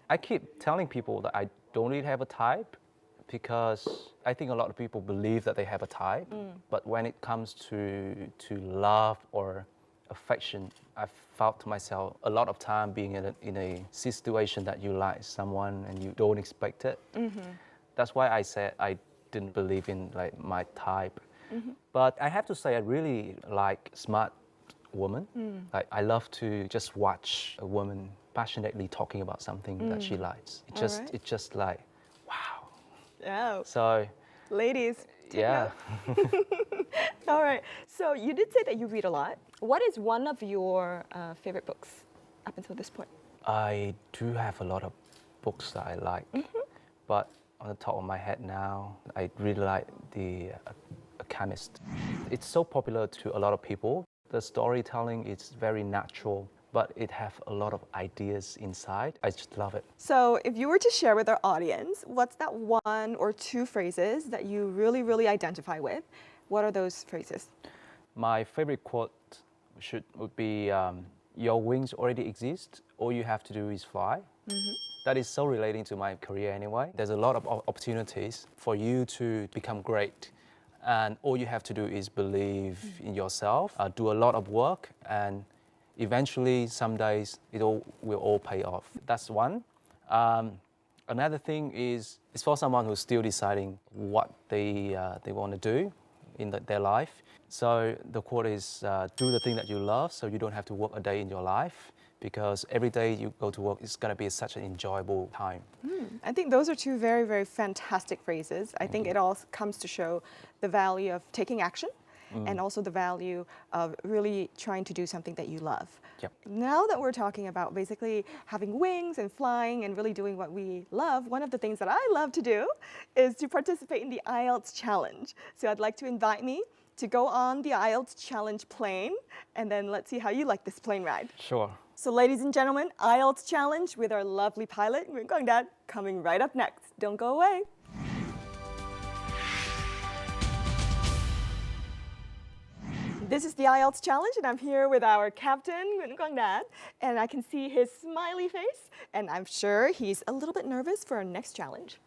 I keep telling people that I don't really have a type, because I think a lot of people believe that they have a type. But when it comes to love or affection, I've found to myself a lot of time being in a situation that you like someone and you don't expect it. That's why I said I didn't believe in like my type. But I have to say I really like smart women. Like I love to just watch a woman passionately talking about something that she likes. It's just like, wow. Yeah. So Ladies, take yeah. note. All right. So you did say that you read a lot. What is one of your favorite books up until this point? I do have a lot of books that I like, but on the top of my head now, I really like The Alchemist. It's so popular to a lot of people. The storytelling is very natural, but it has a lot of ideas inside. I just love it. So if you were to share with our audience, what's that 1 or 2 phrases that you really, really identify with? What are those phrases? My favorite quote would be, your wings already exist, all you have to do is fly. That is so relating to my career anyway. There's a lot of opportunities for you to become great, and all you have to do is believe in yourself, do a lot of work, and eventually, some days, will all pay off. That's one. Another thing is, it's for someone who's still deciding what they want to do in their life. So the quote is, do the thing that you love so you don't have to work a day in your life, because every day you go to work, it's going to be such an enjoyable time. I think those are two very, very fantastic phrases. I think it all comes to show the value of taking action and also the value of really trying to do something that you love. Yep. Now that we're talking about basically having wings and flying and really doing what we love, one of the things that I love to do is to participate in the IELTS challenge. So I'd like to invite me to go on the IELTS challenge plane, and then let's see how you like this plane ride. Sure. So ladies and gentlemen, IELTS challenge with our lovely pilot, Dad, coming right up next. Don't go away. This is the IELTS challenge, and I'm here with our captain, Dad, and I can see his smiley face, and I'm sure he's a little bit nervous for our next challenge.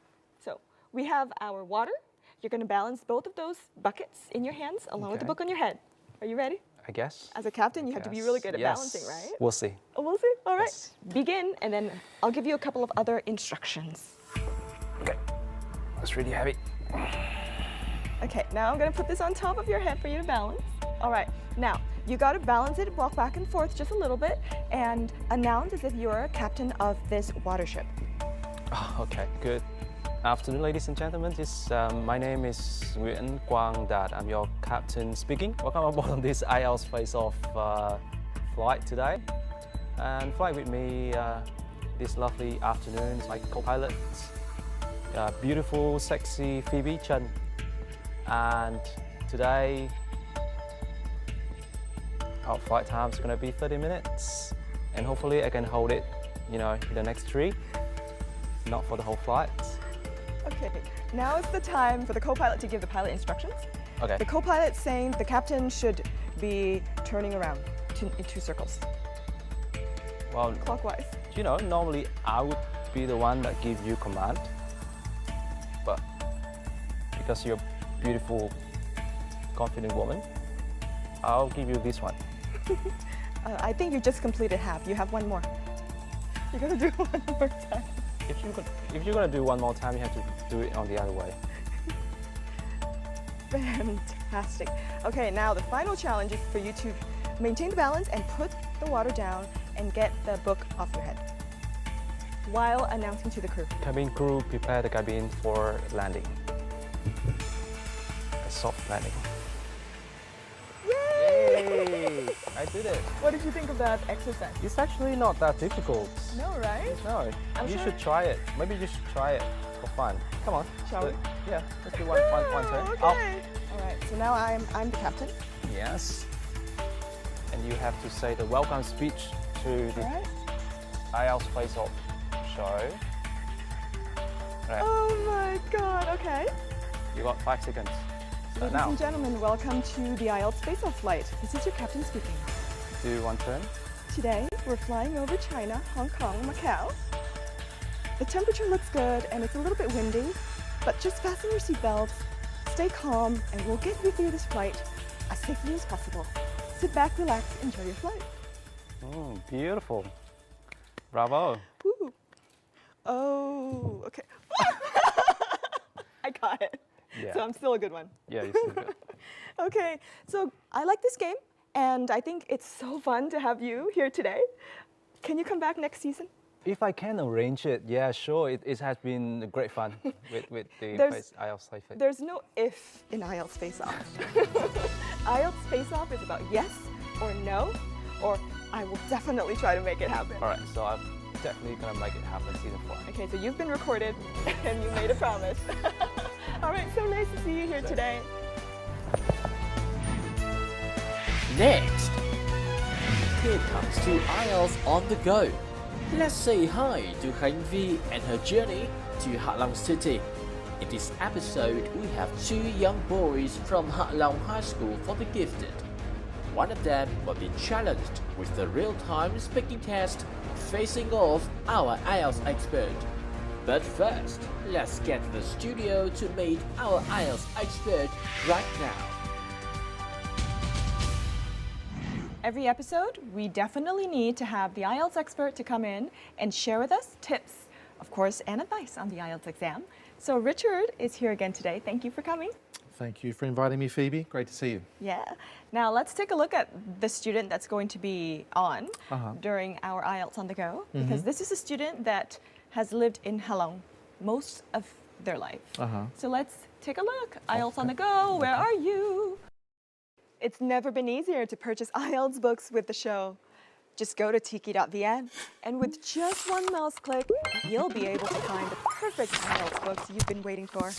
So we have our water. You're going to balance both of those buckets in your hands along with the book on your head. Are you ready? I guess. As a captain, you have to be really good at balancing, right? We'll see. Oh, we'll see. All right. Yes. Begin, and then I'll give you a couple of other instructions. Okay. That's really heavy. Okay, now I'm going to put this on top of your head for you to balance. All right. Now, you got to balance it, walk back and forth just a little bit, and announce as if you're a captain of this water ship. Oh, okay, good. Afternoon, ladies and gentlemen. My name is Nguyễn Đạt. I'm your captain speaking. Welcome aboard on this IELTS Face-Off flight today. And flying with me this lovely afternoon is my co-pilot, beautiful, sexy Phoebe, Trần. And today, our flight time is going to be 30 minutes. And hopefully I can hold it, in the next 3, not for the whole flight. Okay, now is the time for the co-pilot to give the pilot instructions. Okay. The co-pilot saying the captain should be turning around in 2 circles, Well, clockwise. normally I would be the one that gives you command. But because you're a beautiful, confident woman, I'll give you this one. I think you just completed half. You have one more. You gotta do one more time. If you're gonna do one more time, you have to do it on the other way. Fantastic. Okay, now the final challenge is for you to maintain the balance and put the water down and get the book off your head while announcing to the crew. Cabin crew, prepare the cabin for landing. A soft landing. Yay! I did it. What did you think of that exercise? It's actually not that difficult. No, right? No, I'm you sure- should try it. Maybe you should try it for fun. Come on. Shall we? Yeah, let's do one turn. Okay. Up. All right, so now I'm the captain. Yes. And you have to say the welcome speech to the All right. IELTS Face-Off show. Right. Oh my God, okay. You got 5 seconds. Start Ladies now. and gentlemen, welcome to the IELTS Face-Off flight. This is your captain speaking. Do one turn. Today, we're flying over China, Hong Kong, Macau. The temperature looks good and it's a little bit windy, but just fasten your seatbelts, stay calm, and we'll get you through this flight as safely as possible. Sit back, relax, enjoy your flight. Oh, beautiful. Bravo. Woo. Oh, okay. I got it. Yeah. So I'm still a good one. Yeah, you're still good. Okay, so I like this game, and I think it's so fun to have you here today. Can you come back next season? If I can arrange it, yeah, sure. It has been great fun with the There's- IELTS Face-Off. There's no if in IELTS Face-Off. IELTS Face-Off is about yes or no, or I will definitely try to make it happen. All right, so I'm definitely gonna make it happen season 4. Okay, so you've been recorded and you made a promise. All right, so nice to see you here today. Next, here comes to IELTS on the go. Let's say hi to Khanh and her journey to Hạ Long City. In this episode, we have 2 young boys from Hạ Long High School for the Gifted. One of them will be challenged with the real-time speaking test, facing off our IELTS expert. But first, let's get to the studio to meet our IELTS expert right now. Every episode, we definitely need to have the IELTS expert to come in and share with us tips, of course, and advice on the IELTS exam. So Richard is here again today. Thank you for coming. Thank you for inviting me, Phoebe. Great to see you. Yeah. Now let's take a look at the student that's going to be on during our IELTS on the go, because this is a student that has lived in Halong most of their life. So let's take a look. IELTS on the go, where are you? It's never been easier to purchase IELTS books with the show. Just go to tiki.vn, and with just one mouse click, you'll be able to find the perfect IELTS books you've been waiting for.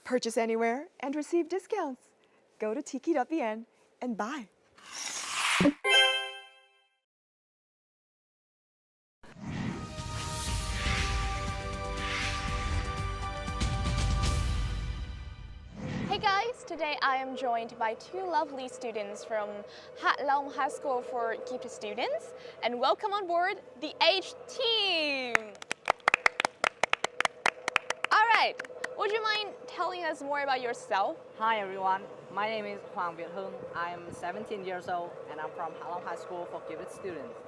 Purchase anywhere and receive discounts. Go to tiki.vn and buy. Hey guys, today I am joined by two lovely students from Hạ Long High School for Gifted Students, and welcome on board the H team. All right, would you mind telling us more about yourself? Hi everyone, my name is Hoàng Việt Hưng. I am 17 years old and I'm from Hạ Long High School for Gifted Students.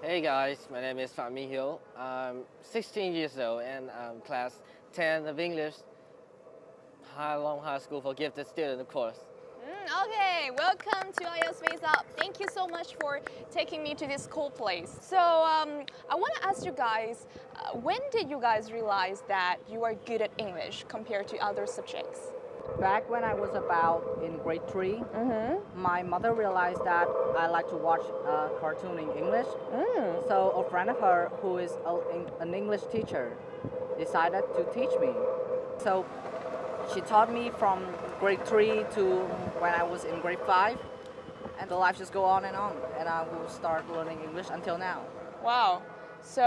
Hey guys, my name is Phạm Minh Hiếu. I'm 16 years old and I'm class 10 of English, Hạ Long High School for Gifted Students, of course. Okay, welcome to IELTS Face-Off. Thank you so much for taking me to this cool place. So I want to ask you guys, when did you guys realize that you are good at English compared to other subjects? Back when I was about in grade 3, my mother realized that I like to watch cartoon in English. So a friend of her who is an English teacher decided to teach me. So she taught me from grade 3 to when I was in grade 5, and the life just go on, and I will start learning English until now. Wow. So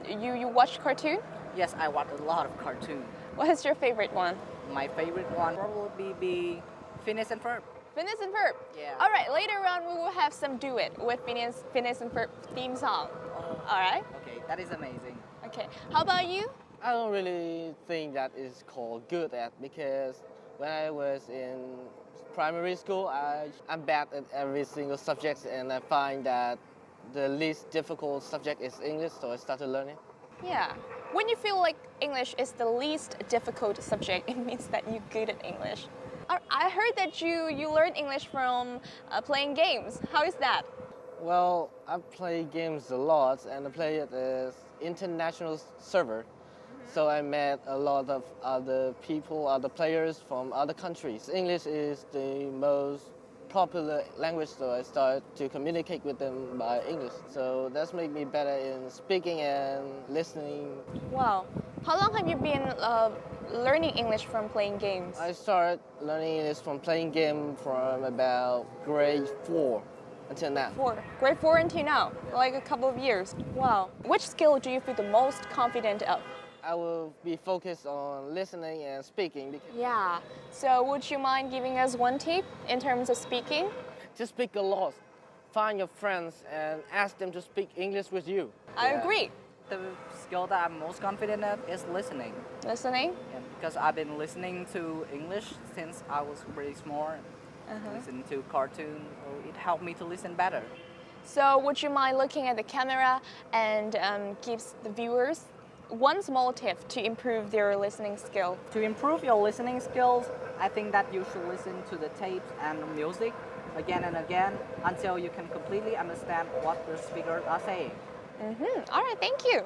you watch cartoon? Yes, I watch a lot of cartoon. What is your favorite one? My favorite one probably be Phineas and Ferb. Phineas and Ferb? Yeah. All right, later on we will have some duet with Phineas and Ferb theme song. All right? Okay, that is amazing. Okay, how about you? I don't really think that is called good at, because when I was in primary school, I'm bad at every single subject, and I find that the least difficult subject is English, so I started learning. Yeah. When you feel like English is the least difficult subject, it means that you're good at English. I heard that you learn English from playing games. How is that? Well, I play games a lot, and I play it as international server. So I met a lot of other people, other players from other countries. English is the most popular language, so I started to communicate with them by English. So that's made me better in speaking and listening. Wow. How long have you been learning English from playing games? I started learning English from playing games from about grade 4 until now. Grade 4 until now, like a couple of years. Wow. Which skill do you feel the most confident of? I will be focused on listening and speaking. Yeah. So would you mind giving us one tip in terms of speaking? Just speak a lot. Find your friends and ask them to speak English with you. I agree. The skill that I'm most confident at is listening. Listening? Yeah, because I've been listening to English since I was really small. Listening to cartoon, so it helped me to listen better. So would you mind looking at the camera and give the viewers one small tip to improve their listening skill? To improve your listening skills, I think that you should listen to the tapes and the music again and again until you can completely understand what the speakers are saying. All right, thank you.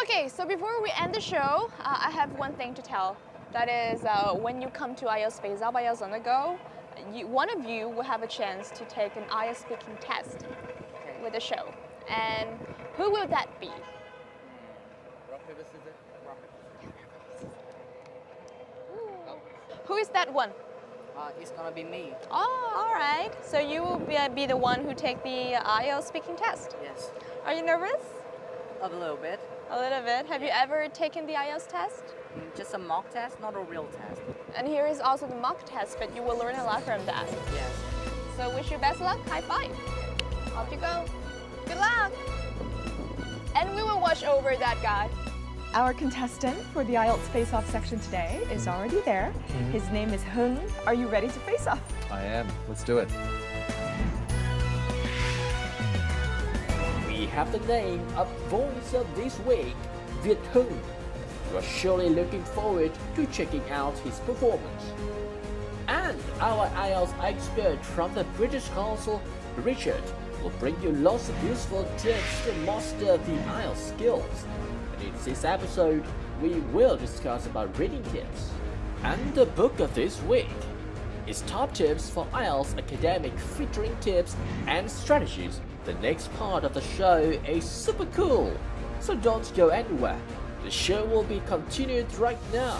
Okay, so before we end the show, I have one thing to tell. That is, when you come to IELTS Face-Off, IELTS on the go, one of you will have a chance to take an IELTS speaking test with the show. And who will that be? Who is that one? It's gonna be me. Oh, all right. So you will be the one who take the IELTS speaking test? Yes. Are you nervous? A little bit. A little bit. Have you ever taken the IELTS test? Just a mock test, not a real test. And here is also the mock test, but you will learn a lot from that. Yes. So wish you best luck. High five. Off you go. Good luck. And we will watch over that guy. Our contestant for the IELTS Face-Off section today is already there. His name is Hung. Are you ready to face off? I am. Let's do it. We have the name of voice of this week, Việt Hưng. You are surely looking forward to checking out his performance. And our IELTS expert from the British Council, Richard, will bring you lots of useful tips to master the IELTS skills. And in this episode, we will discuss about reading tips. And the book of this week is Top Tips for IELTS Academic, featuring tips and strategies. The next part of the show is super cool, so don't go anywhere. The show will be continued right now.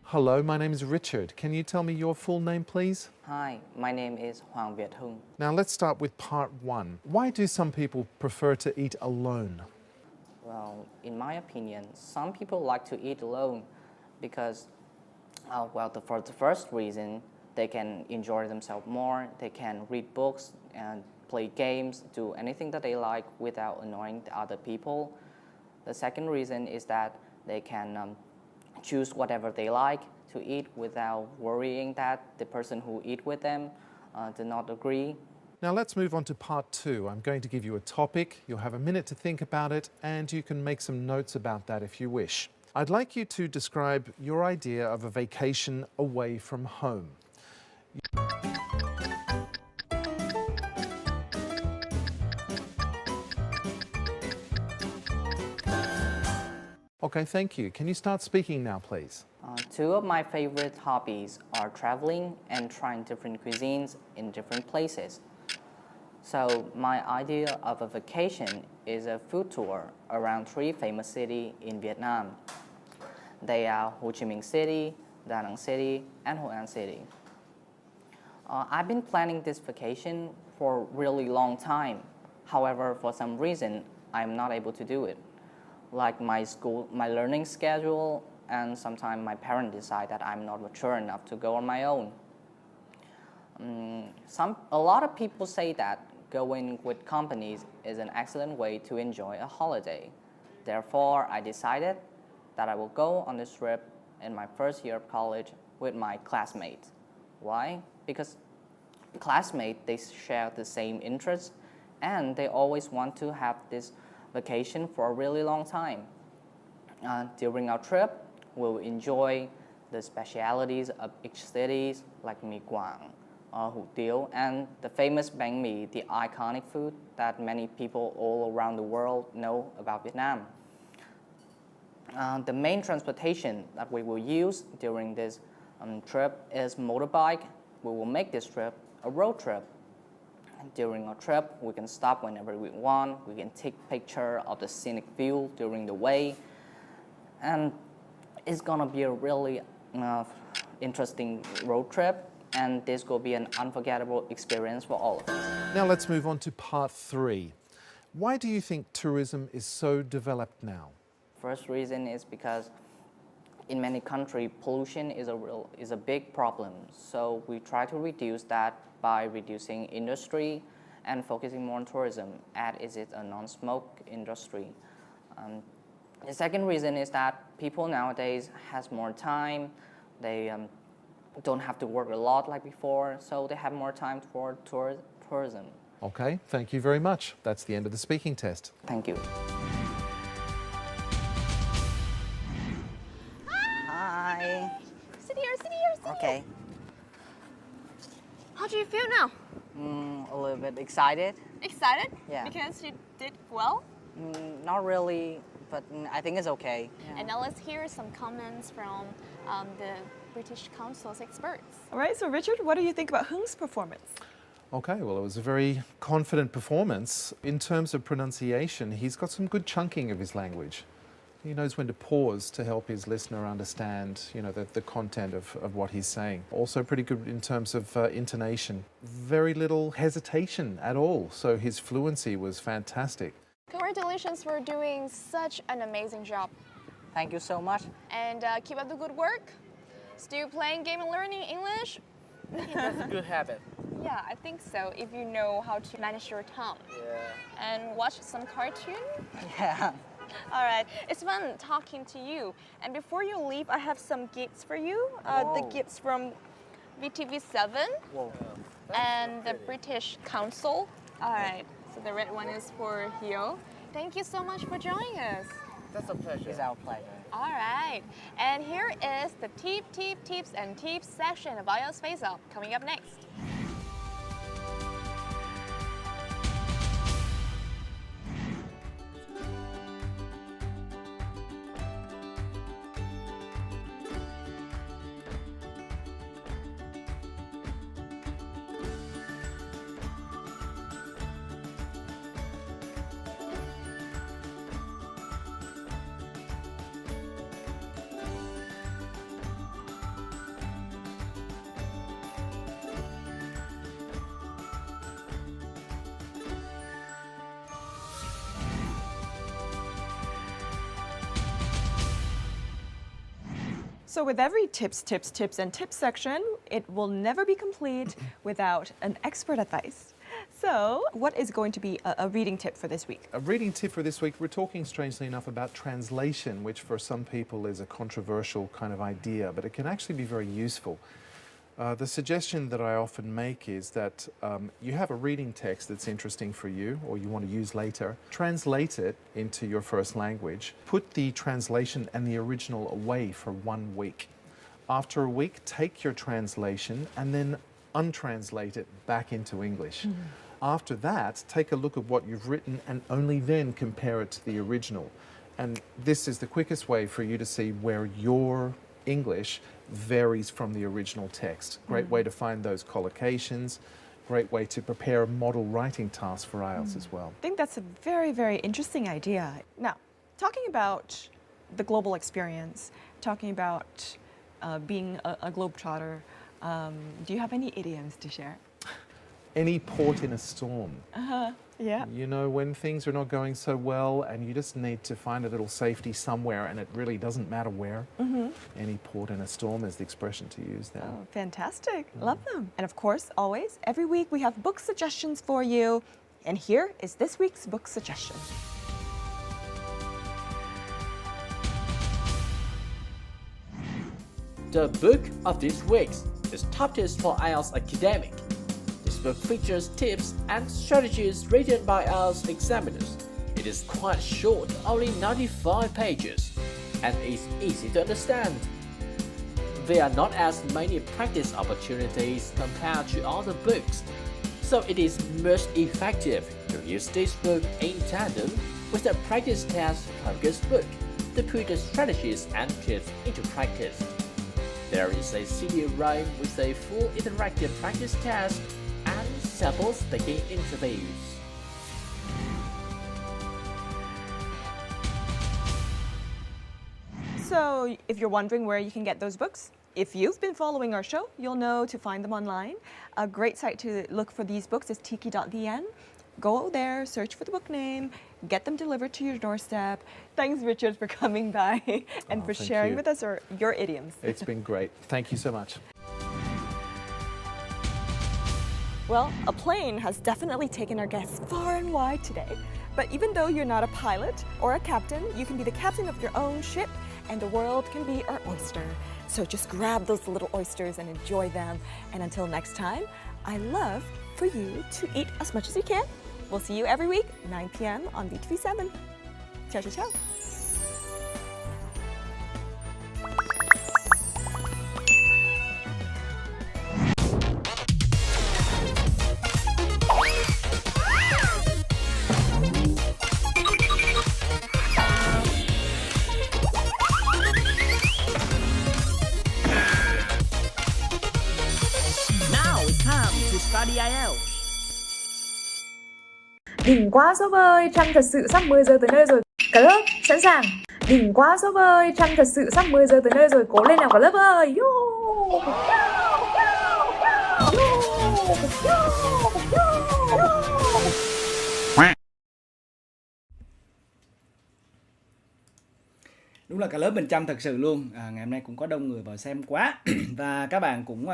Hello, my name is Richard. Can you tell me your full name, please? Hi, my name is Hoàng Việt Hưng. Now let's start with part one. Why do some people prefer to eat alone? Well, in my opinion, some people like to eat alone because, for the first reason, they can enjoy themselves more, they can read books and play games, do anything that they like without annoying the other people. The second reason is that they can choose whatever they like to eat without worrying that the person who eat with them do not agree. Now let's move on to part two. I'm going to give you a topic, you'll have a minute to think about it, and you can make some notes about that if you wish. I'd like you to describe your idea of a vacation away from home. Okay, thank you. Can you start speaking now, please? Two of my favorite hobbies are traveling and trying different cuisines in different places. So my idea of a vacation is a food tour around 3 famous cities in Vietnam. They are Ho Chi Minh City, Da Nang City, and Hội An City. I've been planning this vacation for a really long time. However, for some reason, I'm not able to do it. Like my learning schedule, and sometimes my parents decide that I'm not mature enough to go on my own. A lot of people say that going with companies is an excellent way to enjoy a holiday. Therefore, I decided that I will go on this trip in my first year of college with my classmates. Why? Because classmates, they share the same interests, and they always want to have this vacation for a really long time. During our trip, we'll enjoy the specialities of each city, like mì Quảng, hủ tiếu, and the famous bánh mì, the iconic food that many people all around the world know about Vietnam. The main transportation that we will use during this trip is motorbike. We will make this trip a road trip. During our trip, we can stop whenever we want. We can take picture of the scenic view during the way. And it's gonna be a really interesting road trip. And this will be an unforgettable experience for all of us. Now let's move on to part three. Why do you think tourism is so developed now? First reason is because in many countries, pollution is a big problem. So we try to reduce that by reducing industry and focusing more on tourism, as it a non-smoke industry. The second reason is that people nowadays has more time. They don't have to work a lot like before, so they have more time for tourism. Okay, thank you very much. That's the end of the speaking test. Thank you. Hi. Sit here, sit here, sit here. Okay. How do you feel now? A little bit excited. Excited? Yeah. Because you did well? Not really, but I think it's okay. Yeah. And now let's hear some comments from the British Council's experts. All right, so Richard, what do you think about Hung's performance? Okay, well, it was a very confident performance. In terms of pronunciation, he's got some good chunking of his language. He knows when to pause to help his listener understand, the content of what he's saying. Also pretty good in terms of intonation. Very little hesitation at all, so his fluency was fantastic. Congratulations for doing such an amazing job. Thank you so much. And keep up the good work. Still playing game and learning English? That's a good habit. Yeah, I think so. If you know how to manage your tongue. And watch some cartoon. Yeah. All right, it's fun talking to you. And before you leave, I have some gifts for you. The gifts from VTV7 and the British Council. All right, so the red one is for you. Thank you so much for joining us. That's a pleasure. It's our pleasure. All right, and here is the tips and tips section of IELTS Face-Off coming up next. So with every tips, and tips section, it will never be complete without an expert advice. So what is going to be a reading tip for this week? A reading tip for this week, we're talking strangely enough about translation, which for some people is a controversial kind of idea, but it can actually be very useful. The suggestion that I often make is that you have a reading text that's interesting for you or you want to use later, translate it into your first language, put the translation and the original away for 1 week. After a week, take your translation and then untranslate it back into English. After that, take a look at what you've written and only then compare it to the original. And this is the quickest way for you to see where your English varies from the original text. Great way to find those collocations, great way to prepare model writing tasks for IELTS as well. I think that's a very, very interesting idea. Now, talking about the global experience, talking about being a globetrotter, do you have any idioms to share? Any port in a storm. Yeah. You know, when things are not going so well and you just need to find a little safety somewhere and it really doesn't matter where. Any port in a storm is the expression to use there. Oh, fantastic. Love them. And of course, always, every week we have book suggestions for you. And here is this week's book suggestion. The book of this week is Top Tips for IELTS Academic. This book features tips and strategies written by IELTS examiners. It is quite short, only 95 pages, and is easy to understand. There are not as many practice opportunities compared to other books, so it is most effective to use this book in tandem with a practice test focused book to put the strategies and tips into practice. There is a CD-ROM with a full interactive practice test and sample speaking interviews. So if you're wondering where you can get those books, if you've been following our show, you'll know to find them online. A great site to look for these books is tiki.vn. Go there, search for the book name, get them delivered to your doorstep. Thanks, Richard, for coming by and for sharing with us your idioms. It's been great. Thank you so much. Well, a plane has definitely taken our guests far and wide today. But even though you're not a pilot or a captain, you can be the captain of your own ship, and the world can be our oyster. So just grab those little oysters and enjoy them. And until next time, I love for you to eat as much as you can. We'll see you every week, 9 p.m. on VTV7. Ciao, ciao, ciao. Study IELTS. Đỉnh quá Reup ơi, Trang thật sự sắp 10 giờ tới nơi rồi. Cả lớp, sẵn sàng. Đỉnh quá Reup ơi, Trang thật sự sắp 10 giờ tới nơi rồi. Cố lên nào cả lớp ơi. Đúng là cả lớp mình chăm thật sự luôn. Ngày hôm nay cũng có đông người vào xem quá. Và các bạn cũng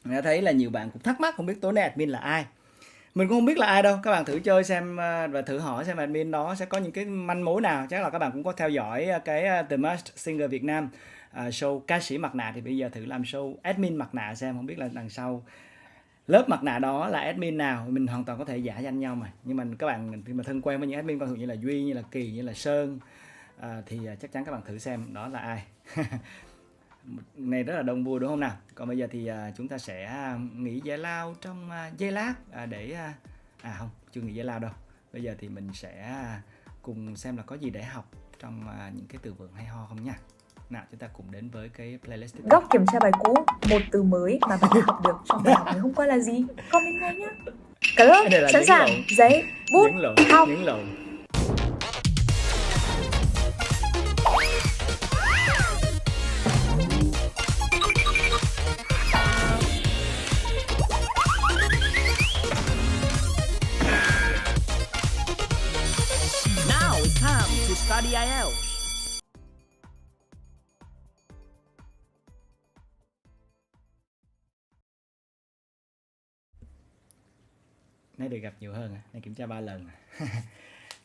Mình đã thấy là nhiều bạn cũng thắc mắc không biết tối nay admin là ai. Mình cũng không biết là ai đâu. Các bạn thử chơi xem và thử hỏi xem admin đó sẽ có những cái manh mối nào. Chắc là các bạn cũng có theo dõi cái The Masked Singer Việt Nam, show ca sĩ mặt nạ, thì bây giờ thử làm show admin mặt nạ xem, không biết là đằng sau lớp mặt nạ đó là admin nào. Mình hoàn toàn có thể giả danh nhau mà. Nhưng mà các bạn khi mà thân quen với những admin quen thuộc như là Duy, như là Kỳ, như là Sơn, thì chắc chắn các bạn thử xem đó là ai. Này rất là đông vui đúng không nào? Còn bây giờ thì chúng ta sẽ nghỉ giải lao trong giây lát để không, chưa nghỉ giải lao đâu. Bây giờ thì mình sẽ cùng xem là có gì để học trong những cái từ vựng hay ho không nha. Nào, chúng ta cùng đến với cái playlist tiếp theo. Góc kiểm tra bài cũ, một từ mới mà bạn đã học được trong bài học ngày hôm qua là gì? Comment ngay nhá. Cả lớp sẵn sàng, giấy, bút, học. Những lộn. Now it's time to study IELTS. Nay được gặp nhiều hơn, nay kiểm tra 3 lần.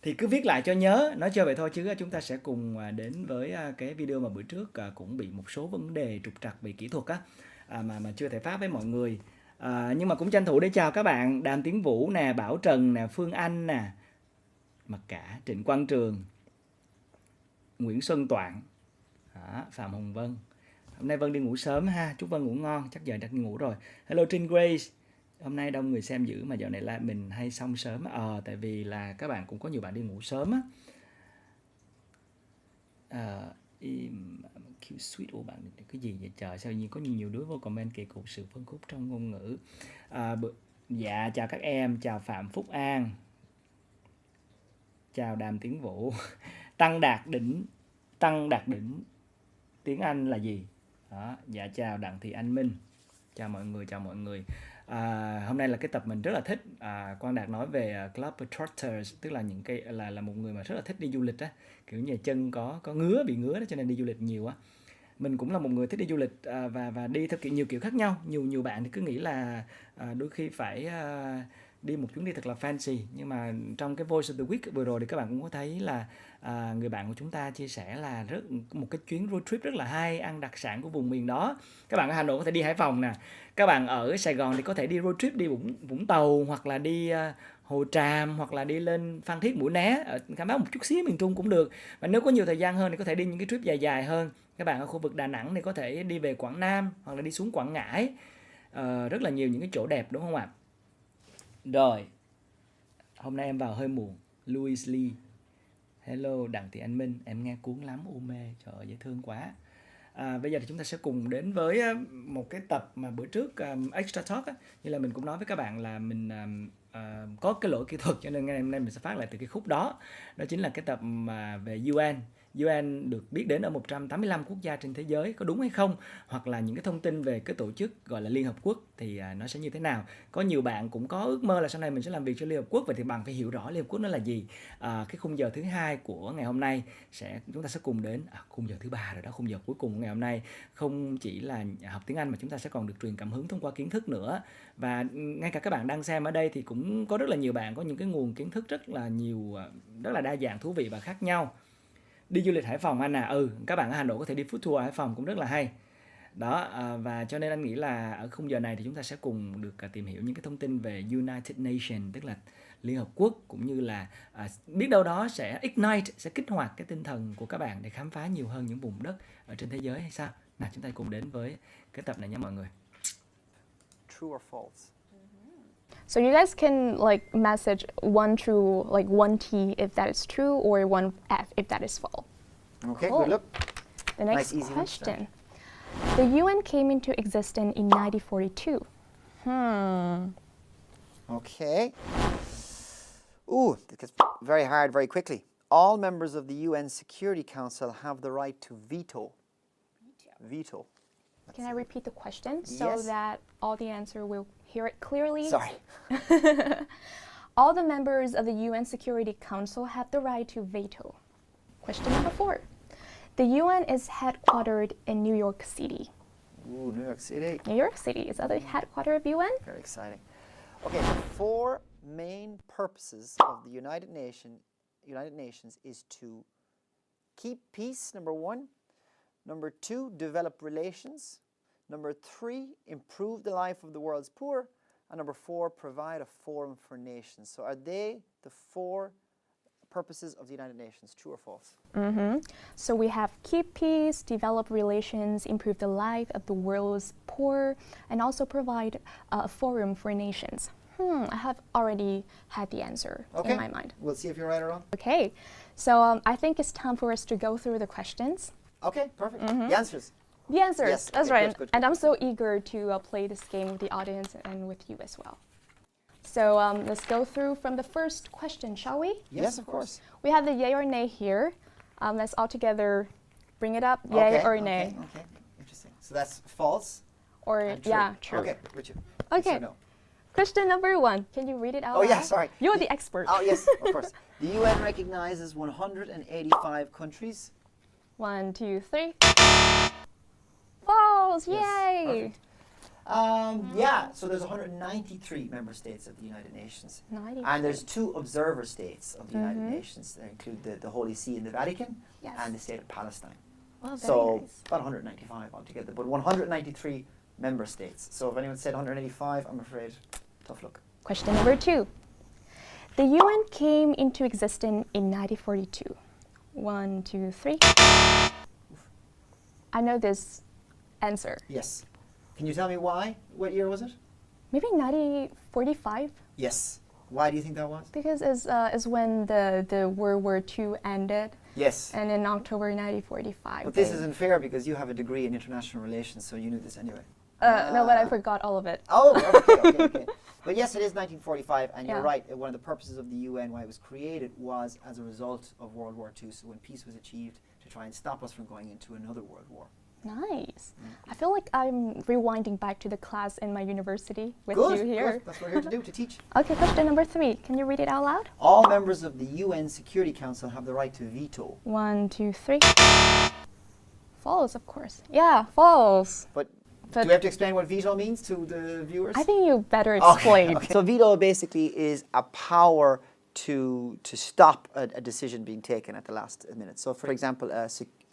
Thì cứ viết lại cho nhớ, nói chơi vậy thôi chứ chúng ta sẽ cùng đến với cái video mà bữa trước cũng bị một số vấn đề trục trặc về kỹ thuật mà chưa thể phát với mọi người. Nhưng mà cũng tranh thủ để chào các bạn Đàm Tiến Vũ nè, Bảo Trần nè, Phương Anh nè, Mặc Cả, Trịnh Quang Trường, Nguyễn Xuân Toạn, Phạm Hồng Vân. Hôm nay Vân đi ngủ sớm ha, chúc Vân ngủ ngon, chắc giờ đã đi ngủ rồi. Hello Trinh Grace. Hôm nay đông người xem dữ mà dạo này là mình hay xong sớm. Tại vì là các bạn cũng có nhiều bạn đi ngủ sớm á. Cute sweet, ủa bạn cái gì vậy trời, sao nhiên có nhiều đứa vô comment kỳ cục sự phân khúc trong ngôn ngữ. Dạ chào các em, chào Phạm Phúc An, chào Đàm Tiến Vũ. Tăng đạt đỉnh tiếng Anh là gì? Đó, dạ chào Đặng Thị Anh Minh, chào mọi người. Hôm nay là cái tập mình rất là thích. Quang Đạt nói về Club Trotters, tức là những cái là một người mà rất là thích đi du lịch á, kiểu như chân có bị ngứa đó cho nên đi du lịch nhiều á. Mình cũng là một người thích đi du lịch và đi theo nhiều kiểu khác nhau. Nhiều bạn thì cứ nghĩ là đôi khi phải đi một chuyến đi thật là fancy, nhưng mà trong cái Voice of the Week vừa rồi thì các bạn cũng có thấy là người bạn của chúng ta chia sẻ là một cái chuyến road trip rất là hay, ăn đặc sản của vùng miền đó. Các bạn ở Hà Nội có thể đi Hải Phòng nè, các bạn ở Sài Gòn thì có thể đi road trip đi Vũng Tàu, hoặc là đi Hồ Tràm, hoặc là đi lên Phan Thiết, Mũi Né, khám phá một chút xíu miền Trung cũng được. Và nếu có nhiều thời gian hơn thì có thể đi những cái trip dài hơn. Các bạn ở khu vực Đà Nẵng thì có thể đi về Quảng Nam hoặc là đi xuống Quảng Ngãi. Rất là nhiều những cái chỗ đẹp đúng không ạ? Rồi, hôm nay em vào hơi muộn. Louis Lee. Hello Đặng Thị Anh Minh, em nghe cuốn lắm, u mê, trời ơi dễ thương quá. Bây giờ thì chúng ta sẽ cùng đến với một cái tập mà bữa trước Extra Talk như là mình cũng nói với các bạn là mình có cái lỗi kỹ thuật, cho nên ngày hôm nay mình sẽ phát lại từ cái khúc đó. Đó chính là cái tập mà về UN. UN được biết đến ở 185 quốc gia trên thế giới, có đúng hay không? Hoặc là những cái thông tin về cái tổ chức gọi là Liên Hợp Quốc thì nó sẽ như thế nào? Có nhiều bạn cũng có ước mơ là sau này mình sẽ làm việc cho Liên Hợp Quốc, vậy thì bạn phải hiểu rõ Liên Hợp Quốc nó là gì. Cái khung giờ thứ 2 của ngày hôm nay chúng ta sẽ cùng đến khung giờ thứ 3 rồi đó, khung giờ cuối cùng của ngày hôm nay. Không chỉ là học tiếng Anh mà chúng ta sẽ còn được truyền cảm hứng thông qua kiến thức nữa. Và ngay cả các bạn đang xem ở đây thì cũng có rất là nhiều bạn có những cái nguồn kiến thức rất là nhiều, rất là đa dạng, thú vị và khác nhau. Đi du lịch Hải Phòng anh các bạn ở Hà Nội có thể đi food tour Hải Phòng cũng rất là hay đó. Và cho nên anh nghĩ là ở khung giờ này thì chúng ta sẽ cùng được tìm hiểu những cái thông tin về United Nations, tức là Liên Hợp Quốc, cũng như là biết đâu đó sẽ ignite, sẽ kích hoạt cái tinh thần của các bạn để khám phá nhiều hơn những vùng đất ở trên thế giới hay sao. Nào, chúng ta cùng đến với cái tập này nhé mọi người. True or false? So you guys can message one true, one T if that is true, or one F if that is false. Okay, good luck. The next Nice, easy question. The UN came into existence in 1942. Okay. Ooh, that gets very hard very quickly. All members of the UN Security Council have the right to veto. Veto. Can I repeat the question so Yes. that all the answer will hear it clearly? Sorry. All the members of the UN Security Council have the right to veto. Question number 4. The UN is headquartered in New York City. Ooh, New York City. New York City is at the headquarters of UN. Very exciting. Okay, the 4 main purposes of the United Nations is to keep peace, number 1. Number 2, develop relations. Number 3, improve the life of the world's poor. And number 4, provide a forum for nations. So are they the 4 purposes of the United Nations, true or false? So we have keep peace, develop relations, improve the life of the world's poor, and also provide a forum for nations. I have already had the answer in my mind. We'll see if you're right or wrong. Okay, so I think it's time for us to go through the questions. Okay, perfect. The answers. The answers, Yes, that's okay, right. good. And I'm so eager to play this game with the audience and with you as well. So let's go through from the first question, shall we? Yes, of course. We have the yay or nay here. Let's all together bring it up, yay or nay. Okay, interesting. So that's false Or, and true. yeah, true. Okay, Richard. Okay. Yes or no? Question number 1. Can you read it out Oh, loud? yeah, sorry. You're the expert. Oh, yes, of course. The UN recognizes 185 countries. 1, 2, 3. False! Yes, Yay! perfect. Yeah, so there's 193 member states of the United Nations. 93. And there's 2 observer states of the United Nations. They include the Holy See in the Vatican and the state of Palestine. Well, very So nice. about 195 altogether, but 193 member states. So if anyone said 185, I'm afraid, tough luck. Question number 2. The UN came into existence in 1942. 1, 2, 3. I know this answer. Yes. Can you tell me why? What year was it? Maybe 1945? Yes. Why do you think that was? Because it's when the World War II ended. Yes. And in October 1945. But this isn't fair because you have a degree in international relations, so you knew this anyway. No, but I forgot all of it. Oh, okay. But yes, it is 1945, and you're right. One of the purposes of the UN, why it was created, was as a result of World War II. So when peace was achieved, to try and stop us from going into another world war. Nice. I feel like I'm rewinding back to the class in my university with Good, you here. good. That's what we're here to do, to teach. Okay, question number 3. Can you read it out loud? All members of the UN Security Council have the right to veto. 1, 2, 3. False, of course. Yeah, false. But do we have to explain what veto means to the viewers? I think you better explain. Okay. So veto basically is a power to stop a decision being taken at the last minute. So for example, a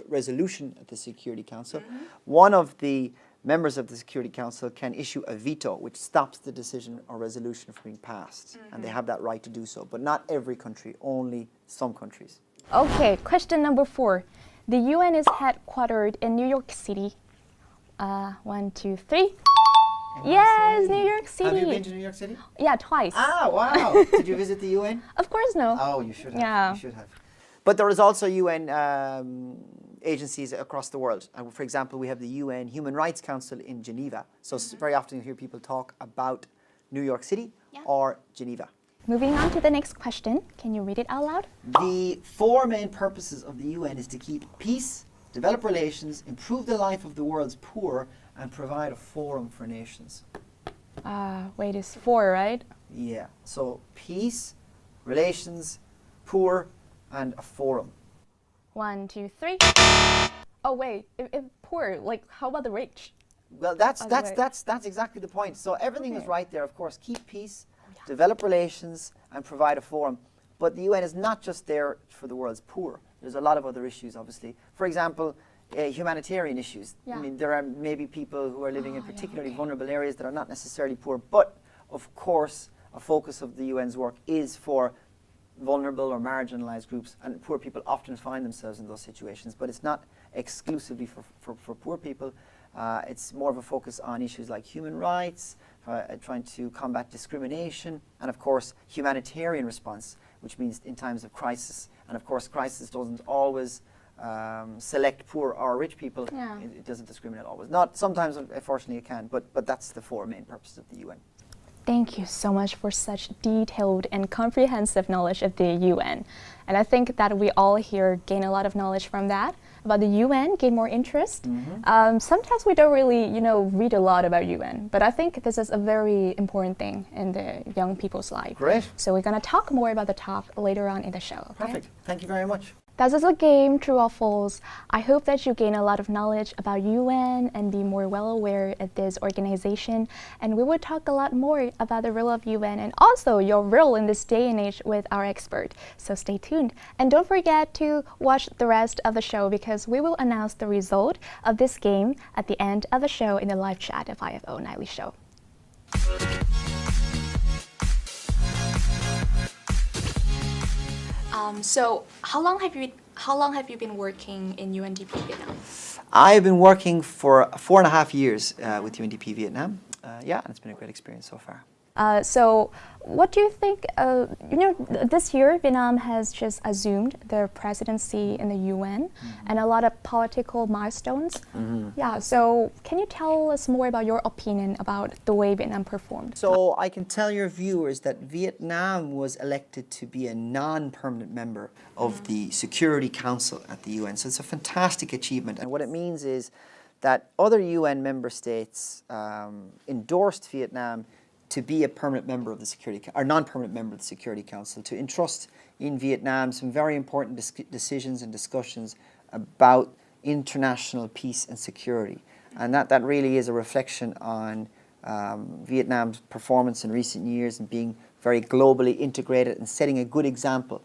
resolution at the Security Council, one of the members of the Security Council can issue a veto which stops the decision or resolution from being passed. And they have that right to do so. But not every country, only some countries. Okay, question number 4. The UN is headquartered in New York City. 1, 2, 3. Yes, New York City. Have you been to New York City? Yeah, twice. Ah, wow. Did you visit the UN? Of course, no. Oh, you should have. Yeah. You should have. But there is also UN agencies across the world. For example, we have the UN Human Rights Council in Geneva. So very often you hear people talk about New York City or Geneva. Moving on to the next question. Can you read it out loud? The 4 main purposes of the UN is to keep peace, develop relations, improve the life of the world's poor, and provide a forum for nations. Wait, it's 4, right? Yeah. So peace, relations, poor, and a forum. 1, 2, 3. Oh wait, if poor, like how about the rich? Well, that's exactly the point. So everything is right there. Of course, keep peace, develop relations, and provide a forum. But the UN is not just there for the world's poor. There's a lot of other issues, obviously. For example, humanitarian issues. I mean, there are maybe people who are living in particularly vulnerable areas that are not necessarily poor. But of course, a focus of the UN's work is for vulnerable or marginalized groups, and poor people often find themselves in those situations. But it's not exclusively for poor people. It's more of a focus on issues like human rights, trying to combat discrimination, and of course humanitarian response, which means in times of crisis. And of course crisis doesn't always select poor or rich people. It doesn't discriminate always. Not sometimes, unfortunately, it can, but that's the 4 main purposes of the UN. Thank you so much for such detailed and comprehensive knowledge of the UN. And I think that we all here gain a lot of knowledge from that, about the UN, gain more interest. Sometimes we don't really, read a lot about UN, but I think this is a very important thing in the young people's life. Great. So we're going to talk more about the topic later on in the show. Okay? Perfect. Thank you very much. That is a game, true or false. I hope that you gain a lot of knowledge about UN and be more well aware of this organization. And we will talk a lot more about the role of UN and also your role in this day and age with our expert. So stay tuned. And don't forget to watch the rest of the show because we will announce the result of this game at the end of the show in the live chat of IFO Nightly Show. So how long have you been working in UNDP Vietnam? I've been working for 4.5 years with UNDP Vietnam. Yeah, and it's been a great experience so far. So what do you think, this year Vietnam has just assumed the presidency in the UN and a lot of political milestones. Yeah, so can you tell us more about your opinion about the way Vietnam performed? So I can tell your viewers that Vietnam was elected to be a non-permanent member of the Security Council at the UN. So it's a fantastic achievement. And what it means is that other UN member states endorsed Vietnam to be a permanent member of the Security, or non-permanent member of the Security Council, to entrust in Vietnam some very important decisions and discussions about international peace and security. And that really is a reflection on Vietnam's performance in recent years and being very globally integrated and setting a good example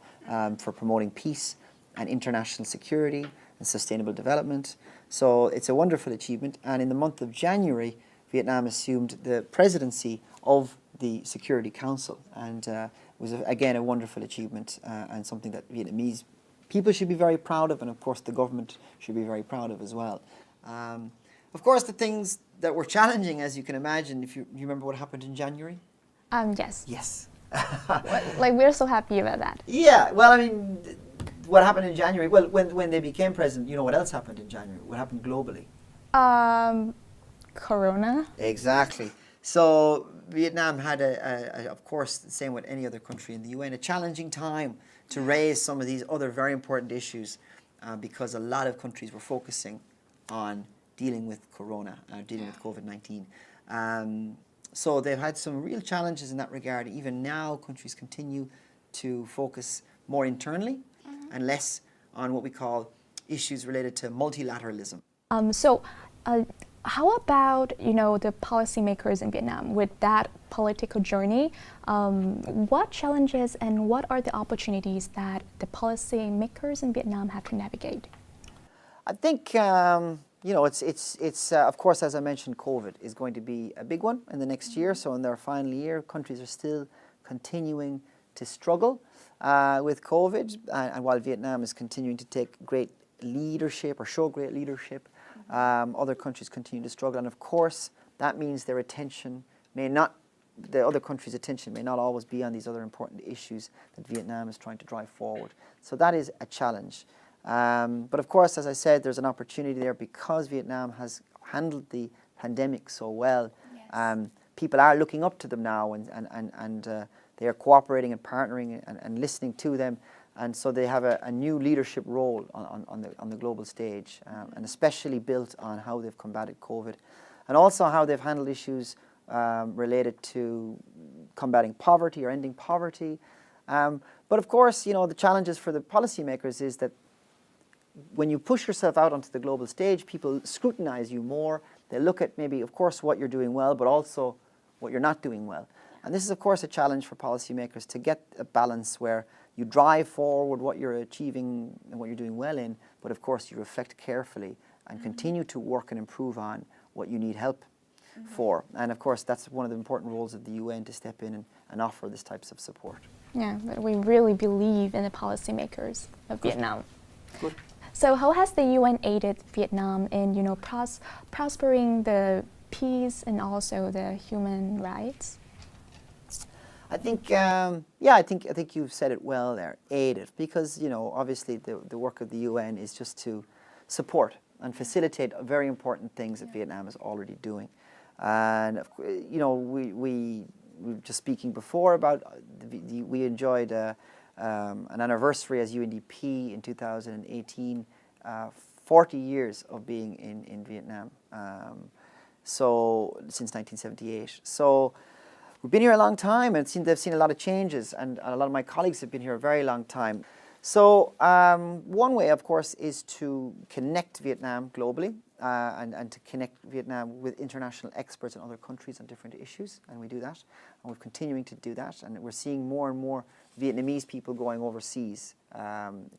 for promoting peace and international security and sustainable development. So it's a wonderful achievement. And in the month of January, Vietnam assumed the presidency of the Security Council, and it was again a wonderful achievement and something that Vietnamese people should be very proud of, and of course the government should be very proud of as well. Of course, the things that were challenging, as you can imagine, if you remember what happened in January. Yes. Yes. Like we're so happy about that. Yeah. Well, I mean, what happened in January? Well, when they became president, you know what else happened in January? What happened globally? Corona. Exactly. So Vietnam had, of course, the same with any other country in the UN, a challenging time to raise some of these other very important issues because a lot of countries were focusing on dealing with Corona, dealing with COVID-19. So they've had some real challenges in that regard. Even now, countries continue to focus more internally and less on what we call issues related to multilateralism. How about, the policymakers in Vietnam with that political journey? What challenges and what are the opportunities that the policymakers in Vietnam have to navigate? I think, it's of course, as I mentioned, COVID is going to be a big one in the next year. So in their final year, countries are still continuing to struggle with COVID. And while Vietnam is continuing to take great leadership or show great leadership, other countries continue to struggle, and of course that means their attention the other countries' attention may not always be on these other important issues that Vietnam is trying to drive forward. So that is a challenge. But of course, as I said, there's an opportunity there because Vietnam has handled the pandemic so well. Yes. People are looking up to them now, and they are cooperating and partnering and listening to them. And so they have a new leadership role on the global stage, and especially built on how they've combated COVID, and also how they've handled issues related to combating poverty or ending poverty. But of course, the challenges for the policymakers is that when you push yourself out onto the global stage, people scrutinize you more. They look at maybe, of course, what you're doing well, but also what you're not doing well. And this is, of course, a challenge for policymakers to get a balance where you drive forward what you're achieving and what you're doing well in, but of course you reflect carefully and continue to work and improve on what you need help for. And of course that's one of the important roles of the UN, to step in and offer these types of support. Yeah, but we really believe in the policymakers of Vietnam. Good. So how has the UN aided Vietnam in, prospering the peace and also the human rights? I think, I think you've said it well there, aided, because, obviously the work of the UN is just to support and facilitate very important things that Vietnam is already doing. And, we were just speaking before about, we enjoyed an anniversary as UNDP in 2018, 40 years of being in Vietnam, so since 1978. So we've been here a long time, and they've seen a lot of changes, and a lot of my colleagues have been here a very long time. So one way, of course, is to connect Vietnam globally and to connect Vietnam with international experts in other countries on different issues, and we do that, and we're continuing to do that, and we're seeing more and more Vietnamese people going overseas,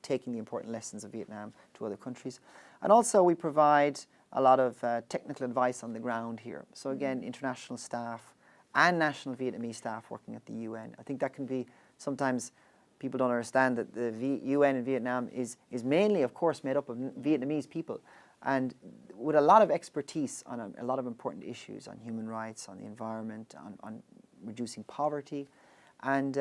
taking the important lessons of Vietnam to other countries. And also we provide a lot of technical advice on the ground here. So again, international staff and national Vietnamese staff working at the UN. I think that can be sometimes people don't understand that the UN in Vietnam is mainly, of course, made up of Vietnamese people, and with a lot of expertise on a lot of important issues, on human rights, on the environment, on reducing poverty. And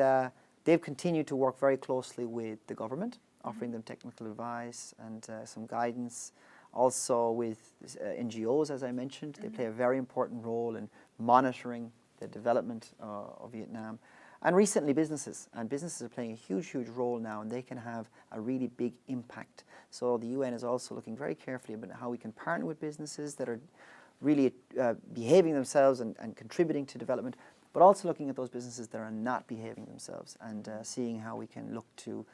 they've continued to work very closely with the government, offering them technical advice and some guidance. Also with NGOs, as I mentioned, they play a very important role in monitoring the development of Vietnam. And recently businesses are playing a huge role now, and they can have a really big impact. So the UN is also looking very carefully about how we can partner with businesses that are really behaving themselves and contributing to development, but also looking at those businesses that are not behaving themselves and seeing how we can look to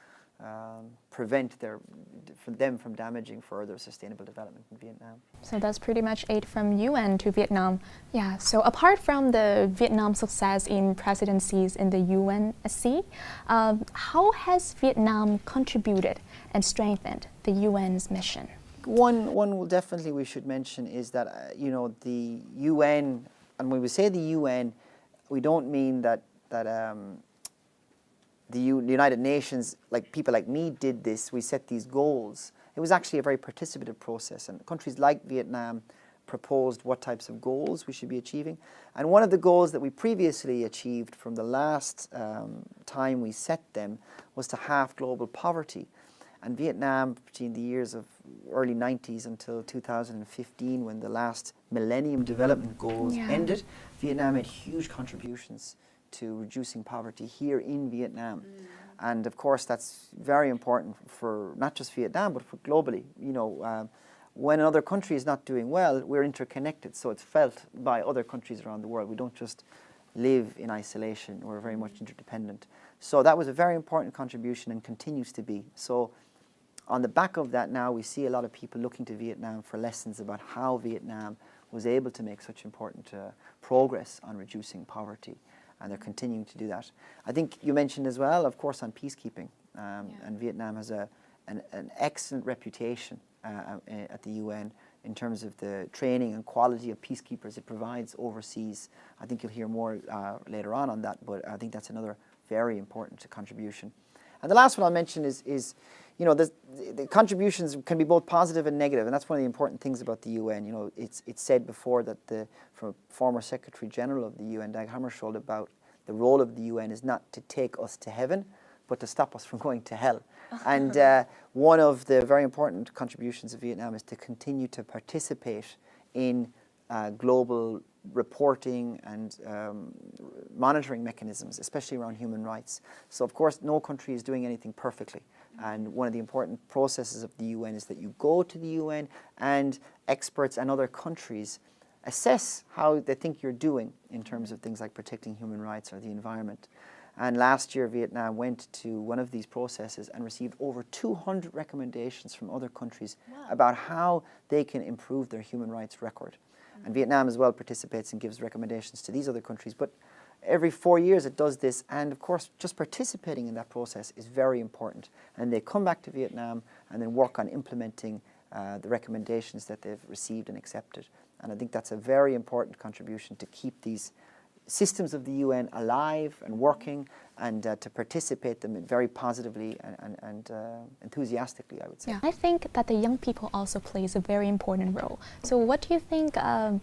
prevent them from damaging further sustainable development in Vietnam. So that's pretty much aid from UN to Vietnam. Yeah, so apart from the Vietnam success in presidencies in the UNSC, how has Vietnam contributed and strengthened the UN's mission? One will definitely we should mention is that, the UN, and when we say the UN, we don't mean that the United Nations, like people like me did this, we set these goals. It was actually a very participative process, and countries like Vietnam proposed what types of goals we should be achieving. And one of the goals that we previously achieved from the last time we set them was to halve global poverty. And Vietnam, between the years of early 90s until 2015, when the last Millennium Development Goals ended, Vietnam made huge contributions to reducing poverty here in Vietnam. And of course that's very important for not just Vietnam but for globally. When another country is not doing well, we're interconnected, so it's felt by other countries around the world. We don't just live in isolation, we're very much interdependent. So that was a very important contribution and continues to be. So on the back of that now we see a lot of people looking to Vietnam for lessons about how Vietnam was able to make such important progress on reducing poverty. And they're continuing to do that. I think you mentioned as well, of course, on peacekeeping. And Vietnam has an excellent reputation at the UN in terms of the training and quality of peacekeepers it provides overseas. I think you'll hear more later on that, but I think that's another very important contribution. And the last one I'll mention is the contributions can be both positive and negative, and that's one of the important things about the UN. It's said before that from former Secretary General of the UN, Dag Hammarskjöld, about the role of the UN is not to take us to heaven, but to stop us from going to hell. And one of the very important contributions of Vietnam is to continue to participate in global reporting and monitoring mechanisms, especially around human rights. So of course no country is doing anything perfectly, and one of the important processes of the UN is that you go to the UN and experts and other countries assess how they think you're doing in terms of things like protecting human rights or the environment. And last year Vietnam went to one of these processes and received over 200 recommendations from other countries about how they can improve their human rights record. And Vietnam as well participates and gives recommendations to these other countries. But every 4 years it does this, and of course just participating in that process is very important. And they come back to Vietnam and then work on implementing the recommendations that they've received and accepted. And I think that's a very important contribution to keep these systems of the UN alive and working, and to participate them very positively and enthusiastically, I would say. Yeah, I think that the young people also plays a very important role. So what do you think how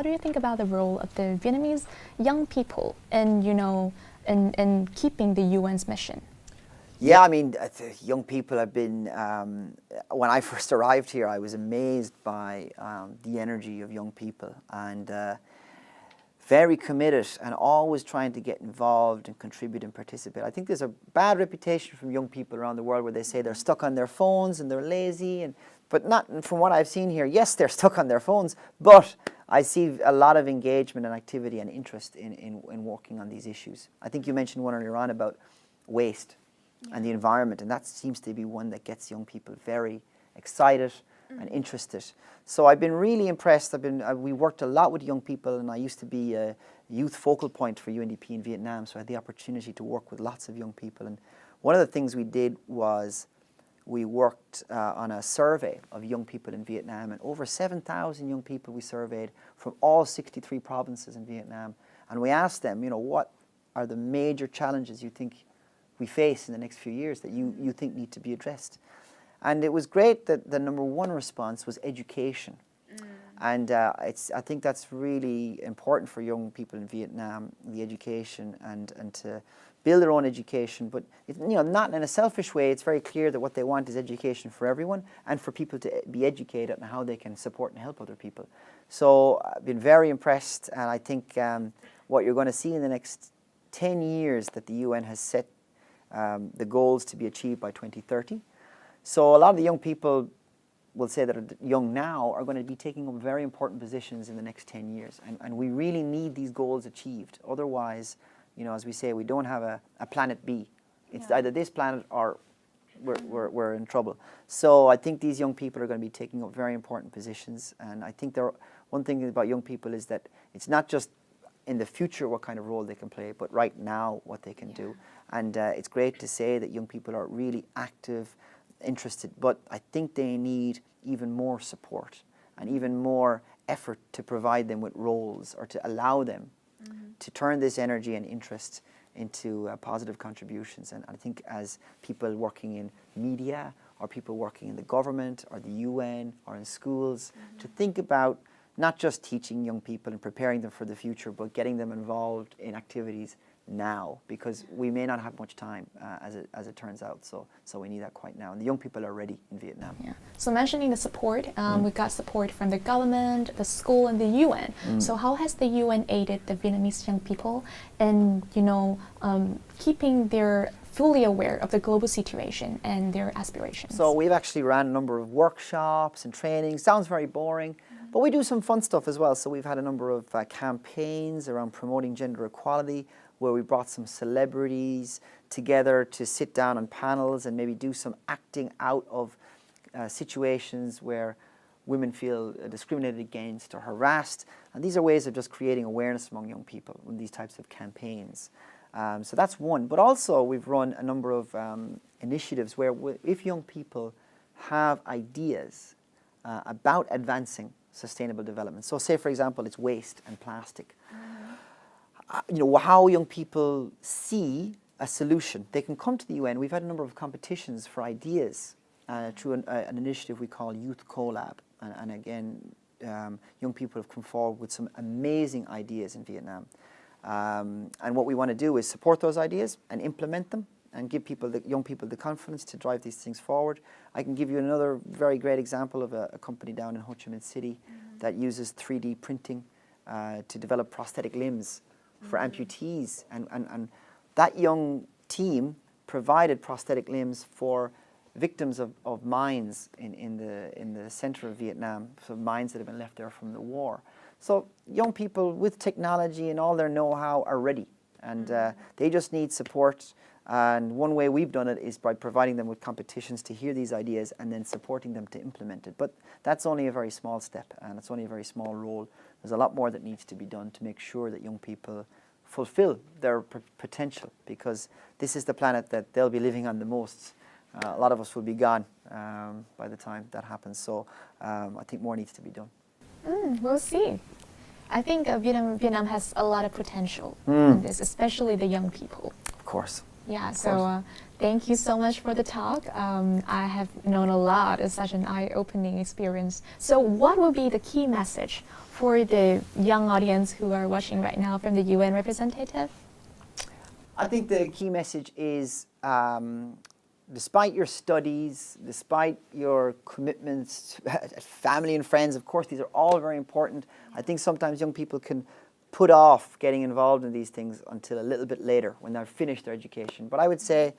do you think about the role of the Vietnamese young people in keeping the UN's mission? Yeah, I mean, young people have been, when I first arrived here, I was amazed by the energy of young people, and very committed and always trying to get involved and contribute and participate. I think there's a bad reputation from young people around the world where they say they're stuck on their phones and they're lazy, but not from what I've seen here. Yes, they're stuck on their phones, but I see a lot of engagement and activity and interest in working on these issues. I think you mentioned one earlier on about waste. and the environment, and that seems to be one that gets young people very excited and interested. So I've been really impressed. We worked a lot with young people, and I used to be a youth focal point for UNDP in Vietnam, so I had the opportunity to work with lots of young people. And one of the things we did was we worked on a survey of young people in Vietnam, and over 7,000 young people we surveyed from all 63 provinces in Vietnam. And we asked them, what are the major challenges you think we face in the next few years that you think need to be addressed? And it was great that the number one response was education. And I think that's really important for young people in Vietnam, the education and to build their own education. But not in a selfish way. It's very clear that what they want is education for everyone and for people to be educated on how they can support and help other people. So I've been very impressed, and I think what you're going to see in the next 10 years that the UN has set the goals to be achieved by 2030. So a lot of the young people will say that are young now are going to be taking up very important positions in the next 10 years. And we really need these goals achieved. Otherwise, as we say, we don't have a planet B. It's either this planet or we're in trouble. So I think these young people are going to be taking up very important positions. And I think one thing about young people is that it's not just in the future what kind of role they can play, but right now what they can do. And it's great to say that young people are really active, interested, but I think they need even more support and even more effort to provide them with roles or to allow them to turn this energy and interest into positive contributions. And I think as people working in media or people working in the government or the UN or in schools, to think about not just teaching young people and preparing them for the future, but getting them involved in activities now, because we may not have much time as it turns out, so we need that quite now, and the young people are ready in Vietnam. So mentioning the support, we got support from the government, the school, and the UN. So how has the UN aided the Vietnamese young people in keeping their fully aware of the global situation and their aspirations? So we've actually ran a number of workshops and trainings. Sounds very boring, but we do some fun stuff as well. So we've had a number of campaigns around promoting gender equality, where we brought some celebrities together to sit down on panels and maybe do some acting out of situations where women feel discriminated against or harassed. And these are ways of just creating awareness among young people with these types of campaigns. So that's one. But also we've run a number of initiatives where if young people have ideas about advancing sustainable development. So say, for example, it's waste and plastic. How young people see a solution. They can come to the UN. We've had a number of competitions for ideas through an initiative we call Youth Collab. And again, young people have come forward with some amazing ideas in Vietnam. And what we want to do is support those ideas and implement them and give young people the confidence to drive these things forward. I can give you another very great example of a company down in Ho Chi Minh City that uses 3D printing to develop prosthetic limbs for amputees, and that young team provided prosthetic limbs for victims of mines in the center of Vietnam, so mines that have been left there from the war. So young people with technology and all their know-how are ready, and they just need support. And one way we've done it is by providing them with competitions to hear these ideas and then supporting them to implement it. But that's only a very small step, and it's only a very small role. There's a lot more that needs to be done to make sure that young people fulfill their potential, because this is the planet that they'll be living on the most. A lot of us will be gone by the time that happens. So I think more needs to be done. We'll see. I think Vietnam has a lot of potential in this, especially the young people. Of course. Yeah, so thank you so much for the talk. I have known a lot. It's such an eye-opening experience. So what will be the key message for the young audience who are watching right now from the UN representative? I think the key message is, despite your studies, despite your commitments to family and friends, of course, these are all very important. I think sometimes young people can put off getting involved in these things until a little bit later when they've finished their education. But I would say,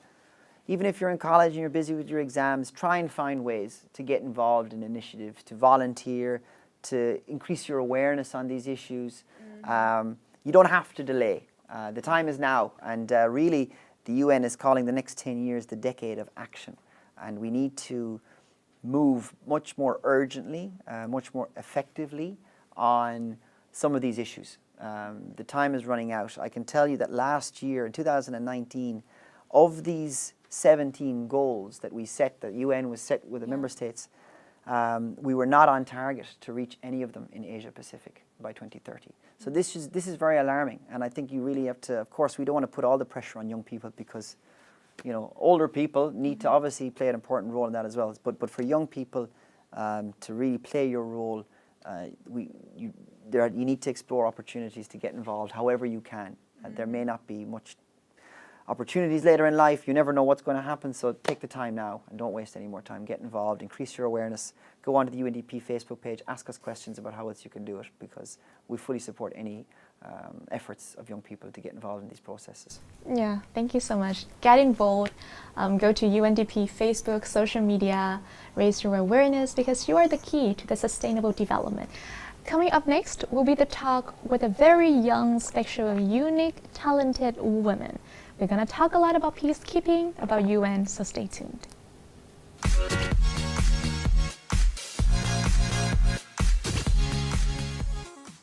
even if you're in college and you're busy with your exams, try and find ways to get involved in initiatives, to volunteer, to increase your awareness on these issues. You don't have to delay. The time is now, and really the UN is calling the next 10 years the decade of action. And we need to move much more urgently, much more effectively on some of these issues. The time is running out. I can tell you that last year, in 2019, of these 17 goals that we set, that UN was set with the member states, we were not on target to reach any of them in Asia Pacific by 2030. So this is very alarming, and I think you really have to, of course, we don't want to put all the pressure on young people because, you know, older people need to obviously play an important role in that as well. But for young people to really play your role, you need to explore opportunities to get involved however you can. There may not be much opportunities later in life. You never know what's going to happen, so take the time now and don't waste any more time. Get involved, increase your awareness, go onto the UNDP Facebook page, ask us questions about how else you can do it, because we fully support any efforts of young people to get involved in these processes. Yeah, thank you so much. Get involved, go to UNDP Facebook, social media, raise your awareness, because you are the key to the sustainable development. Coming up next will be the talk with a very young, special, unique, talented woman. We're going to talk a lot about peacekeeping, about UN, so stay tuned.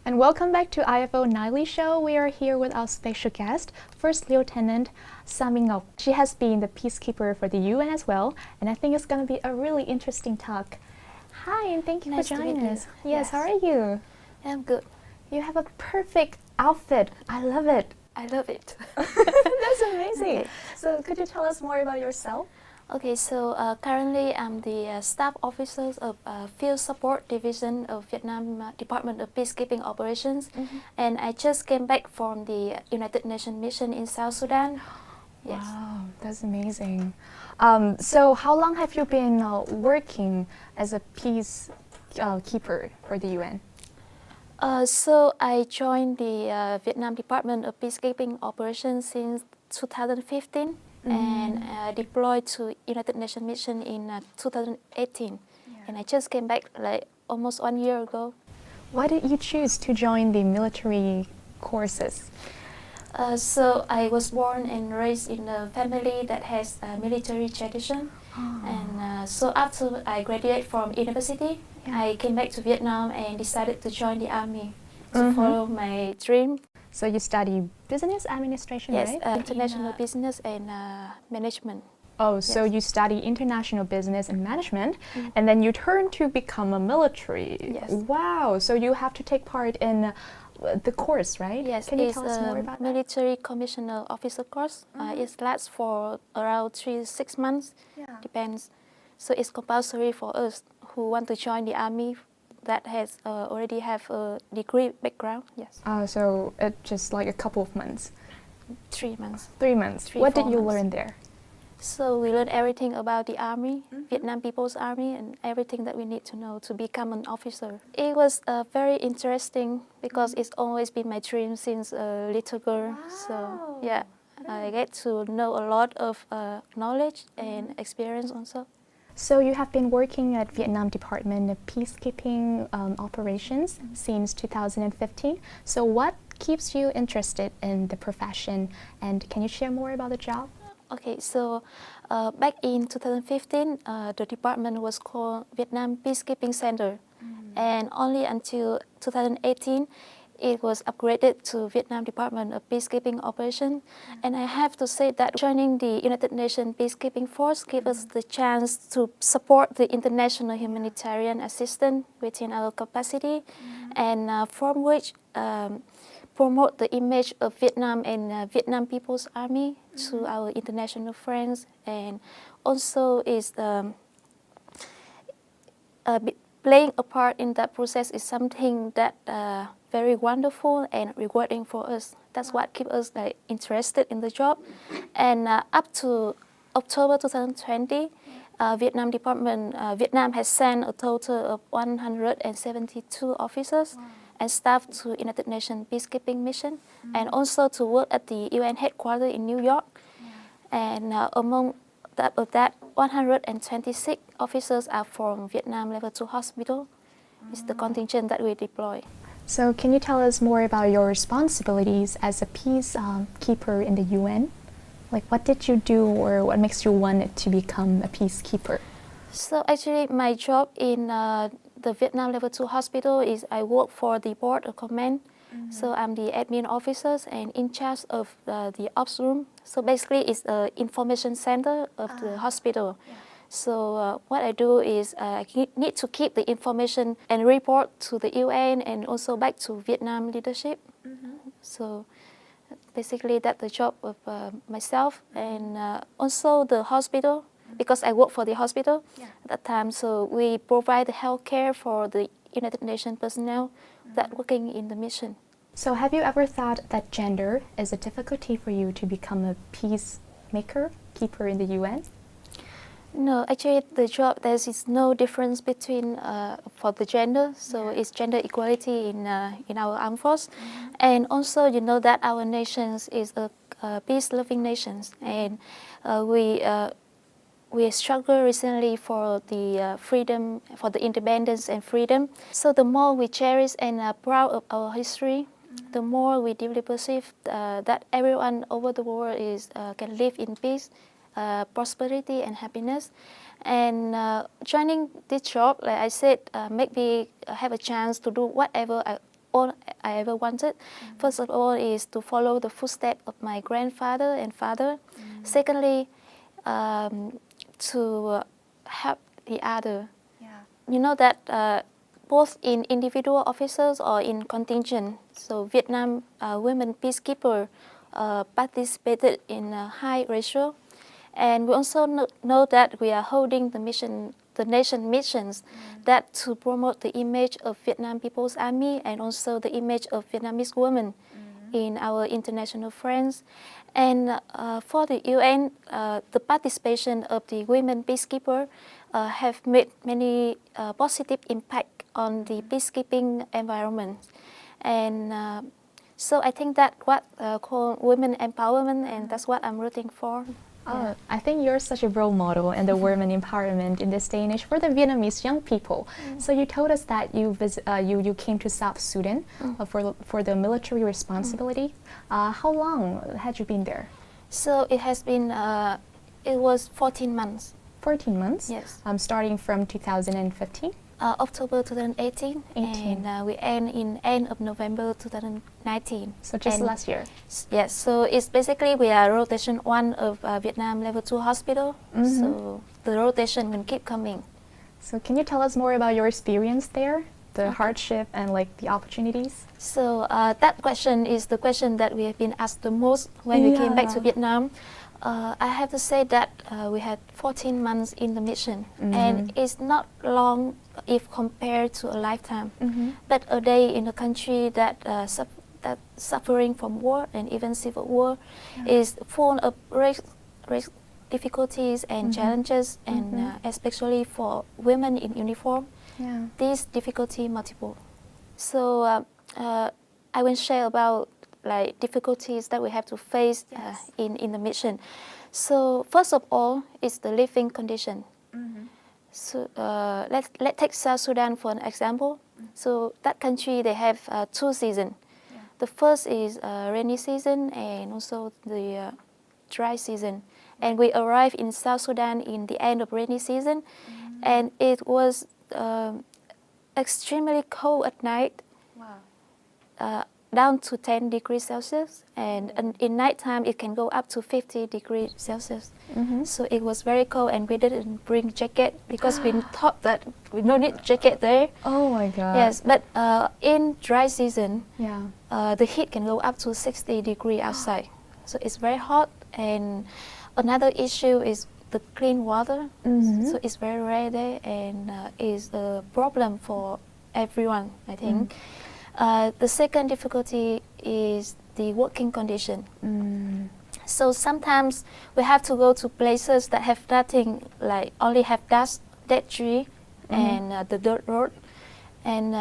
And welcome back to IFO Nightly Show. We are here with our special guest, First Lieutenant Samingok. She has been the peacekeeper for the UN as well, and I think it's going to be a really interesting talk. Hi, and thank you for joining us. Yes, how are you? I'm good. You have a perfect outfit. I love it. I love it. That's amazing. Okay. So could you tell us more about yourself? Okay, so currently I'm the staff officer of Field Support Division of Vietnam Department of Peacekeeping Operations, and I just came back from the United Nations mission in South Sudan. Yes. Wow, that's amazing. So how long have you been working as a peacekeeper for the UN? So I joined the Vietnam Department of Peacekeeping Operations since 2015 and deployed to United Nations mission in 2018. And I just came back like almost 1 year ago. Why did you choose to join the military courses? So I was born and raised in a family that has a military tradition. And so after I graduated from university, I came back to Vietnam and decided to join the army to follow my dream. So you study business administration, yes, right? International business and management. Oh, so you study international business and management, and then you turn to become a military. Yes. Wow, so you have to take part in the course, right? Yes, can you tell us more about military commissioner officer course. It lasts for around 3 to 6 months, depends. So it's compulsory for us who want to join the army that has already have a degree background. Yes. So it's just like a couple of months. 3 months. 3 months. What did you learn there? So we learned everything about the army, Vietnam People's Army, and everything that we need to know to become an officer. It was very interesting because it's always been my dream since a little girl. Wow. So yeah, I get to know a lot of knowledge and experience also. So you have been working at Vietnam Department of Peacekeeping Operations since 2015. So what keeps you interested in the profession, and can you share more about the job? Okay, so back in 2015, the department was called Vietnam Peacekeeping Center, and only until 2018, it was upgraded to Vietnam Department of Peacekeeping Operations. And I have to say that joining the United Nations Peacekeeping Force gave us the chance to support the international humanitarian assistance within our capacity, and from which promote the image of Vietnam and Vietnam People's Army to our international friends, and also is playing a part in that process is something that very wonderful and rewarding for us. That's what keeps us interested in the job. And up to October 2020, Vietnam has sent a total of 172 officers and staff to United Nations Peacekeeping Mission, and also to work at the UN headquarters in New York. And among that 126 officers are from Vietnam Level 2 Hospital. It's the contingent that we deploy. So can you tell us more about your responsibilities as a peacekeeper in the UN? Like, what did you do, or what makes you want to become a peacekeeper? So actually, my job in the Vietnam Level 2 hospital is I work for the board of command. So I'm the admin officers and in charge of the ops room. So basically, it's the information center of the hospital. So what I do is I need to keep the information and report to the UN and also back to Vietnam leadership. So basically, that's the job of myself and also the hospital, because I work for the hospital at that time. So we provide the health care for the United Nations personnel that working in the mission. So have you ever thought that gender is a difficulty for you to become a peacemaker, keeper in the UN? No, actually the job, there is no difference between for the gender, so it's gender equality in our armed force. And also you know that our nations is a peace-loving nations, and we struggle recently for the freedom, for the independence and freedom. So the more we cherish and are proud of our history, the more we deeply perceive that everyone over the world can live in peace, prosperity and happiness. And joining this job, like I said, make me have a chance to do whatever all I ever wanted. First of all is to follow the footsteps of my grandfather and father. Secondly, to help the other. You know that both in individual officers or in contingent, so Vietnam women peacekeeper participated in a high ratio. And we also know that we are holding the mission, the nation missions, that to promote the image of Vietnam People's Army and also the image of Vietnamese women in our international friends. And for the UN, the participation of the women peacekeeper have made many positive impact on the peacekeeping environment. And so I think that what called women empowerment, and that's what I'm rooting for. I think you're such a role model in the women empowerment in this day and age for the Vietnamese young people. So you told us that you came to South Sudan for the military responsibility. How long had you been there? So it has been, it was 14 months. 14 months? Yes. Starting from 2015? October 2018, and we end in end of November 2019. So just last year? Yes, so it's basically we are rotation 1 of Vietnam Level 2 hospital, so the rotation will keep coming. So can you tell us more about your experience there, the hardship and like the opportunities? So that question is the question that we have been asked the most when we came back to Vietnam. I have to say that we had 14 months in the mission, and it's not long if compared to a lifetime. But a day in a country that suffering from war and even civil war is full of difficulties and challenges, and especially for women in uniform, these difficulties multiple. So I will share about like difficulties that we have to face in the mission. So first of all, is the living condition. So let's take South Sudan for an example. So that country, they have 2 seasons. The first is rainy season and also the dry season. And we arrived in South Sudan in the end of rainy season, and it was extremely cold at night. Down to 10 degrees Celsius, and in nighttime it can go up to 50 degrees Celsius. So it was very cold, and we didn't bring jacket because we thought that we don't need jacket there. Oh my God. Yes, but in dry season, the heat can go up to 60 degrees outside. So it's very hot, and another issue is the clean water. So it's very rare there, and is a problem for everyone, I think. The second difficulty is the working condition. So sometimes we have to go to places that have nothing, like only have dust, dead tree, and the dirt road. And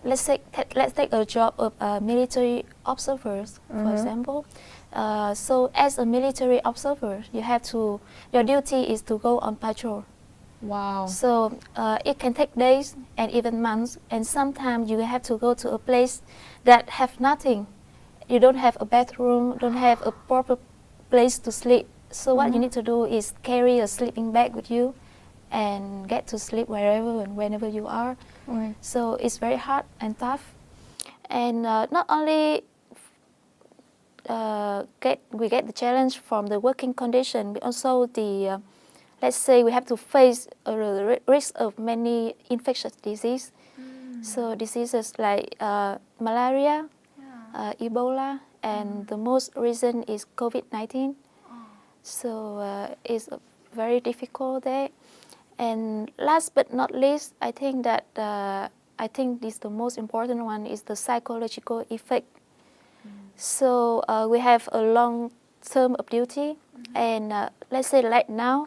let's take a job of military observers, for example. So as a military observer, your duty is to go on patrol. Wow. So it can take days and even months, and sometimes you have to go to a place that have nothing. You don't have a bathroom, don't have a proper place to sleep. So what you need to do is carry a sleeping bag with you and get to sleep wherever and whenever you are. Right. So it's very hard and tough. And not only we get the challenge from the working condition, but also the let's say we have to face a risk of many infectious disease. So diseases like malaria, Ebola, and the most recent is COVID-19. So it's very difficult there. And last but not least, I think that this the most important one is the psychological effect. So we have a long term of duty, and let's say right now,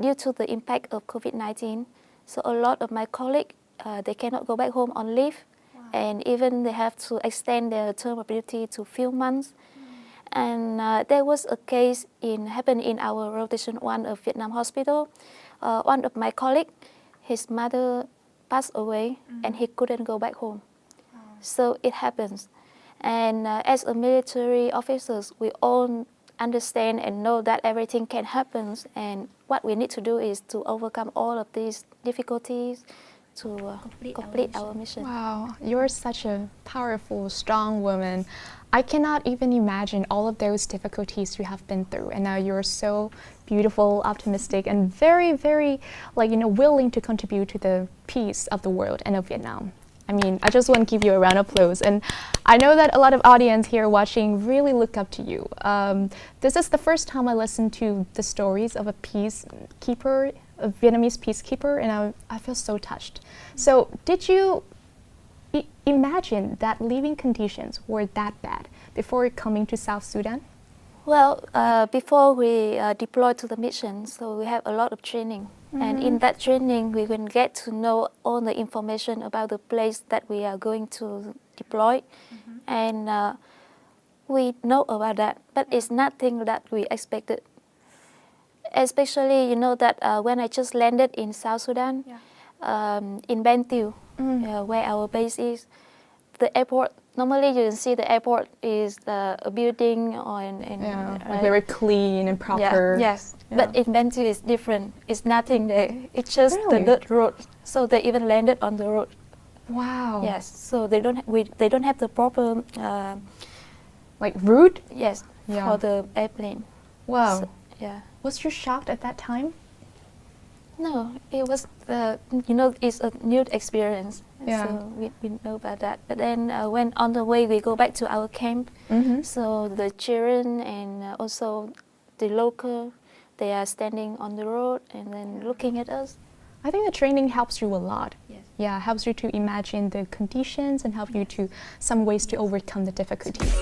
due to the impact of COVID-19, so a lot of my colleagues they cannot go back home on leave, and even they have to extend their term of duty to few months. And there was a case happened in our rotation 1 of Vietnam hospital. One of my colleagues, his mother passed away, and he couldn't go back home. So it happens. And as a military officers, we all understand and know that everything can happen, and what we need to do is to overcome all of these difficulties to complete our mission. Wow, you're such a powerful, strong woman. I cannot even imagine all of those difficulties you have been through, and now you're so beautiful, optimistic, and very, very, willing to contribute to the peace of the world and of Vietnam. I mean, I just want to give you a round of applause, and I know that a lot of audience here watching really look up to you. This is the first time I listened to the stories of a peacekeeper, a Vietnamese peacekeeper, and I feel so touched. So, did you imagine that living conditions were that bad before coming to South Sudan? Well, before we deploy to the mission, so we have a lot of training. And in that training, we will get to know all the information about the place that we are going to deploy. And we know about that, but it's nothing that we expected. Especially, that when I just landed in South Sudan, in Ben Tiêu, where our base is, the airport, normally you can see the airport is a building right? Very clean and proper. Yes, but in Ben Tiêu it's different. It's nothing there. It's just the dirt road. So they even landed on the road. Wow. Yes. So they don't have the proper route. Yes. For the airplane. Wow. So, yeah. Was you shocked at that time? No, it was it's a new experience. Yeah. So we know about that. But then when on the way we go back to our camp, so the children and also the local, they are standing on the road and then looking at us. I think the training helps you a lot. Yes. Yeah, helps you to imagine the conditions and help you to some ways to overcome the difficulties.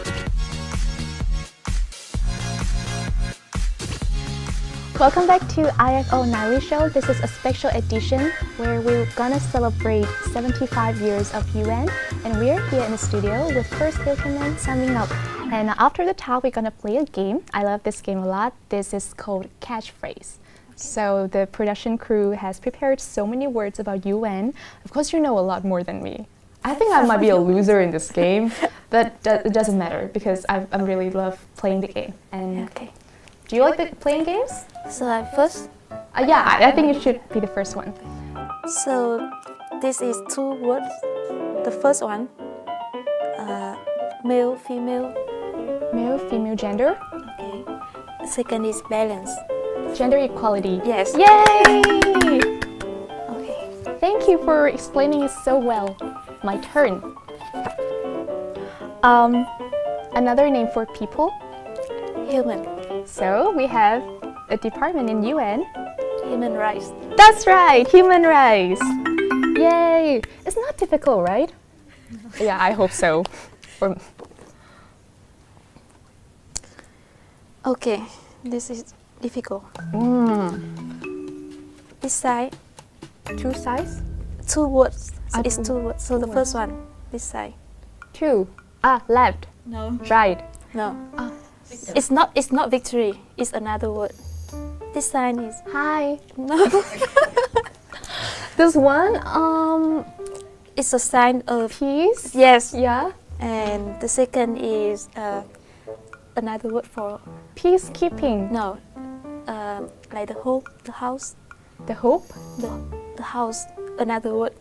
Welcome back to IFO Nightly Show. This is a special edition where we're gonna celebrate 75 years of UN, and we're here in the studio with First Lieutenant summing up. And after the talk, we're gonna play a game. I love this game a lot. This is called Catchphrase. So the production crew has prepared so many words about UN. Of course, you know a lot more than me. I think I might be a loser in this game, but it doesn't matter because I really love playing the game. And do you like playing games? So I'm first? Yeah, I think you should be the first one. So this is 2 words. The first one, male, female. Male, female, gender. Okay. The second is balance. Gender equality. Yes. Yay! Okay. Thank you for explaining it so well. My turn. Another name for people? Human. So we have a department in UN. Human rights. That's right, human rights. Yay! It's not difficult, right? Yeah, I hope so. Okay, this is difficult. This side. 2 sides? 2 words. So it's 2 words. So the first one, this side. 2. Left. No. Right. No. It's not victory. It's another word. This sign is hi. No. This one, it's a sign of peace. Yes. Yeah. And the second is another word for Peacekeeping. no, like the hope, the house. The hope? The house, another word.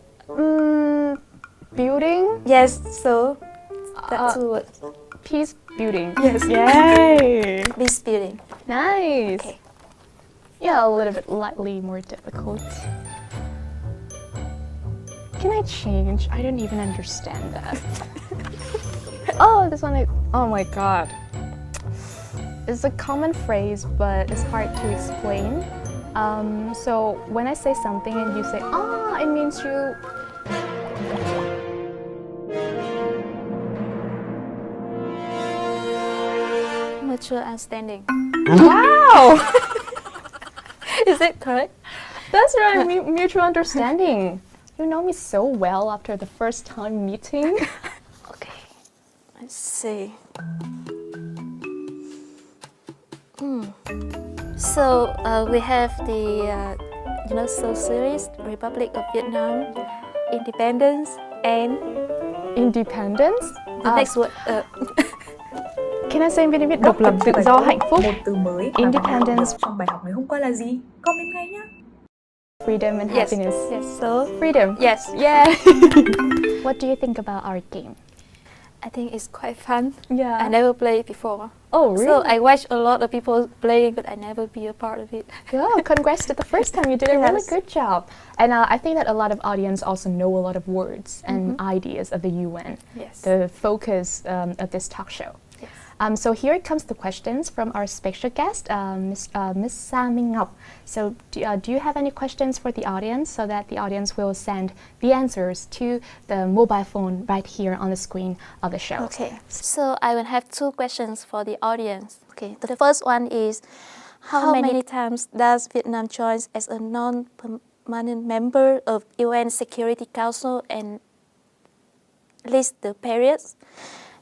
Building? Yes, so that's two words. Peace building. Yes. Yay! Peace building. Nice. Okay. Yeah, a little bit lightly more difficult. Can I change? I don't even understand that. Oh, this one, oh my god. It's a common phrase, but it's hard to explain. So when I say something and you say, ah, it means you... Mutual understanding. Wow! Is it correct? That's right, mutual understanding. You know me so well after the first time meeting. Okay, let's see. So we have the so series Republic of Vietnam, Independence, and Independence. The next word. Can I say in Vietnamese? Độc lập, tự do, hạnh phúc. Một từ mới Independence. Trong bài học ngày hôm qua là gì? Comment ngay nhá. Freedom and happiness. Yes. So freedom. Yes. Yeah. What do you think about our game? I think it's quite fun. Yeah. I never played before. Oh, really? So I watch a lot of people playing, but I never be a part of it. Oh, congrats to the first time. You did a really Yes. good job. And I think that a lot of audience also know a lot of words and ideas of the UN. Yes. The focus of this talk show. Yes. So here comes the questions from our special guest, Miss Sa Minh Ngọc. So do you have any questions for the audience so that the audience will send the answers to the mobile phone right here on the screen of the show? Okay. So I will have two questions for the audience. Okay. The first one is, how many times does Vietnam join as a non-permanent member of UN Security Council, and list the periods?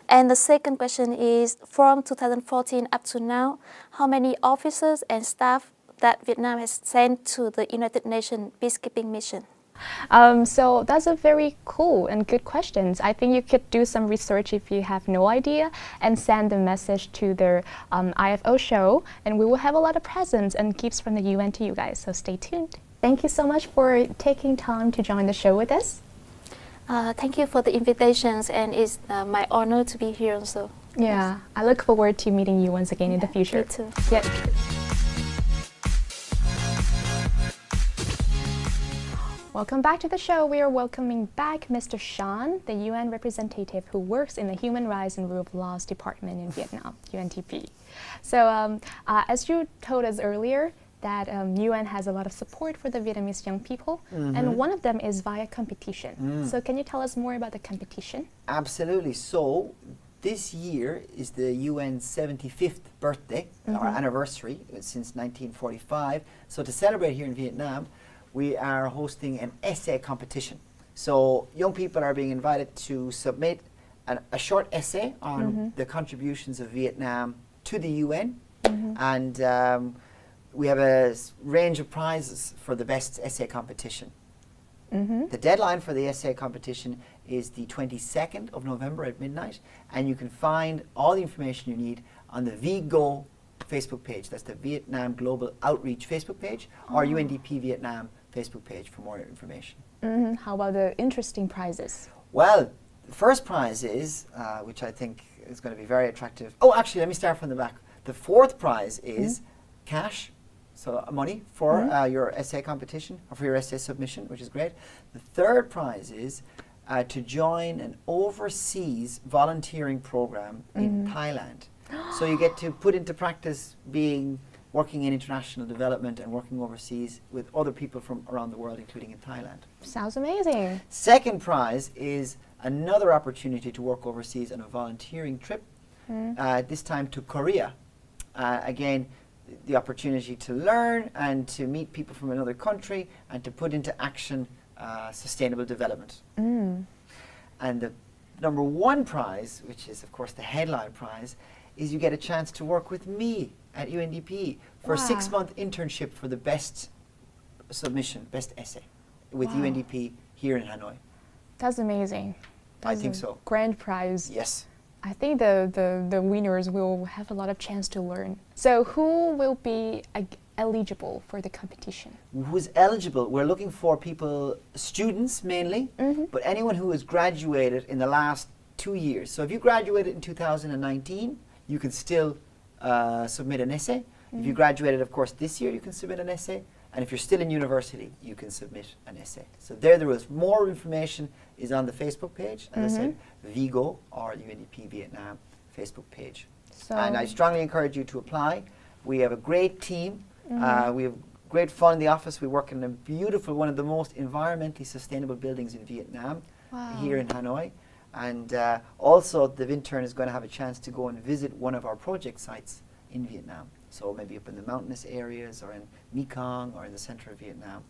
And the second question is, from 2014 up to now, how many officers and staff that Vietnam has sent to the United Nations peacekeeping mission? So that's a very cool and good questions. I think you could do some research if you have no idea and send the message to their IFO show, and we will have a lot of presents and gifts from the UN to you guys, so stay tuned. Thank you so much for taking time to join the show with us. Thank you for the invitations, and it's my honor to be here also. Yeah, I look forward to meeting you once again in the future. Me too. Yeah. Welcome back to the show. We are welcoming back Mr. Sean, the UN representative who works in the Human Rights and Rule of Laws Department in Vietnam, UNDP. So as you told us earlier, that UN has a lot of support for the Vietnamese young people, and one of them is via competition. So can you tell us more about the competition? Absolutely. So this year is the UN's 75th birthday, or anniversary, since 1945. So to celebrate here in Vietnam, we are hosting an essay competition. So young people are being invited to submit a short essay on the contributions of Vietnam to the UN, and we have a range of prizes for the best essay competition. The deadline for the essay competition is the 22nd of November at midnight, and you can find all the information you need on the VGO Facebook page. That's the Vietnam Global Outreach Facebook page, or UNDP Vietnam Facebook page for more information. How about the interesting prizes? Well, the first prize is, which I think is going to be very attractive. Oh, actually, let me start from the back. The fourth prize is cash. So money for your essay competition, or for your essay submission, which is great. The third prize is to join an overseas volunteering program in Thailand. So you get to put into practice working in international development and working overseas with other people from around the world, including in Thailand. Sounds amazing. Second prize is another opportunity to work overseas on a volunteering trip, this time to Korea. Again, the opportunity to learn and to meet people from another country and to put into action sustainable development. And the number one prize, which is of course the headline prize, is you get a chance to work with me at UNDP for a 6-month internship for the best submission, best essay with UNDP here in Hanoi. That's amazing. I think so. Grand prize. Yes. I think the winners will have a lot of chance to learn. So who will be eligible for the competition? Who's eligible? We're looking for people, students mainly, but anyone who has graduated in the last 2 years. So if you graduated in 2019, you can still submit an essay. If you graduated, of course, this year, you can submit an essay. And if you're still in university, you can submit an essay. So there are the rules. More information is on the Facebook page, as I said, Vigo or UNDP Vietnam Facebook page. So And I strongly encourage you to apply. We have a great team. We have great fun in the office. We work in a beautiful, one of the most environmentally sustainable buildings in Vietnam, here in Hanoi. And also, the intern is going to have a chance to go and visit one of our project sites in Vietnam. So maybe up in the mountainous areas or in Mekong or in the center of Vietnam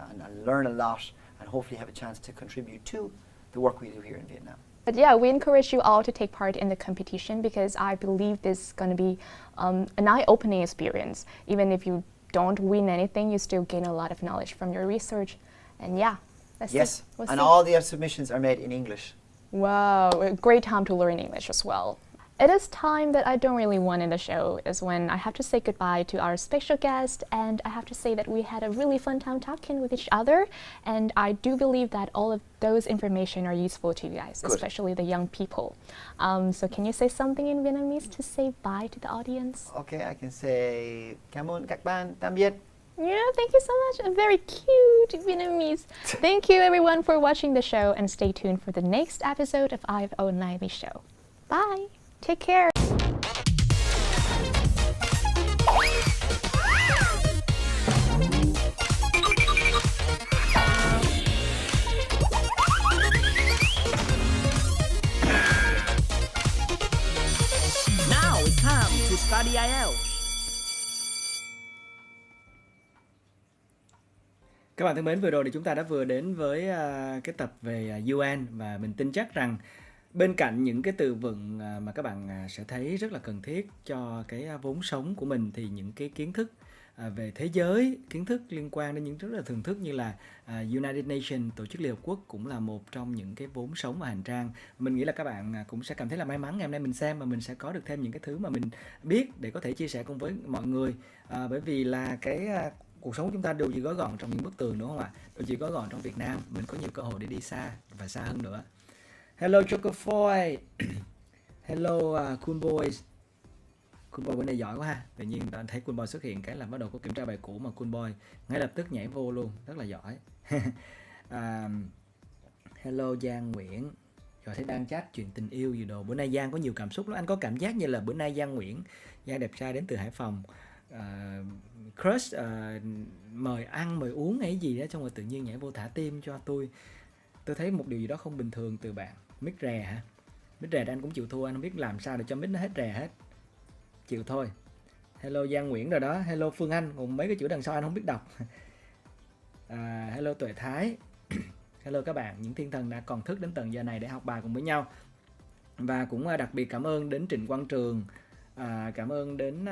and learn a lot and hopefully have a chance to contribute to the work we do here in Vietnam. But yeah, we encourage you all to take part in the competition because I believe this is going to be an eye-opening experience. Even if you don't win anything, you still gain a lot of knowledge from your research. And yeah, that's Yes, and all the submissions are made in English. Wow, a great time to learn English as well. It is time that I don't really want in the show is when I have to say goodbye to our special guest, and I have to say that we had a really fun time talking with each other, and I do believe that all of those information are useful to you guys, especially the young people. So can you say something in Vietnamese to say bye to the audience? Okay, I can say cảm ơn các bạn, tạm biệt. Yeah, thank you so much. A very cute Vietnamese. Thank you everyone for watching the show, and stay tuned for the next episode of IFO Nightly Show. Bye. Take care. Now it's time to study IELTS. Các bạn thân mến, vừa rồi thì chúng ta đã vừa đến với cái tập về UN, và mình tin chắc rằng bên cạnh những cái từ vựng mà các bạn sẽ thấy rất là cần thiết cho cái vốn sống của mình, thì những cái kiến thức về thế giới, kiến thức liên quan đến những rất là thường thức như là United Nations, Tổ chức Liên Hợp Quốc cũng là một trong những cái vốn sống và hành trang. Mình nghĩ là các bạn cũng sẽ cảm thấy là may mắn ngày hôm nay mình xem và mình sẽ có được thêm những cái thứ mà mình biết để có thể chia sẻ cùng với mọi người. Bởi vì là cái cuộc sống của chúng ta đều chỉ gói gọn trong những bức tường, đúng không ạ? Đều chỉ gói gọn trong Việt Nam. Mình có nhiều cơ hội để đi xa và xa hơn nữa. Hello Chocofoy. Hello Cool Boys. Cool Boy bữa nay giỏi quá ha. Tự nhiên ta thấy Cool Boy xuất hiện cái là bắt đầu có kiểm tra bài cũ mà Cool Boy ngay lập tức nhảy vô luôn. Rất là giỏi. Hello Giang Nguyễn. Rồi thấy đang chat chuyện tình yêu gì đồ. Bữa nay Giang có nhiều cảm xúc lắm. Anh có cảm giác như là bữa nay Giang Nguyễn, Giang đẹp trai đến từ Hải Phòng, crush mời ăn mời uống hay gì đó, xong rồi tự nhiên nhảy vô thả tim cho tôi. Tôi thấy một điều gì đó không bình thường từ bạn. Mic rè hả? Mic rè anh cũng chịu thua, anh không biết làm sao để cho mic nó hết rè hết. Chịu thôi. Hello Giang Nguyễn rồi đó. Hello Phương Anh, còn mấy cái chữ đằng sau anh không biết đọc. Hello Tuệ Thái. Hello các bạn, những thiên thần đã còn thức đến tận giờ này để học bài cùng với nhau. Và cũng đặc biệt cảm ơn đến Trịnh Quang Trường, cảm ơn đến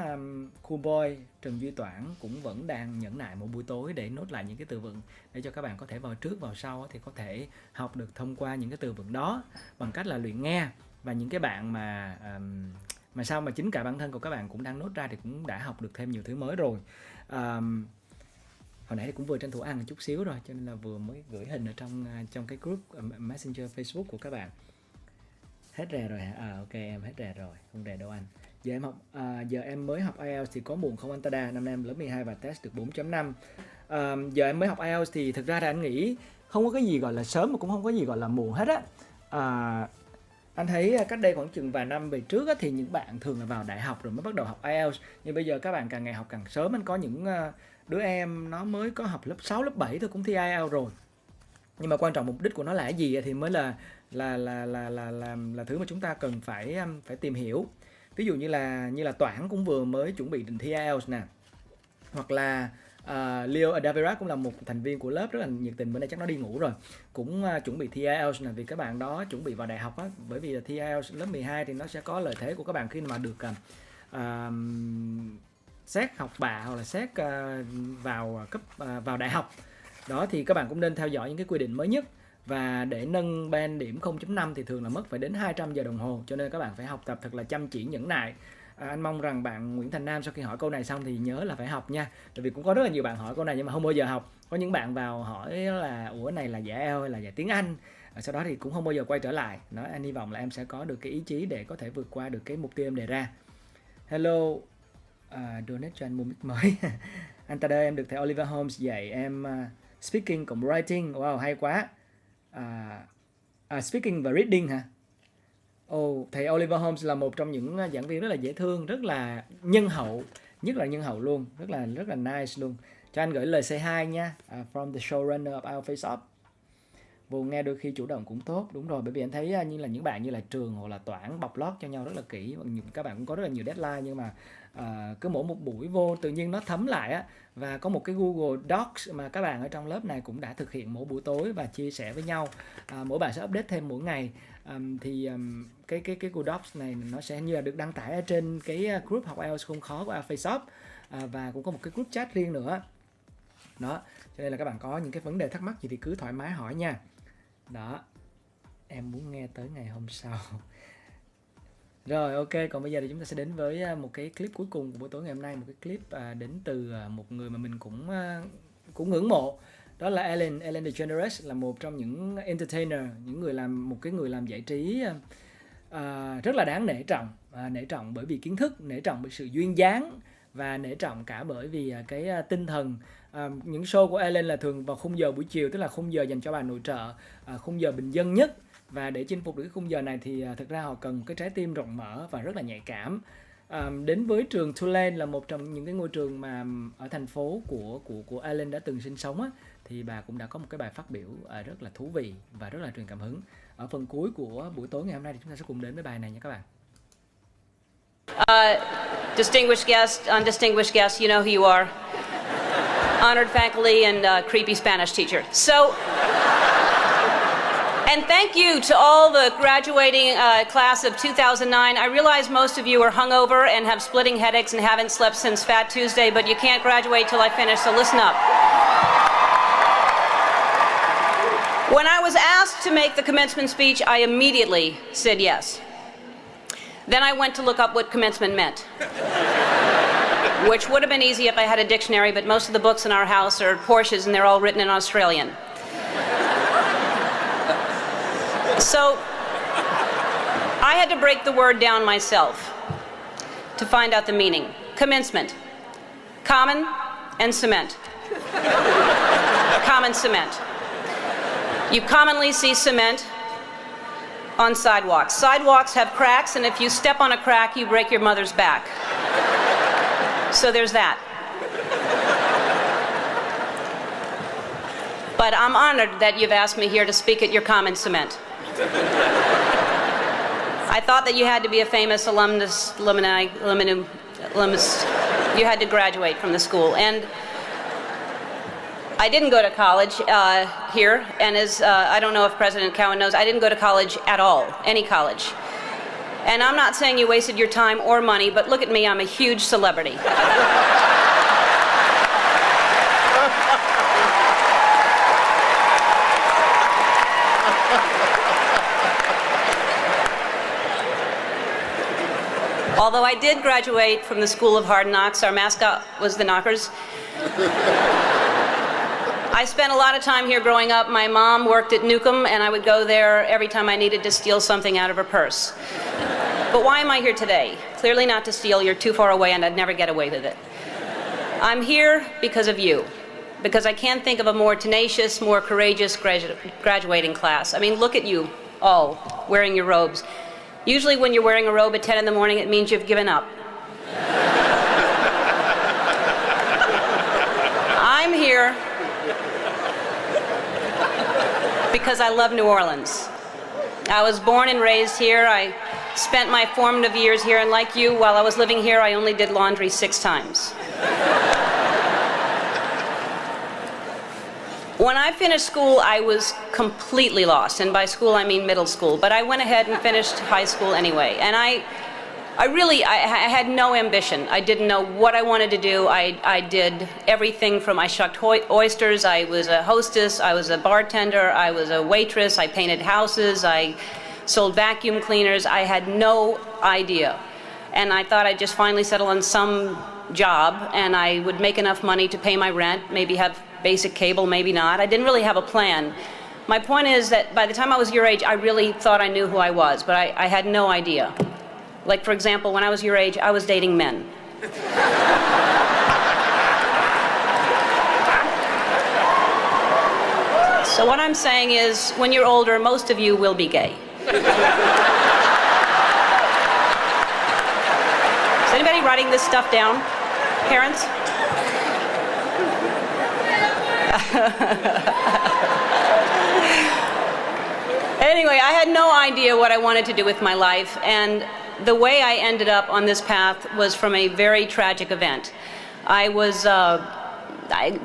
Cool Boy, Trần Duy Toản cũng vẫn đang nhẫn nại một buổi tối để nốt lại những cái từ vựng để cho các bạn có thể vào trước vào sau thì có thể học được thông qua những cái từ vựng đó bằng cách là luyện nghe. Và những cái bạn mà sao mà chính cả bản thân của các bạn cũng đang nốt ra thì cũng đã học được thêm nhiều thứ mới rồi. Hồi nãy thì cũng vừa tranh thủ ăn một chút xíu rồi, cho nên là vừa mới gửi hình ở trong cái group Messenger Facebook của các bạn. Hết rè rồi hả? Ok, em hết rè rồi, không rè đâu anh. Giờ em mới học IELTS thì có muộn không anh Tada? Năm nay em lớp 12 và test được 4.5. Giờ em mới học IELTS thì thực ra là anh nghĩ không có cái gì gọi là sớm mà cũng không có gì gọi là muộn hết á. Anh thấy cách đây khoảng chừng vài năm về trước á, thì những bạn thường là vào đại học rồi mới bắt đầu học IELTS. Nhưng bây giờ các bạn càng ngày học càng sớm. Anh có những đứa em nó mới có học lớp 6, lớp 7 thôi cũng thi IELTS rồi. Nhưng mà quan trọng mục đích của nó là cái gì thì mới là thứ mà chúng ta cần phải tìm hiểu. Ví dụ như là Toản cũng vừa mới chuẩn bị định thi IELTS nè, hoặc là Leo Davira cũng là một thành viên của lớp rất là nhiệt tình, bữa nay chắc nó đi ngủ rồi, cũng chuẩn bị thi IELTS nè, vì các bạn đó chuẩn bị vào đại học á, bởi vì là thi IELTS lớp 12 thì nó sẽ có lợi thế của các bạn khi mà được xét học bạ hoặc là xét vào đại học đó, thì các bạn cũng nên theo dõi những cái quy định mới nhất Và để nâng band điểm 0.5 thì thường là mất phải đến 200 giờ đồng hồ, cho nên các bạn phải học tập thật là chăm chỉ nhẫn nại. Anh mong rằng bạn Nguyễn Thành Nam sau khi hỏi câu này xong thì nhớ là phải học nha. Tại vì cũng có rất là nhiều bạn hỏi câu này nhưng mà không bao giờ học. Có những bạn vào hỏi là ủa này là giải IELTS hay là giải tiếng Anh, sau đó thì cũng không bao giờ quay trở lại. Nói anh hy vọng là em sẽ có được cái ý chí để có thể vượt qua được cái mục tiêu em đề ra. Hello, donate cho anh mua mic mới. Anh ta đây em được thầy Oliver Holmes dạy em speaking cùng writing. Wow, hay quá. Speaking và reading hả? Thầy Oliver Holmes là một trong những giảng viên rất là dễ thương, rất là nhân hậu, nhất là nhân hậu luôn, rất là nice luôn. Cho anh gửi lời say hi nha, from the showrunner of IELTS Face-Off. Vô nghe đôi khi chủ động cũng tốt, đúng rồi, bởi vì anh thấy như là những bạn như là Trường hoặc là Toản bọc lót cho nhau rất là kỹ. Các bạn cũng có rất là nhiều deadline nhưng mà cứ mỗi một buổi vô tự nhiên nó thấm lại á. Và có một cái Google Docs mà các bạn ở trong lớp này cũng đã thực hiện mỗi buổi tối và chia sẻ với nhau. Mỗi bạn sẽ update thêm mỗi ngày. Cái Google Docs này nó sẽ như là được đăng tải ở trên cái group học IELTS không khó của IELTS Face-Off, và cũng có một cái group chat riêng nữa. Đó, cho nên là các bạn có những cái vấn đề thắc mắc gì thì cứ thoải mái hỏi nha. Đó, em muốn nghe tới ngày hôm sau. Rồi, ok, còn bây giờ thì chúng ta sẽ đến với một cái clip cuối cùng của buổi tối ngày hôm nay. Một cái clip đến từ một người mà mình cũng ngưỡng mộ. Đó là Ellen DeGeneres, là một trong những entertainer, những người làm một cái người làm giải trí rất là đáng nể trọng. Nể trọng bởi vì kiến thức, nể trọng bởi sự duyên dáng và nể trọng cả bởi vì cái tinh thần. Những show của Ellen là thường vào khung giờ buổi chiều, tức là khung giờ dành cho bà nội trợ, khung giờ bình dân nhất. Và để chinh phục được cái khung giờ này thì thực ra họ cần một cái trái tim rộng mở và rất là nhạy cảm. Đến với trường Tulane là một trong những cái ngôi trường mà ở thành phố của Ellen đã từng sinh sống á, thì bà cũng đã có một cái bài phát biểu rất là thú vị và rất là truyền cảm hứng. Ở phần cuối của buổi tối ngày hôm nay thì chúng ta sẽ cùng đến với bài này nha các bạn. Distinguished guests, undistinguished guests, you know who you are. Honored faculty and creepy Spanish teacher. And thank you to all the graduating class of 2009. I realize most of you are hungover and have splitting headaches and haven't slept since Fat Tuesday, but you can't graduate till I finish, so listen up. When I was asked to make the commencement speech, I immediately said yes. Then I went to look up what commencement meant, which would have been easy if I had a dictionary, but most of the books in our house are Porsches and they're all written in Australian. So I had to break the word down myself to find out the meaning. Commencement, common and cement. Common cement. You commonly see cement on sidewalks. Sidewalks have cracks, and if you step on a crack, you break your mother's back. So there's that. But I'm honored that you've asked me here to speak at your common cement. I thought that you had to be a famous alumnus. You had to graduate from the school. And I didn't go to college here, and as I don't know if President Cowan knows, I didn't go to college at all, any college. And I'm not saying you wasted your time or money, but look at me, I'm a huge celebrity. Although I did graduate from the School of Hard Knocks, our mascot was the Knockers. I spent a lot of time here growing up. My mom worked at Newcomb, and I would go there every time I needed to steal something out of her purse. But why am I here today? Clearly not to steal. You're too far away, and I'd never get away with it. I'm here because of you, because I can't think of a more tenacious, more courageous graduating class. I mean, look at you all wearing your robes. Usually when you're wearing a robe at 10 in the morning, it means you've given up. I'm here because I love New Orleans. I was born and raised here. I spent my formative years here, and like you, while I was living here, I only did laundry 6 times. When I finished school, I was completely lost, and by school I mean middle school, but I went ahead and finished high school anyway. And I had no ambition. I didn't know what I wanted to do. I did everything from I shucked oysters, I was a hostess, I was a bartender, I was a waitress, I painted houses, I sold vacuum cleaners. I had no idea. And I thought I'd just finally settle on some job and I would make enough money to pay my rent, maybe have basic cable, maybe not. I didn't really have a plan. My point is that by the time I was your age, I really thought I knew who I was, but I had no idea. Like, for example, when I was your age, I was dating men. So what I'm saying is, when you're older, most of you will be gay. Is anybody writing this stuff down? Parents? Anyway, I had no idea what I wanted to do with my life, and the way I ended up on this path was from a very tragic event. I was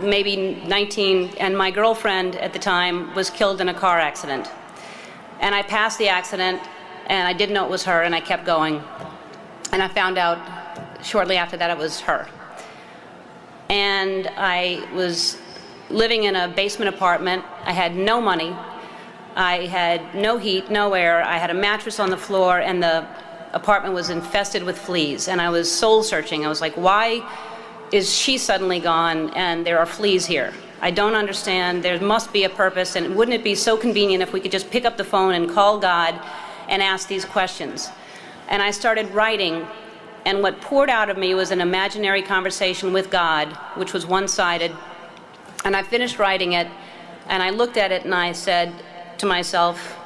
maybe 19, and my girlfriend at the time was killed in a car accident. And I passed the accident, and I didn't know it was her, and I kept going. And I found out shortly after that it was her. And I was living in a basement apartment. I had no money. I had no heat, no air. I had a mattress on the floor, and the apartment was infested with fleas. And I was soul searching. I was like, why is she suddenly gone and there are fleas here? I don't understand. There must be a purpose, and wouldn't it be so convenient if we could just pick up the phone and call God and ask these questions? And I started writing, and what poured out of me was an imaginary conversation with God, which was one-sided. And I finished writing it, and I looked at it and I said to myself,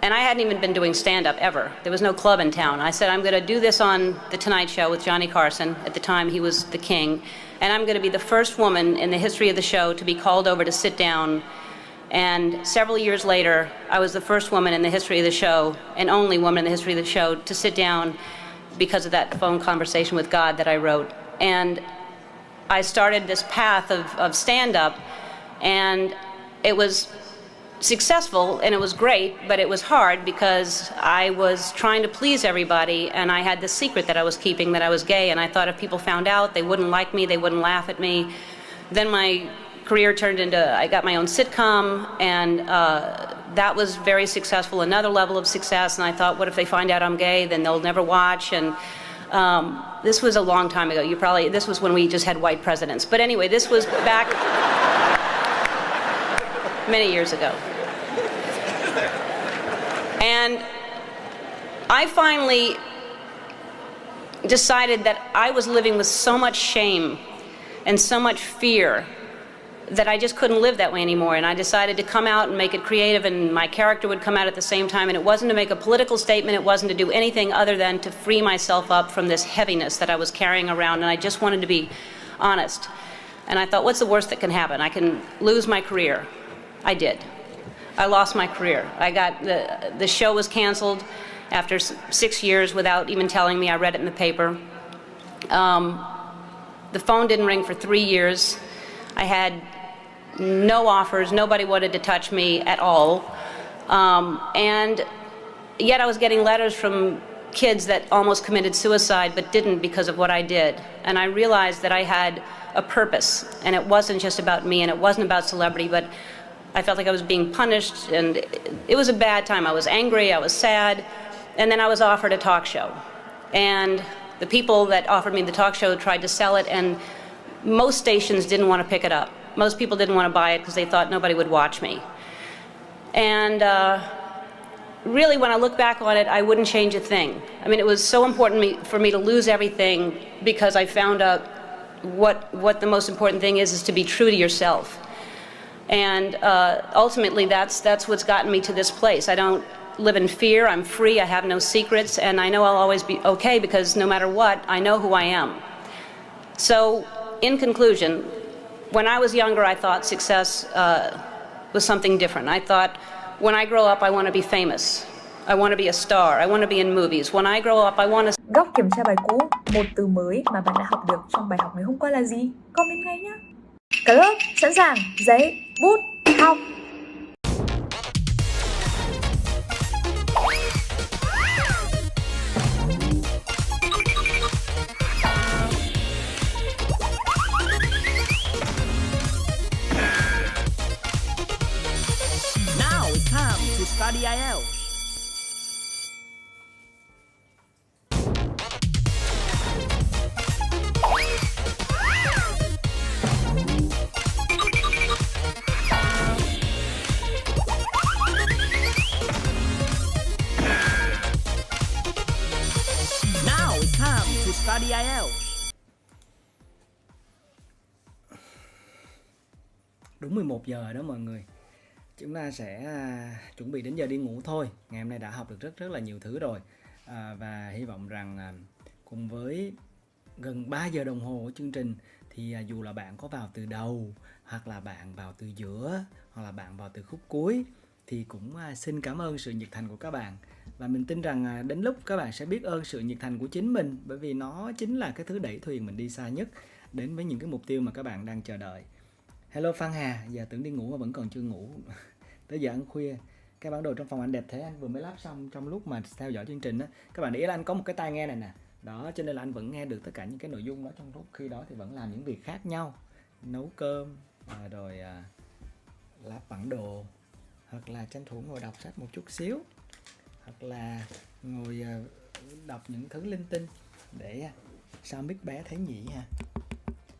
and I hadn't even been doing stand-up ever. There was no club in town. I said, I'm going to do this on The Tonight Show with Johnny Carson. At the time, he was the king. And I'm going to be the first woman in the history of the show to be called over to sit down. And several years later, I was the first woman in the history of the show, and only woman in the history of the show, to sit down because of that phone conversation with God that I wrote. And I started this path of stand-up, and it was successful and it was great, but it was hard because I was trying to please everybody, and I had this secret that I was keeping, that I was gay, and I thought if people found out, they wouldn't like me, they wouldn't laugh at me. Then my career turned into, I got my own sitcom, and that was very successful, another level of success, and I thought, what if they find out I'm gay, then they'll never watch. And this was a long time ago. This was when we just had white presidents. But anyway, this was back many years ago. And I finally decided that I was living with so much shame and so much fear that I just couldn't live that way anymore. And I decided to come out and make it creative, and my character would come out at the same time. And it wasn't to make a political statement. It wasn't to do anything other than to free myself up from this heaviness that I was carrying around. And I just wanted to be honest. And I thought, what's the worst that can happen? I can lose my career. I did. I lost my career. I got the show was canceled after 6 years without even telling me. I read it in the paper. The phone didn't ring for 3 years. I had no offers. Nobody wanted to touch me at all. And yet I was getting letters from kids that almost committed suicide but didn't because of what I did. And I realized that I had a purpose, and it wasn't just about me, and it wasn't about celebrity, but I felt like I was being punished, and it was a bad time. I was angry, I was sad, and then I was offered a talk show. And the people that offered me the talk show tried to sell it, and most stations didn't want to pick it up. Most people didn't want to buy it because they thought nobody would watch me. And really, when I look back on it, I wouldn't change a thing. I mean, it was so important for me to lose everything because I found out what the most important thing is to be true to yourself. And ultimately, that's what's gotten me to this place. I don't live in fear. I'm free. I have no secrets. And I know I'll always be okay because no matter what, I know who I am. So, in conclusion, when I was younger, I thought success was something different. I thought, when I grow up, I want to be famous. I want to be a star. I want to be in movies. When I grow up, I want to... Góc kiểm tra bài cũ, một từ mới mà bạn đã học được trong bài học ngày hôm qua là gì? Comment ngay nhé. Cả lớp sẵn sàng, giấy, bút, học. time to study IELTS. Đúng 11 giờ rồi đó mọi người. Chúng ta sẽ chuẩn bị đến giờ đi ngủ thôi. Ngày hôm nay đã học được rất là nhiều thứ rồi. Và hy vọng rằng cùng với gần 3 giờ đồng hồ của chương trình thì dù là bạn có vào từ đầu, hoặc là bạn vào từ giữa, hoặc là bạn vào từ khúc cuối, thì cũng xin cảm ơn sự nhiệt thành của các bạn. Và mình tin rằng đến lúc các bạn sẽ biết ơn sự nhiệt thành của chính mình, bởi vì nó chính là cái thứ đẩy thuyền mình đi xa nhất, đến với những cái mục tiêu mà các bạn đang chờ đợi. Hello Phan Hà, giờ tưởng đi ngủ mà vẫn còn chưa ngủ. Tới giờ ăn khuya. Cái bản đồ trong phòng anh đẹp thế, anh vừa mới lắp xong trong lúc mà theo dõi chương trình đó. Các bạn để ý là anh có một cái tai nghe này nè. Đó, cho nên là anh vẫn nghe được tất cả những cái nội dung đó trong lúc khi đó thì vẫn làm những việc khác nhau. Nấu cơm, rồi lắp bản đồ, hoặc là tranh thủ ngồi đọc sách một chút xíu, hoặc là ngồi đọc những thứ linh tinh để sao mic bé thấy nhỉ ha.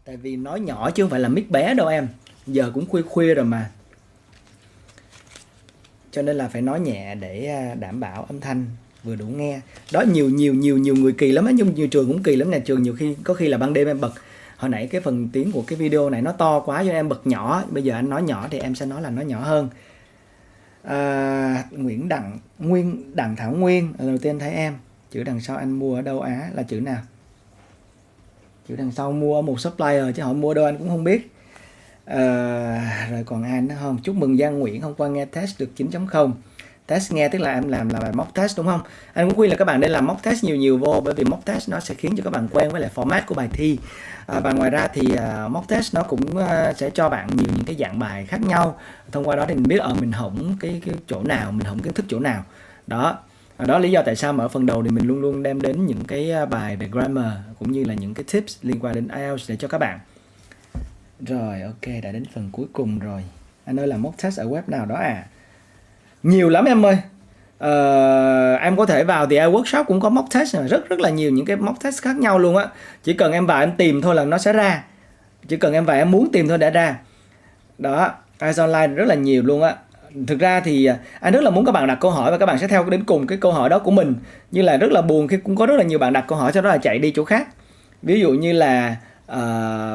Tại vì nói nhỏ chứ không phải là mic bé đâu em. Giờ cũng khuya khuya rồi mà. Cho nên là phải nói nhẹ để đảm bảo âm thanh vừa đủ nghe. Đó, nhiều người kỳ lắm á, nhưng nhiều trường cũng kỳ lắm nè. Trường nhiều khi có khi là ban đêm em bật. Hồi nãy cái phần tiếng của cái video này nó to quá cho em bật nhỏ. Bây giờ anh nói nhỏ thì em sẽ nói là nó nhỏ hơn. Đặng Thảo Nguyên, lần đầu tiên thấy em. Chữ đằng sau anh mua ở đâu Á là chữ nào? Chữ đằng sau mua ở một supplier chứ họ mua đâu anh cũng không biết. Rồi còn ai nữa không? Chúc mừng Giang Nguyễn, hôm qua nghe test được 9.0. Test nghe tức là em làm là bài mock test đúng không? Anh cũng khuyên là các bạn nên làm mock test nhiều vô, bởi vì mock test nó sẽ khiến cho các bạn quen với lại format của bài thi. Và ngoài ra thì mock test nó cũng sẽ cho bạn nhiều những cái dạng bài khác nhau. Thông qua đó thì mình biết mình hỏng cái chỗ nào, mình hỏng kiến thức chỗ nào. Đó lý do tại sao mà ở phần đầu thì mình luôn luôn đem đến những cái bài về grammar cũng như là những cái tips liên quan đến IELTS để cho các bạn. Rồi, ok, đã đến phần cuối cùng rồi. Anh ơi, làm mock test ở web nào đó à? Nhiều lắm em ơi. Em có thể vào thì workshop cũng có mock test, rất là nhiều những cái mock test khác nhau luôn á. Chỉ cần em vào em tìm thôi là nó sẽ ra. Chỉ cần em vào em muốn tìm thôi đã ra. Đó, IELTS Online rất là nhiều luôn á. Thực ra thì anh rất là muốn các bạn đặt câu hỏi và các bạn sẽ theo đến cùng cái câu hỏi đó của mình. Như là rất là buồn khi cũng có rất là nhiều bạn đặt câu hỏi sau đó là chạy đi chỗ khác. Ví dụ như là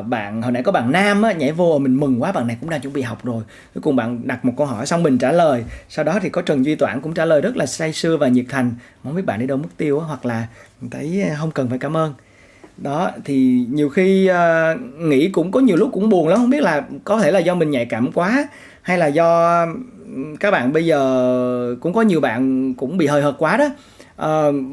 bạn hồi nãy có bạn nam á, nhảy vô mình mừng quá, bạn này cũng đang chuẩn bị học rồi, cuối cùng bạn đặt một câu hỏi xong mình trả lời, sau đó thì có Trần Duy Toản cũng trả lời rất là say sưa và nhiệt thành, không biết bạn đi đâu mất tiêu á, hoặc là thấy không cần phải cảm ơn. Đó thì nhiều khi nghĩ cũng có nhiều lúc cũng buồn lắm, không biết là có thể là do mình nhạy cảm quá hay là do các bạn bây giờ cũng có nhiều bạn cũng bị hời hợt quá đó.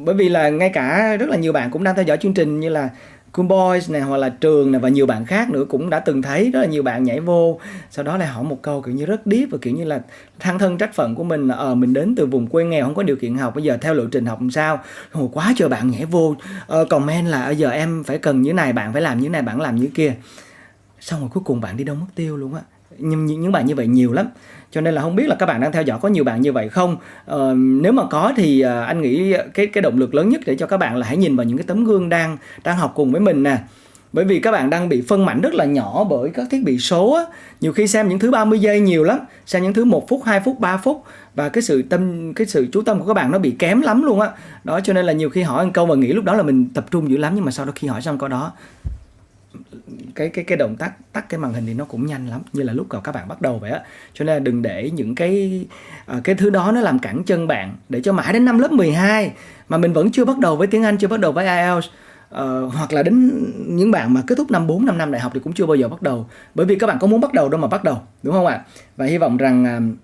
Bởi vì là ngay cả rất là nhiều bạn cũng đang theo dõi chương trình như là Cool Boys này, hoặc là Trường này, và nhiều bạn khác nữa cũng đã từng thấy rất là nhiều bạn nhảy vô, sau đó lại hỏi một câu kiểu như rất deep và kiểu như là than thân trách phận của mình là mình đến từ vùng quê nghèo không có điều kiện học, bây giờ theo lộ trình học làm sao. Hồi quá trời bạn nhảy vô comment là giờ em phải cần như này, bạn phải làm như này, bạn làm như kia, xong rồi cuối cùng bạn đi đâu mất tiêu luôn á. Những bạn như vậy nhiều lắm, cho nên là không biết là các bạn đang theo dõi có nhiều bạn như vậy không. Nếu mà có thì anh nghĩ cái động lực lớn nhất để cho các bạn là hãy nhìn vào những cái tấm gương đang học cùng với mình nè. Bởi vì các bạn đang bị phân mảnh rất là nhỏ bởi các thiết bị số á. Nhiều khi xem những thứ 30 giây nhiều lắm, xem những thứ 1 phút, 2 phút, 3 phút, và cái sự chú tâm của các bạn nó bị kém lắm luôn á. Đó, cho nên là nhiều khi hỏi một câu và nghĩ lúc đó là mình tập trung dữ lắm, nhưng mà sau đó khi hỏi xong câu đó, cái động tác tắt cái màn hình thì nó cũng nhanh lắm, như là lúc các bạn bắt đầu vậy á. Cho nên là đừng để những cái thứ đó nó làm cản chân bạn, để cho mãi đến năm lớp 12 mà mình vẫn chưa bắt đầu với tiếng Anh, chưa bắt đầu với IELTS, hoặc là đến những bạn mà kết thúc năm 4, 5 năm đại học thì cũng chưa bao giờ bắt đầu, bởi vì các bạn có muốn bắt đầu đâu mà bắt đầu, đúng không ạ? Và hy vọng rằng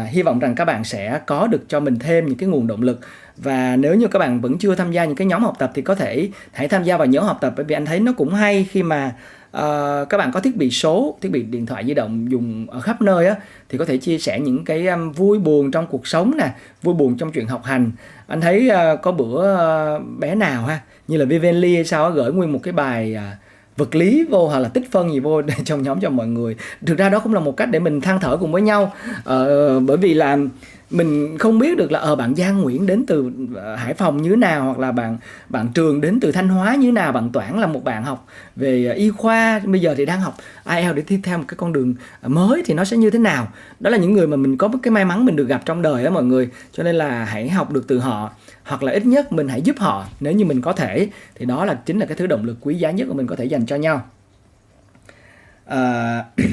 hy vọng rằng các bạn sẽ có được cho mình thêm những cái nguồn động lực. Và nếu như các bạn vẫn chưa tham gia những cái nhóm học tập thì có thể hãy tham gia vào nhóm học tập, bởi vì anh thấy nó cũng hay khi mà các bạn có thiết bị số, thiết bị điện thoại di động dùng ở khắp nơi á, thì có thể chia sẻ những cái vui buồn trong cuộc sống nè, vui buồn trong chuyện học hành. Anh thấy có bữa bé nào như là Vivian Lee hay sao gửi nguyên một cái bài vật lý vô, hoặc là tích phân gì vô trong nhóm cho mọi người. Thực ra đó cũng là một cách để mình than thở cùng với nhau, bởi vì là mình không biết được là bạn Giang Nguyễn đến từ Hải Phòng như thế nào, hoặc là bạn Trường đến từ Thanh Hóa như thế nào, bạn Toản là một bạn học về y khoa, bây giờ thì đang học IELTS để thi theo một cái con đường mới thì nó sẽ như thế nào. Đó là những người mà mình có cái may mắn mình được gặp trong đời đó mọi người, cho nên là hãy học được từ họ, hoặc là ít nhất mình hãy giúp họ nếu như mình có thể, thì đó chính là cái thứ động lực quý giá nhất của mình có thể dành cho nhau.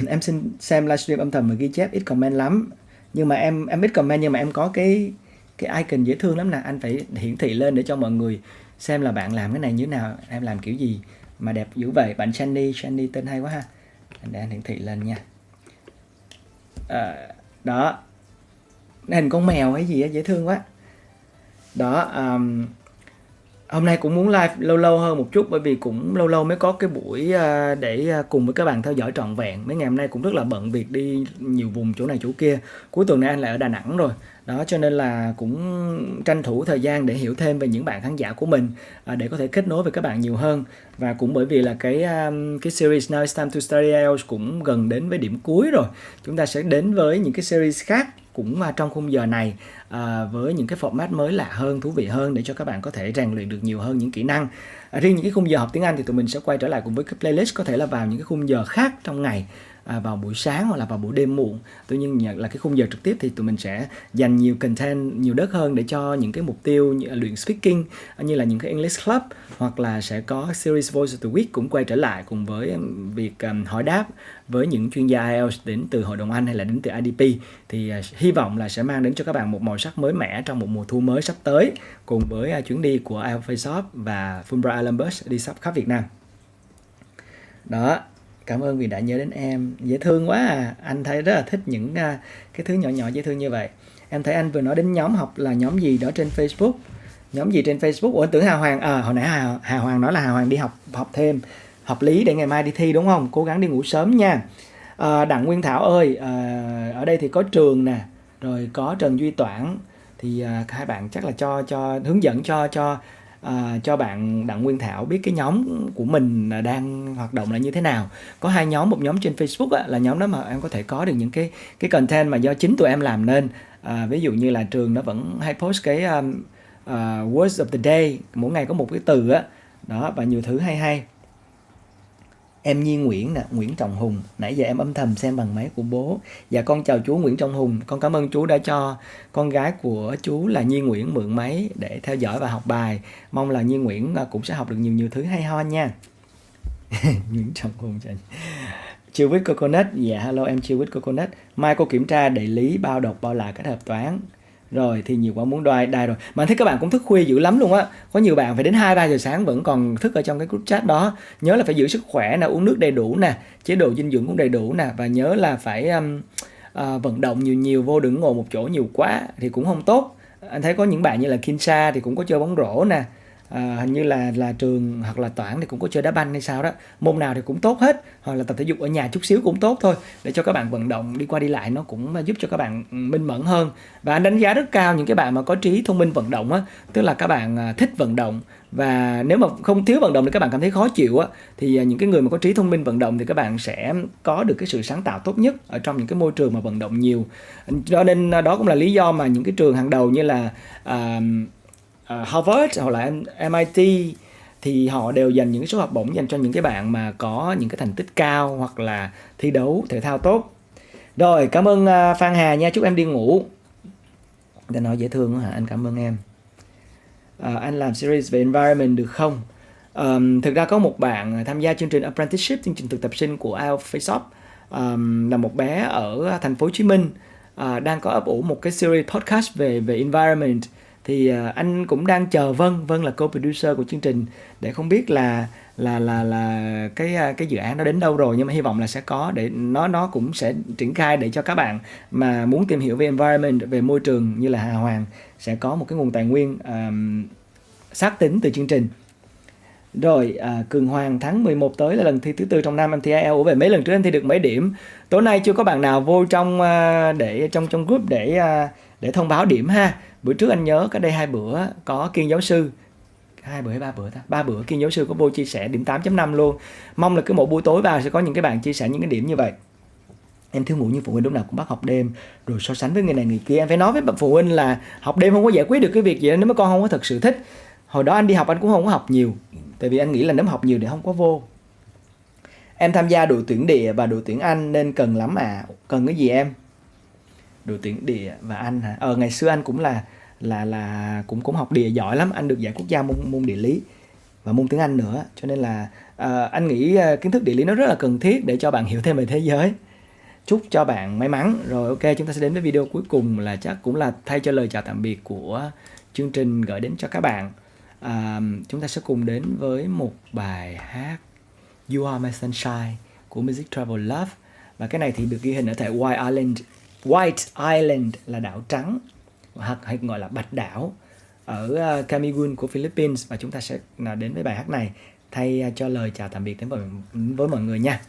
Em xin xem livestream âm thầm và ghi chép, ít comment lắm, nhưng mà em ít comment, nhưng mà em có cái icon dễ thương lắm nè, anh phải hiển thị lên để cho mọi người xem là bạn làm cái này như thế nào, em làm kiểu gì mà đẹp dữ vậy. Bạn Chandy tên hay quá ha, để anh hiển thị lên nha. Đó, hình con mèo hay gì á, dễ thương quá. Đó, hôm nay cũng muốn live lâu hơn một chút, bởi vì cũng lâu mới có cái buổi để cùng với các bạn theo dõi trọn vẹn. Mấy ngày hôm nay cũng rất là bận việc, đi nhiều vùng chỗ này chỗ kia. Cuối tuần này anh lại ở Đà Nẵng rồi. Đó, cho nên là cũng tranh thủ thời gian để hiểu thêm về những bạn khán giả của mình, để có thể kết nối với các bạn nhiều hơn. Và cũng bởi vì là cái series Now It's Time to Study IELTS cũng gần đến với điểm cuối rồi. Chúng ta sẽ đến với những cái series khác cũng trong khung giờ này, với những cái format mới lạ hơn, thú vị hơn, để cho các bạn có thể rèn luyện được nhiều hơn những kỹ năng. Riêng những cái khung giờ học tiếng Anh thì tụi mình sẽ quay trở lại cùng với cái playlist, có thể là vào những cái khung giờ khác trong ngày, vào buổi sáng hoặc là vào buổi đêm muộn. Tuy nhiên là cái khung giờ trực tiếp thì tụi mình sẽ dành nhiều content, nhiều đất hơn để cho những cái mục tiêu như luyện speaking, như là những cái English Club, hoặc là sẽ có series Voice of the Week cũng quay trở lại cùng với việc hỏi đáp với những chuyên gia IELTS đến từ Hội đồng Anh hay là đến từ IDP. Thì hy vọng là sẽ mang đến cho các bạn một màu sắc mới mẻ trong một mùa thu mới sắp tới, cùng với chuyến đi của IELTS Face-Off và Fulbright Island Bus đi sắp khắp Việt Nam. Đó, cảm ơn vì đã nhớ đến em, dễ thương quá à. Anh thấy rất là thích những cái thứ nhỏ nhỏ dễ thương như vậy. Em thấy anh vừa nói đến nhóm học là nhóm gì đó trên Facebook. Nhóm gì trên Facebook? Ủa, anh tưởng Hà Hoàng, hồi nãy Hà Hoàng nói là Hà Hoàng đi học thêm, học lý để ngày mai đi thi đúng không? Cố gắng đi ngủ sớm nha. Đặng Nguyên Thảo ơi, ở đây thì có Trường nè, rồi có Trần Duy Toản, thì hai bạn chắc là cho hướng dẫn cho bạn Đặng Nguyên Thảo biết cái nhóm của mình đang hoạt động là như thế nào. Có hai nhóm, một nhóm trên Facebook là nhóm đó mà em có thể có được những cái content mà do chính tụi em làm nên. Ví dụ như là Trường nó vẫn hay post cái words of the day, mỗi ngày có một cái từ đó, và nhiều thứ hay. Em Nhi Nguyễn nè, Nguyễn Trọng Hùng, nãy giờ em âm thầm xem bằng máy của bố. Dạ con chào chú Nguyễn Trọng Hùng, con cảm ơn chú đã cho con gái của chú là Nhi Nguyễn mượn máy để theo dõi và học bài. Mong là Nhi Nguyễn cũng sẽ học được nhiều thứ hay ho nha. Nguyễn Trọng Hùng. Chill with Coconut, dạ hello em Chill with Coconut. Mai cô kiểm tra địa lý, bao đọc, bao lại, kết hợp toán. Rồi thì nhiều quá muốn đài rồi. Mà anh thấy các bạn cũng thức khuya dữ lắm luôn á. Có nhiều bạn phải đến 2-3 giờ sáng vẫn còn thức ở trong cái group chat đó. Nhớ là phải giữ sức khỏe nè, uống nước đầy đủ nè, chế độ dinh dưỡng cũng đầy đủ nè, và nhớ là phải vận động nhiều, vô đừng ngồi một chỗ nhiều quá thì cũng không tốt. Anh thấy có những bạn như là Kinsa thì cũng có chơi bóng rổ nè, hình như là Trường hoặc là Toản thì cũng có chơi đá banh hay sao đó. Môn nào thì cũng tốt hết, hoặc là tập thể dục ở nhà chút xíu cũng tốt thôi, để cho các bạn vận động đi qua đi lại, nó cũng giúp cho các bạn minh mẫn hơn. Và anh đánh giá rất cao những cái bạn mà có trí thông minh vận động á, tức là các bạn thích vận động, và nếu mà không thiếu vận động thì các bạn cảm thấy khó chịu á, thì những cái người mà có trí thông minh vận động thì các bạn sẽ có được cái sự sáng tạo tốt nhất ở trong những cái môi trường mà vận động nhiều. Cho nên đó cũng là lý do mà những cái trường hàng đầu như là Harvard hoặc là MIT thì họ đều dành những cái số học bổng dành cho những cái bạn mà có những cái thành tích cao hoặc là thi đấu thể thao tốt. Rồi, cảm ơn Phan Hà nha, chúc em đi ngủ. Đã nói dễ thương hả? Anh cảm ơn em. Anh làm series về environment được không? Thực ra có một bạn tham gia chương trình apprenticeship, chương trình thực tập sinh của IELTS Face-Off, là một bé ở thành phố Hồ Chí Minh, đang có ấp ủ một cái series podcast về environment. Thì anh cũng đang chờ Vân là co-producer của chương trình, để không biết là cái dự án nó đến đâu rồi, nhưng mà hy vọng là sẽ có, để nó cũng sẽ triển khai để cho các bạn mà muốn tìm hiểu về environment, về môi trường như là Hà Hoàng sẽ có một cái nguồn tài nguyên xác tính từ chương trình. Rồi, Cường Hoàng, tháng 11 tới là lần thi thứ 4 trong năm em thi IELTS. Ủa, về mấy lần trước em thi được mấy điểm? Tối nay chưa có bạn nào vô trong group để thông báo điểm ha. Bữa trước anh nhớ cách đây 2 bữa có Kiên giáo sư, 2 bữa hay 3 bữa ta? 3 bữa Kiên giáo sư có vô chia sẻ điểm 8.5 luôn. Mong là cứ mỗi buổi tối vào sẽ có những cái bạn chia sẻ những cái điểm như vậy. Em thiếu ngủ nhưng phụ huynh lúc nào cũng bắt học đêm, rồi so sánh với người này người kia. Em phải nói với phụ huynh là học đêm không có giải quyết được cái việc gì đó nếu mà con không có thực sự thích. Hồi đó anh đi học anh cũng không có học nhiều, tại vì anh nghĩ là nếu mà học nhiều thì không có vô. Em tham gia đội tuyển địa và đội tuyển Anh nên cần lắm à. Cần cái gì em? Đội tuyển địa và Anh hả? Ngày xưa anh cũng là cũng học địa giỏi lắm. Anh được giải quốc gia môn địa lý và môn tiếng Anh nữa. Cho nên là anh nghĩ kiến thức địa lý nó rất là cần thiết để cho bạn hiểu thêm về thế giới. Chúc cho bạn may mắn. Rồi ok, chúng ta sẽ đến với video cuối cùng, là chắc cũng là thay cho lời chào tạm biệt của chương trình gửi đến cho các bạn. Chúng ta sẽ cùng đến với một bài hát You Are My Sunshine của Music Travel Love. Và cái này thì được ghi hình ở tại White Island là đảo trắng, hoặc hay gọi là Bạch Đảo, ở Camiguin của Philippines. Và chúng ta sẽ đến với bài hát này thay cho lời chào tạm biệt đến với mọi người nha.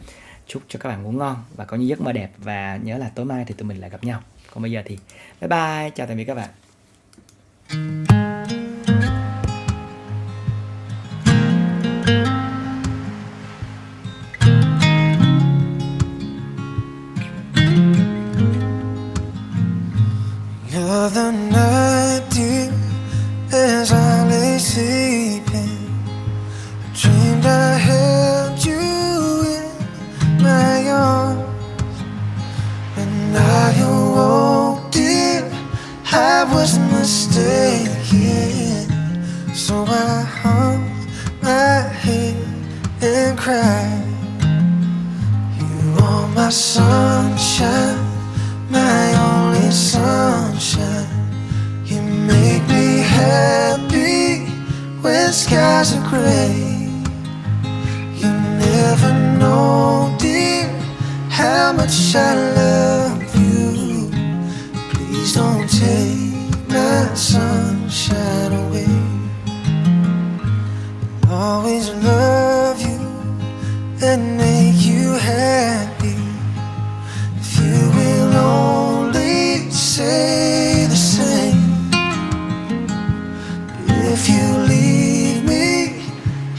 Chúc cho các bạn ngủ ngon và có những giấc mơ đẹp. Và nhớ là tối mai thì tụi mình lại gặp nhau. Còn bây giờ thì bye bye, chào tạm biệt các bạn. Other night, dear, as I lay sleeping, I dreamed I held you in my arms. When I awoke, dear, I was mistaken. So I hung my head and cried. You are my sunshine, my only sunshine. You make me happy when skies are gray. You never know, dear, how much I love you. Please don't take my sunshine away. I'll always love you and make you happy. If you will only say the same. If you leave me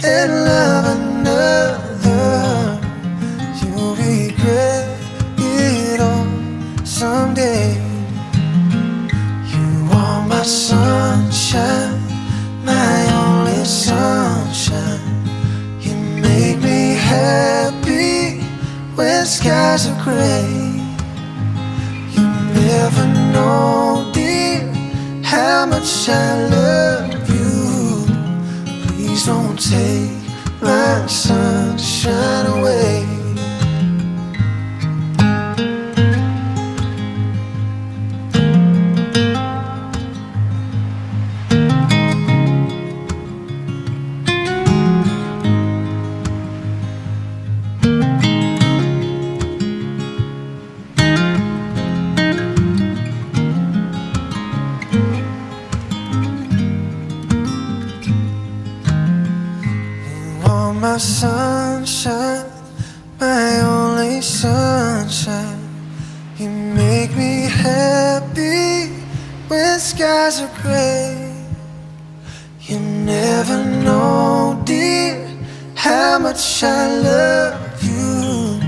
and love another, you'll regret it all someday. You are my sunshine, my only sunshine. You make me happy when skies are gray. You never know, dear, how much I love you. Please don't take my sunshine away. My sunshine, my only sunshine. You make me happy when skies are gray. You never know, dear, how much I love you.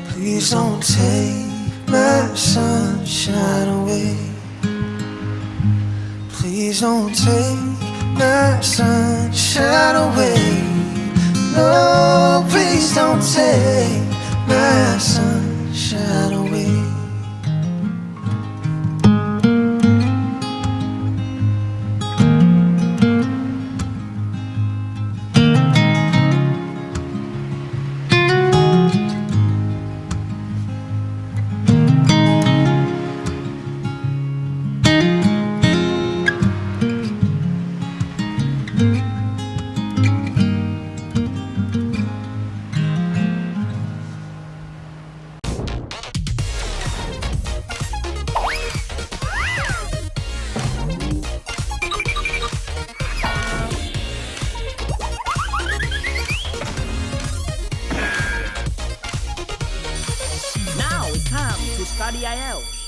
Please don't take my sunshine away. Please don't take my sunshine away. No, please don't take my sunshine away. Now it's time to study IELTS.